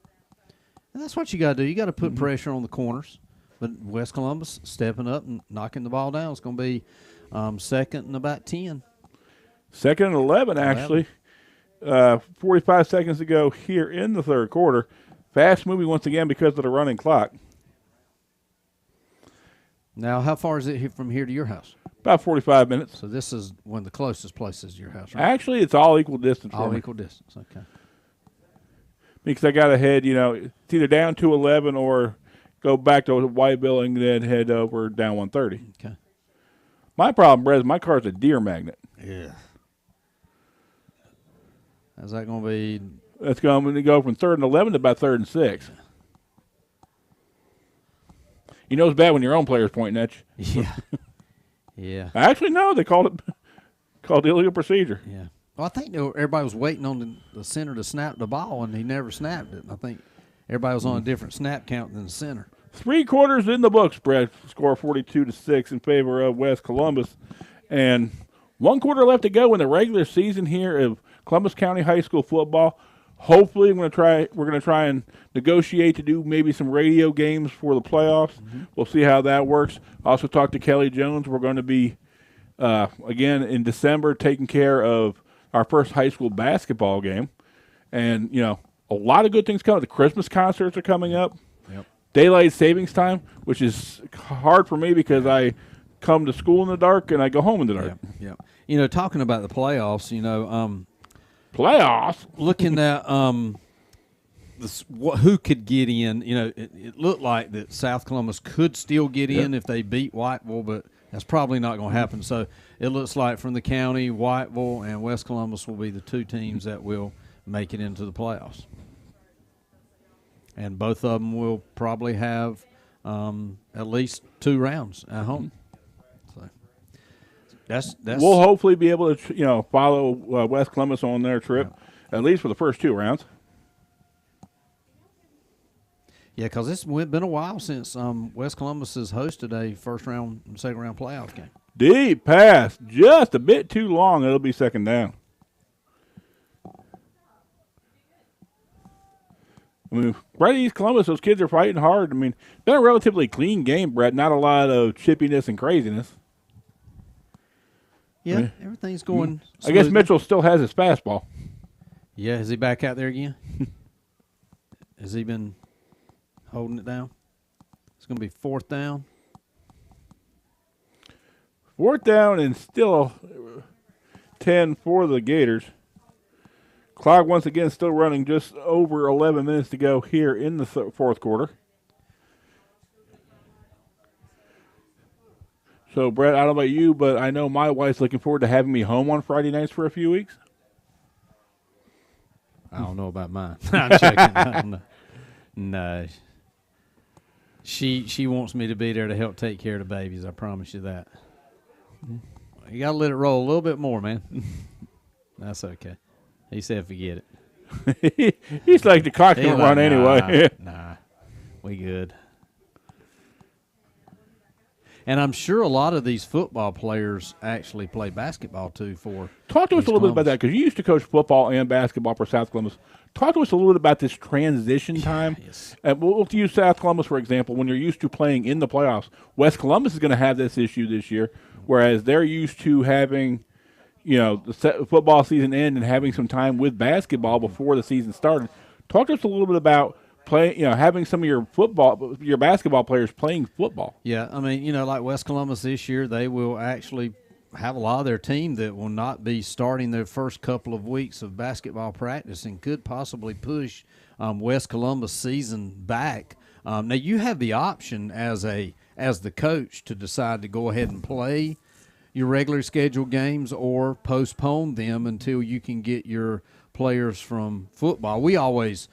And that's what you got to do. You got to put pressure on the corners. But West Columbus stepping up and knocking the ball down. It's going to be second and about 10. Second and 11, actually. 45 seconds to go here in the third quarter. Fast moving once again because of the running clock. Now, how far is it from here to your house? About 45 minutes. So this is one of the closest places to your house, right? Actually, it's all equal distance for All me. equal distance, okay. Because I got to head, it's either down to 11 or go back to the white building and then head over down 130. Okay. My problem, Brett, is my car's a deer magnet. Yeah. How's that going to be? That's going to go from third and 11 to about third and 6. You know it's bad when your own player's pointing at you. Yeah. Yeah. Actually, no, they called illegal procedure. Yeah. Well, I think everybody was waiting on the center to snap the ball, and he never snapped it. I think everybody was on a different snap count than the center. 3 quarters in the books, Brett. Score 42-6 in favor of West Columbus. And 1 quarter left to go in the regular season here of Columbus County High School football. Hopefully, we're going to try and negotiate to do maybe some radio games for the playoffs. Mm-hmm. We'll see how that works. Also talked to Kelly Jones. We're going to be again in December taking care of our first high school basketball game, and a lot of good things coming. The Christmas concerts are coming up. Yep. Daylight savings time, which is hard for me because I come to school in the dark and I go home in the dark. Yeah. Talking about the playoffs, Playoffs. looking at who could get in, it looked like that South Columbus could still get in if they beat Whiteville, but that's probably not going to happen. So it looks like from the county, Whiteville and West Columbus will be the 2 teams that will make it into the playoffs. And both of them will probably have at least 2 rounds at home. So that's we'll hopefully be able to follow West Columbus on their trip, at least for the first 2 rounds. Yeah, because it's been a while since West Columbus has hosted a first round and second round playoff game. Deep pass, just a bit too long. It'll be second down. I mean, right at East Columbus, those kids are fighting hard. I mean, it's been a relatively clean game, Brett. Not a lot of chippiness and craziness. Yeah, everything's going I guess smoothly. Mitchell still has his fastball. Yeah, is he back out there again? Has he been holding it down? It's going to be 4th down. 4th down and still 10 for the Gators. Clock once again still running, just over 11 minutes to go here in the fourth quarter. So, Brett, I don't know about you, but I know my wife's looking forward to having me home on Friday nights for a few weeks. I don't know about mine. I'm joking. I don't know. No. She wants me to be there to help take care of the babies. I promise you that. You got to let it roll a little bit more, man. That's okay. He said forget it. He's like, the clock's He going to like, run anyway. Nah, we good. And I'm sure a lot of these football players actually play basketball, too, for Talk to us East a little bit about Columbus. that, because you used to coach football and basketball for South Columbus. Talk to us a little bit about this transition time. Yes. We'll use South Columbus, for example. When you're used to playing in the playoffs, West Columbus is going to have this issue this year, whereas they're used to having, the football season end and having some time with basketball before the season started. Talk to us a little bit about having some of your basketball players playing football. Yeah, I mean, like West Columbus this year, they will actually have a lot of their team that will not be starting their first couple of weeks of basketball practice and could possibly push West Columbus season back. Now, you have the option as the coach to decide to go ahead and play your regular scheduled games or postpone them until you can get your players from football. We always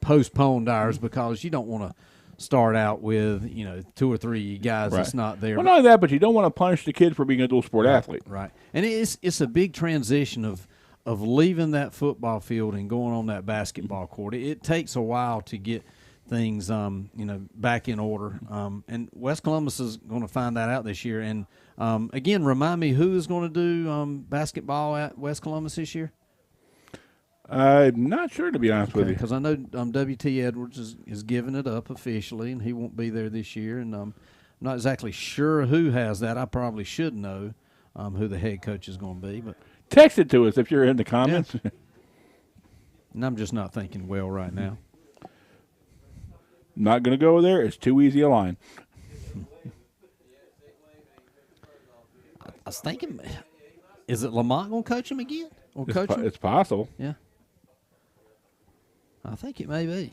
postponed ours because you don't want to start out with, 2 or 3 guys that's not there. Well, not only that, but you don't want to punish the kid for being a dual sport athlete. Right. And it's a big transition of leaving that football field and going on that basketball court. It takes a while to get things, back in order. And West Columbus is going to find that out this year. And, again, remind me, who is going to do basketball at West Columbus this year? I'm not sure, to be honest with you. Because I know W.T. Edwards is giving it up officially, and he won't be there this year. And I'm not exactly sure who has that. I probably should know who the head coach is going to be. But Text it to us if you're in the comments. Yeah. And I'm just not thinking well right now. Not going to go there. It's too easy a line. I was thinking, is it Lamont going to coach him again? Or coach him? It's possible. Yeah. I think it may be.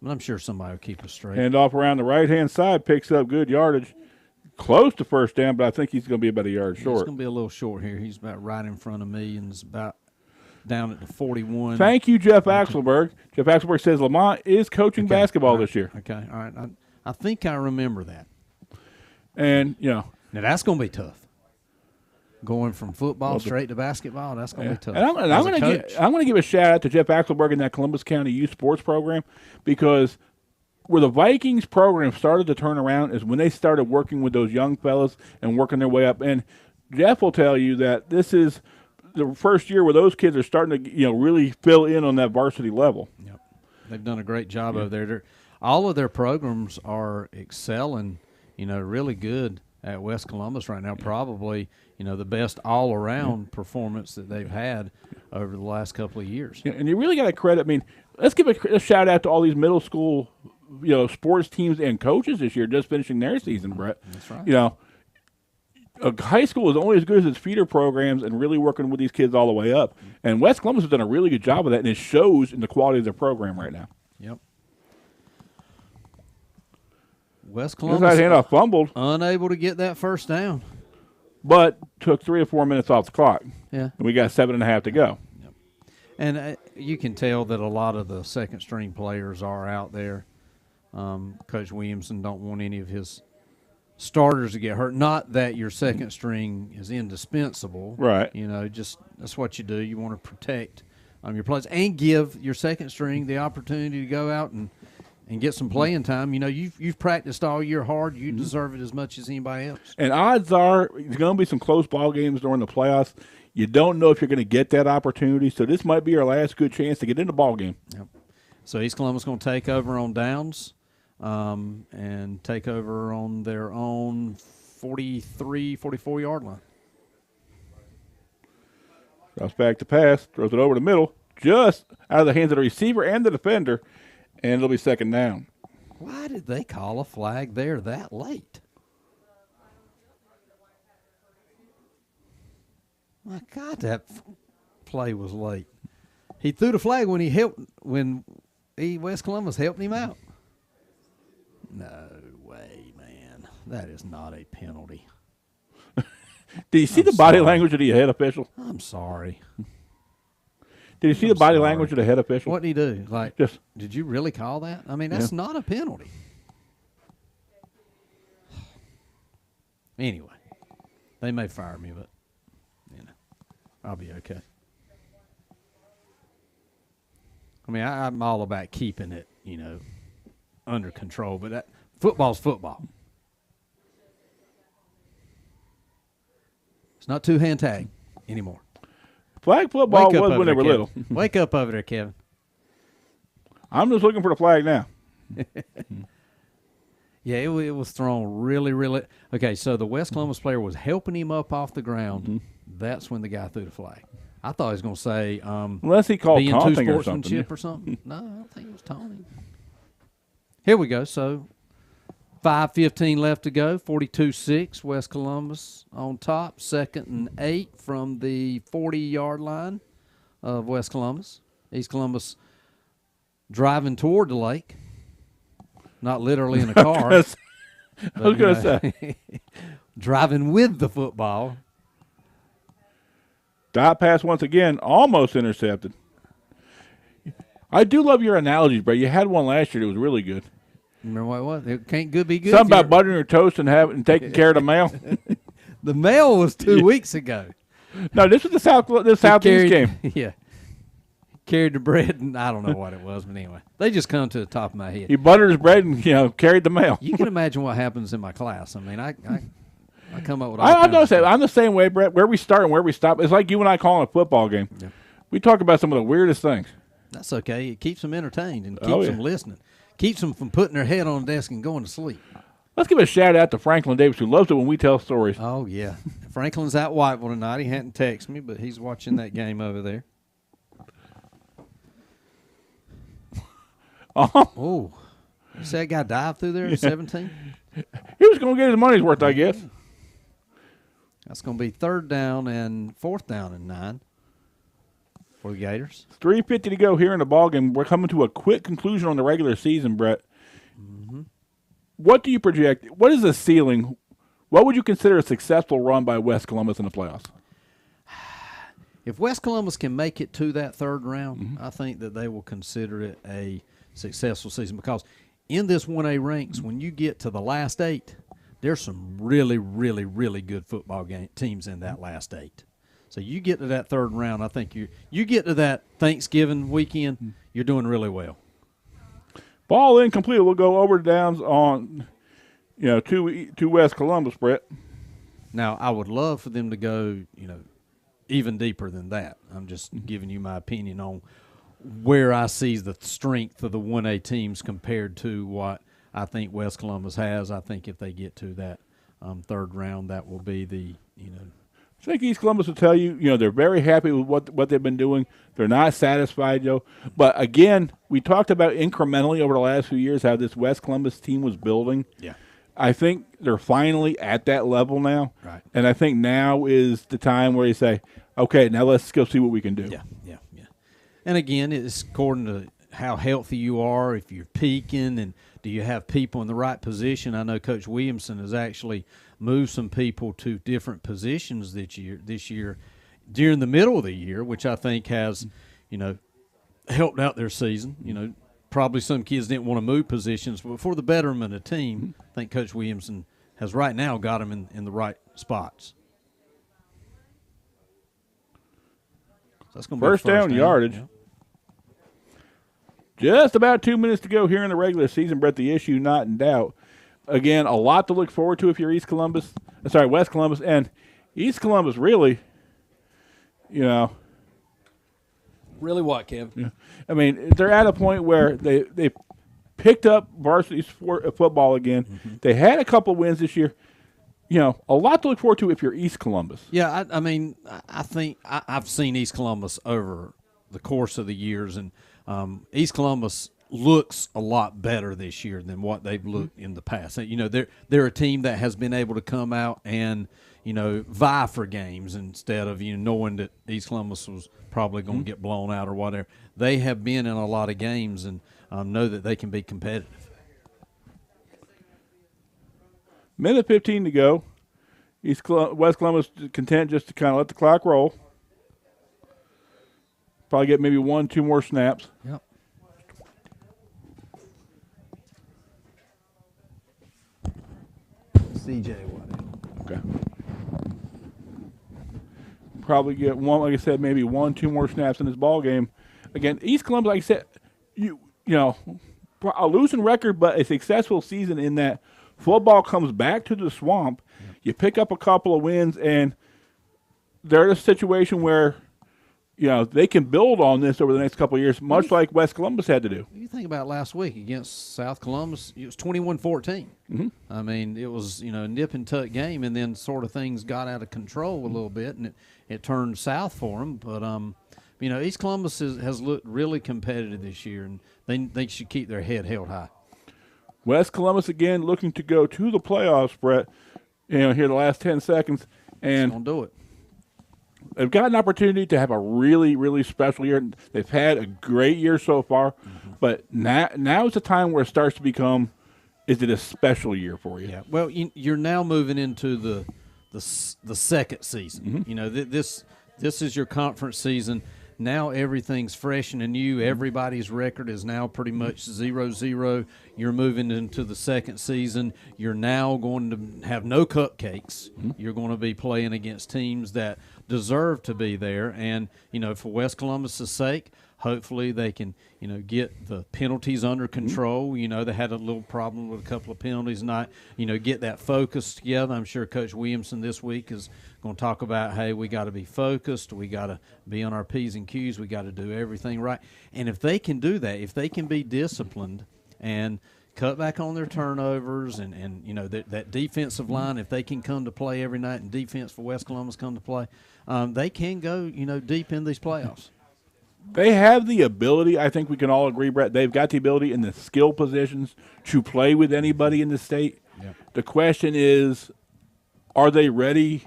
But I'm sure somebody will keep us straight. Hand off around the right-hand side, picks up good yardage. Close to first down, but I think he's going to be about a yard He's short. going to be a little short here. He's about right in front of me and is about down at the 41. Thank you, Jeff Axelberg. Jeff Axelberg says Lamont is coaching basketball this year. Okay, all right. I think I remember that. And, Now, that's going to be tough. Going from football straight to basketball, that's going to be tough. And I'm going to give a shout out to Jeff Axelberg and that Columbus County Youth Sports Program, because where the Vikings program started to turn around is when they started working with those young fellas and working their way up. And Jeff will tell you that this is the first year where those kids are starting to really fill in on that varsity level. Yep. They've done a great job over there. All of their programs are excelling, really good at West Columbus right now. Probably, the best all-around performance that they've had over the last couple of years. Yeah, and you really got to credit. I mean, let's give a shout out to all these middle school, sports teams and coaches this year just finishing their season, Brett. That's right. High school is only as good as its feeder programs and really working with these kids all the way up. And West Columbus has done a really good job of that, and it shows in the quality of their program right now. Yep. West This Columbus side handoff fumbled, unable to get that first down. but took 3 or 4 minutes off the clock. Yeah. And we got 7.5 to go. And you can tell that a lot of the second-string players are out there. Coach Williamson don't want any of his starters to get hurt. Not that your second string is indispensable. Right. Just that's what you do. You want to protect your players and give your second string the opportunity to go out and get some playing time. You've practiced all year hard. You deserve it as much as anybody else. And odds are there's going to be some close ball games during the playoffs. You don't know if you're going to get that opportunity, so this might be our last good chance to get in the ball game. Yep. So East Columbus going to take over on downs and take over on their own 43, 44-yard line. Drops back to pass, throws it over the middle, just out of the hands of the receiver and the defender, and it'll be second down. Why did they call a flag there that late? My God, that play was late. He threw the flag when West Columbus helped him out. No way, man. That is not a penalty. Did you see the body language of the head official? I'm sorry. Did you see the body language of the head official? What did he do? Just Did you really call that? I mean, that's not a penalty. Anyway, they may fire me, but I'll be okay. I mean, I'm all about keeping it, under control. But football's football. It's not two-hand tag anymore. Flag football Wake up was over when they there, were Kevin. little. Wake up over there, Kevin. I'm just looking for the flag now. Yeah, it was thrown really, really. Okay, so the West Columbus player was helping him up off the ground. That's when the guy threw the flag. I thought he was going to say Unless he called being too taunting or something. sportsmanship or something. No, I don't think it was taunting. Here we go. So 5:15 left to go. 42-6. West Columbus on top. 2nd and 8 from the 40-yard line of West Columbus. East Columbus driving toward the lake. Not literally in a car. I was going to say. Driving with the football. Dot pass once again, almost intercepted. I do love your analogies, bro. You had one last year that was really good. Remember what it was? It can't good be good. Something about buttering your toast and taking care of the mail. The mail was 2 weeks ago. No, this was the Southeast game. Yeah. Carried the bread, and I don't know what it was, but anyway. They just come to the top of my head. He buttered his bread and carried the mail. You can imagine what happens in my class. I mean, I come up with all I kinds noticed of that. stuff. I'm the same way, Brett. Where we start and where we stop. It's like you and I calling a football game. Yeah. We talk about some of the weirdest things. That's okay. It keeps them entertained and keeps Oh, yeah. them listening. Keeps them from putting their head on the desk and going to sleep. Let's give a shout out to Franklin Davis, who loves it when we tell stories. Oh, yeah. Franklin's at Whiteville tonight. He hadn't texted me, but he's watching that game over there. Oh. You see that guy dive through there at 17? He was going to get his money's worth, I guess. That's going to be 3rd down and 4th down and 9 for the Gators. 3:50 to go here in the ballgame. We're coming to a quick conclusion on the regular season, Brett. What do you project? What is the ceiling? What would you consider a successful run by West Columbus in the playoffs? If West Columbus can make it to that 3rd round, I think that they will consider it a successful season because in this 1A ranks, when you get to the last 8, there's some really, really, really good football teams in that last 8. So you get to that 3rd round, I think you get to that Thanksgiving weekend, you're doing really well. Ball incomplete. We'll go over downs on, to West Columbus, Brett. Now, I would love for them to go, even deeper than that. I'm just giving you my opinion on where I see the strength of the 1A teams compared to what I think West Columbus has. I think if they get to that 3rd round, that will be the, I think East Columbus will tell you, they're very happy with what they've been doing. They're not satisfied, Joe. But, again, we talked about incrementally over the last few years how this West Columbus team was building. Yeah. I think they're finally at that level now. Right. And I think now is the time where you say, okay, now let's go see what we can do. Yeah. And again, it's according to how healthy you are, if you're peaking, and do you have people in the right position. I know Coach Williamson has actually moved some people to different positions this year during the middle of the year, which I think has, helped out their season. Probably some kids didn't want to move positions, but for the betterment of the team, I think Coach Williamson has right now got them in the right spots. So that's going to be First down yardage. Yeah. Just about 2 minutes to go here in the regular season, Brett. The issue not in doubt. Again, a lot to look forward to if you're West Columbus, and East Columbus really, Really what, Kev? Yeah. I mean, they're at a point where they picked up varsity football again. Mm-hmm. They had a couple wins this year. A lot to look forward to if you're East Columbus. Yeah, I mean, I think I've seen East Columbus over the course of the years, and East Columbus looks a lot better this year than what they've looked in the past. They're a team that has been able to come out and vie for games instead of knowing that East Columbus was probably going to get blown out or whatever. They have been in a lot of games and know that they can be competitive. Minute 15 to go. West Columbus content just to kind of let the clock roll. Probably get maybe 1-2 more snaps. Yep. CJ Waddell. Okay. Probably get one, like I said, maybe 1-2 more snaps in this ball game. Again, East Columbus, like I said, you know, a losing record, but a successful season in that football comes back to the Swamp. You pick up a couple of wins, and they're in a situation where, you know, they can build on this over the next couple of years, much like West Columbus had to do. You think about last week against South Columbus, it was 21-14. I mean, it was, you know, a nip and tuck game, and then sort of things got out of control a little bit, and it turned south for them. But, you know, East Columbus has looked really competitive this year, and they should keep their head held high. West Columbus, again, looking to go to the playoffs, Brett, you know, here the last 10 seconds. And Don't do it. they've got an opportunity to have a really, really special year. They've had a great year so far, but now is the time where it starts to become, is it a special year for you? Yeah. Well, you're now moving into the second season. You know, this is your conference season. Now everything's fresh and new. Everybody's record is now pretty much 0-0. You're moving into the second season. You're now going to have no cupcakes. You're going to be playing against teams that deserve to be there. And, you know, for West Columbus's sake, hopefully they can, you know, get the penalties under control. You know, they had a little problem with a couple of penalties, not, you know, get that focus together. I'm sure Coach Williamson this week is going to talk about, hey, we got to be focused. We got to be on our P's and Q's. We got to do everything right. And if they can do that, if they can be disciplined and cut back on their turnovers and you know, that defensive line, if they can come to play every night and defense for West Columbus come to play, they can go, you know, deep in these playoffs. They have the ability, I think we can all agree, Brett, they've got the ability in the skill positions to play with anybody in the state. Yeah. The question is, are they ready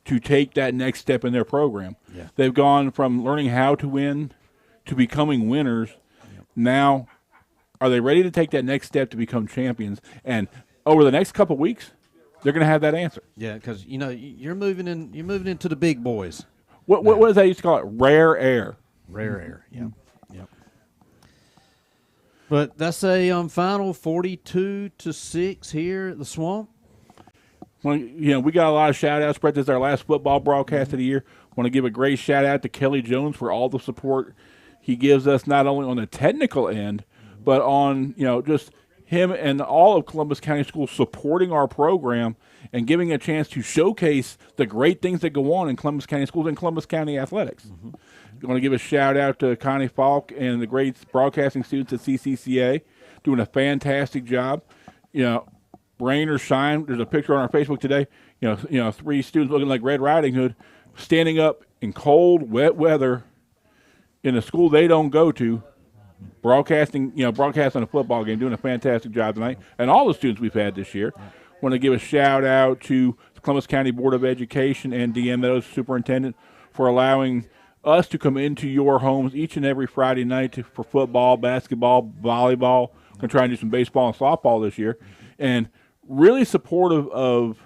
to take that next step in their program? Yeah. They've gone from learning how to win to becoming winners. Now, are they ready to take that next step to become champions? And over the next couple of weeks, they're going to have that answer. Yeah, because, you know, you're moving into the big boys. What does that used to call it? Rare air. Rare air. Yep. Yep. But that's a final 42-6 here at the Swamp. Well, you know, we got a lot of shout-outs. Brett, this is our last football broadcast of the year. Want to give a great shout-out to Kelly Jones for all the support he gives us, not only on the technical end, but on, you know, just him and all of Columbus County Schools supporting our program and giving a chance to showcase the great things that go on in Columbus County Schools and Columbus County athletics. I want to give a shout-out to Connie Falk and the great broadcasting students at CCCA doing a fantastic job. You know, rain or shine, there's a picture on our Facebook today, you know, 3 students looking like Red Riding Hood standing up in cold, wet weather in a school they don't go to, broadcasting a football game, doing a fantastic job tonight, and all the students we've had this year. Want to give a shout-out to the Columbus County Board of Education and DM Meadows Superintendent for allowing us to come into your homes each and every Friday night for football, basketball, volleyball. We're going to try and do some baseball and softball this year. And really supportive of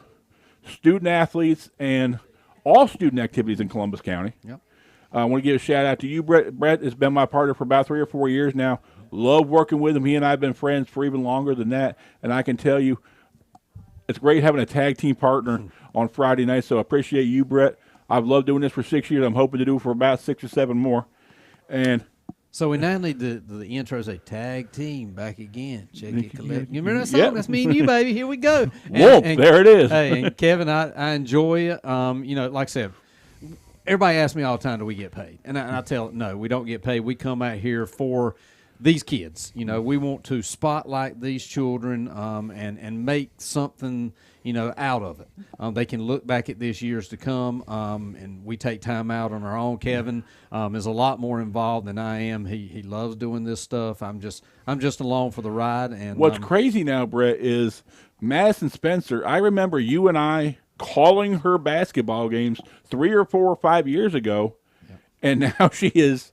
student athletes and all student activities in Columbus County. Yep. I want to give a shout-out to you, Brett. Brett has been my partner for about 3 or 4 years now. Love working with him. He and I have been friends for even longer than that. And I can tell you, it's great having a tag team partner on Friday night. So I appreciate you, Brett. I've loved doing this for 6 years. I'm hoping to do it for about 6 or 7 more. And so we now need the intro say tag team back again. Check it, collect. You remember that song? Yep. That's me and you, baby. Here we go. Whoa, there it is. Hey, and Kevin, I enjoy it. You know, like I said, everybody asks me all the time, do we get paid? And I tell them, no, we don't get paid. We come out here for these kids. You know, we want to spotlight these children and make something, you know, out of it. They can look back at this years to come, and we take time out on our own. Kevin is a lot more involved than I am. He loves doing this stuff. I'm just along for the ride. And what's crazy now, Brett, is Madison Spencer. I remember you and I calling her basketball games 3 or 4 or 5 years ago, and now she is,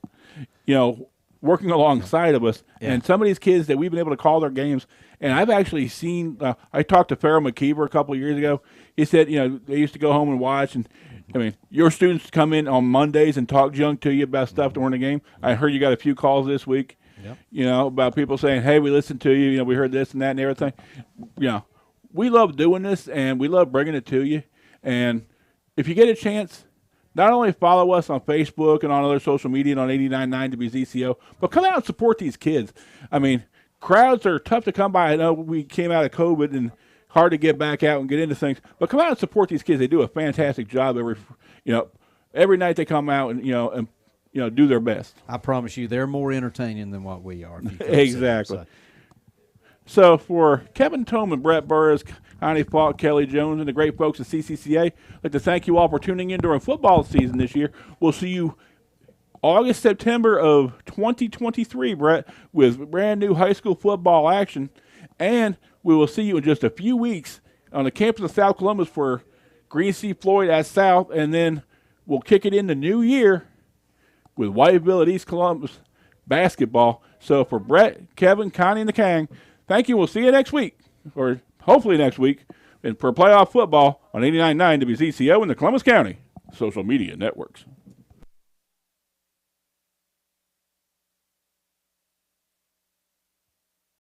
you know, working alongside of us. Yeah. And some of these kids that we've been able to call their games, and I've actually seen, I talked to Farrell McKeever a couple of years ago. He said, you know, they used to go home and watch, and I mean, your students come in on Mondays and talk junk to you about stuff during the game. I heard you got a few calls this week, you know, about people saying, hey, we listened to you, you know, we heard this and that and everything. You know, we love doing this, and we love bringing it to you. And if you get a chance, not only follow us on Facebook and on other social media and on 89.9 WZCO, but come out and support these kids. I mean, crowds are tough to come by. I know we came out of COVID and hard to get back out and get into things, but come out and support these kids. They do a fantastic job every night they come out and do their best. I promise you, they're more entertaining than what we are. If you come see them, Exactly. So for Kevin Tome and Brett Burris, Connie Falk, Kelly Jones, and the great folks at CCCA, I'd like to thank you all for tuning in during football season this year. We'll see you August, September of 2023, Brett, with brand new high school football action. And we will see you in just a few weeks on the campus of South Columbus for Green C. Floyd at South. And then we'll kick it in the new year with Whiteville at East Columbus basketball. So for Brett, Kevin, Connie, and the Kang, thank you. We'll see you next week, or hopefully next week, for playoff football on 89.9 WZCO and the Columbus County social media networks.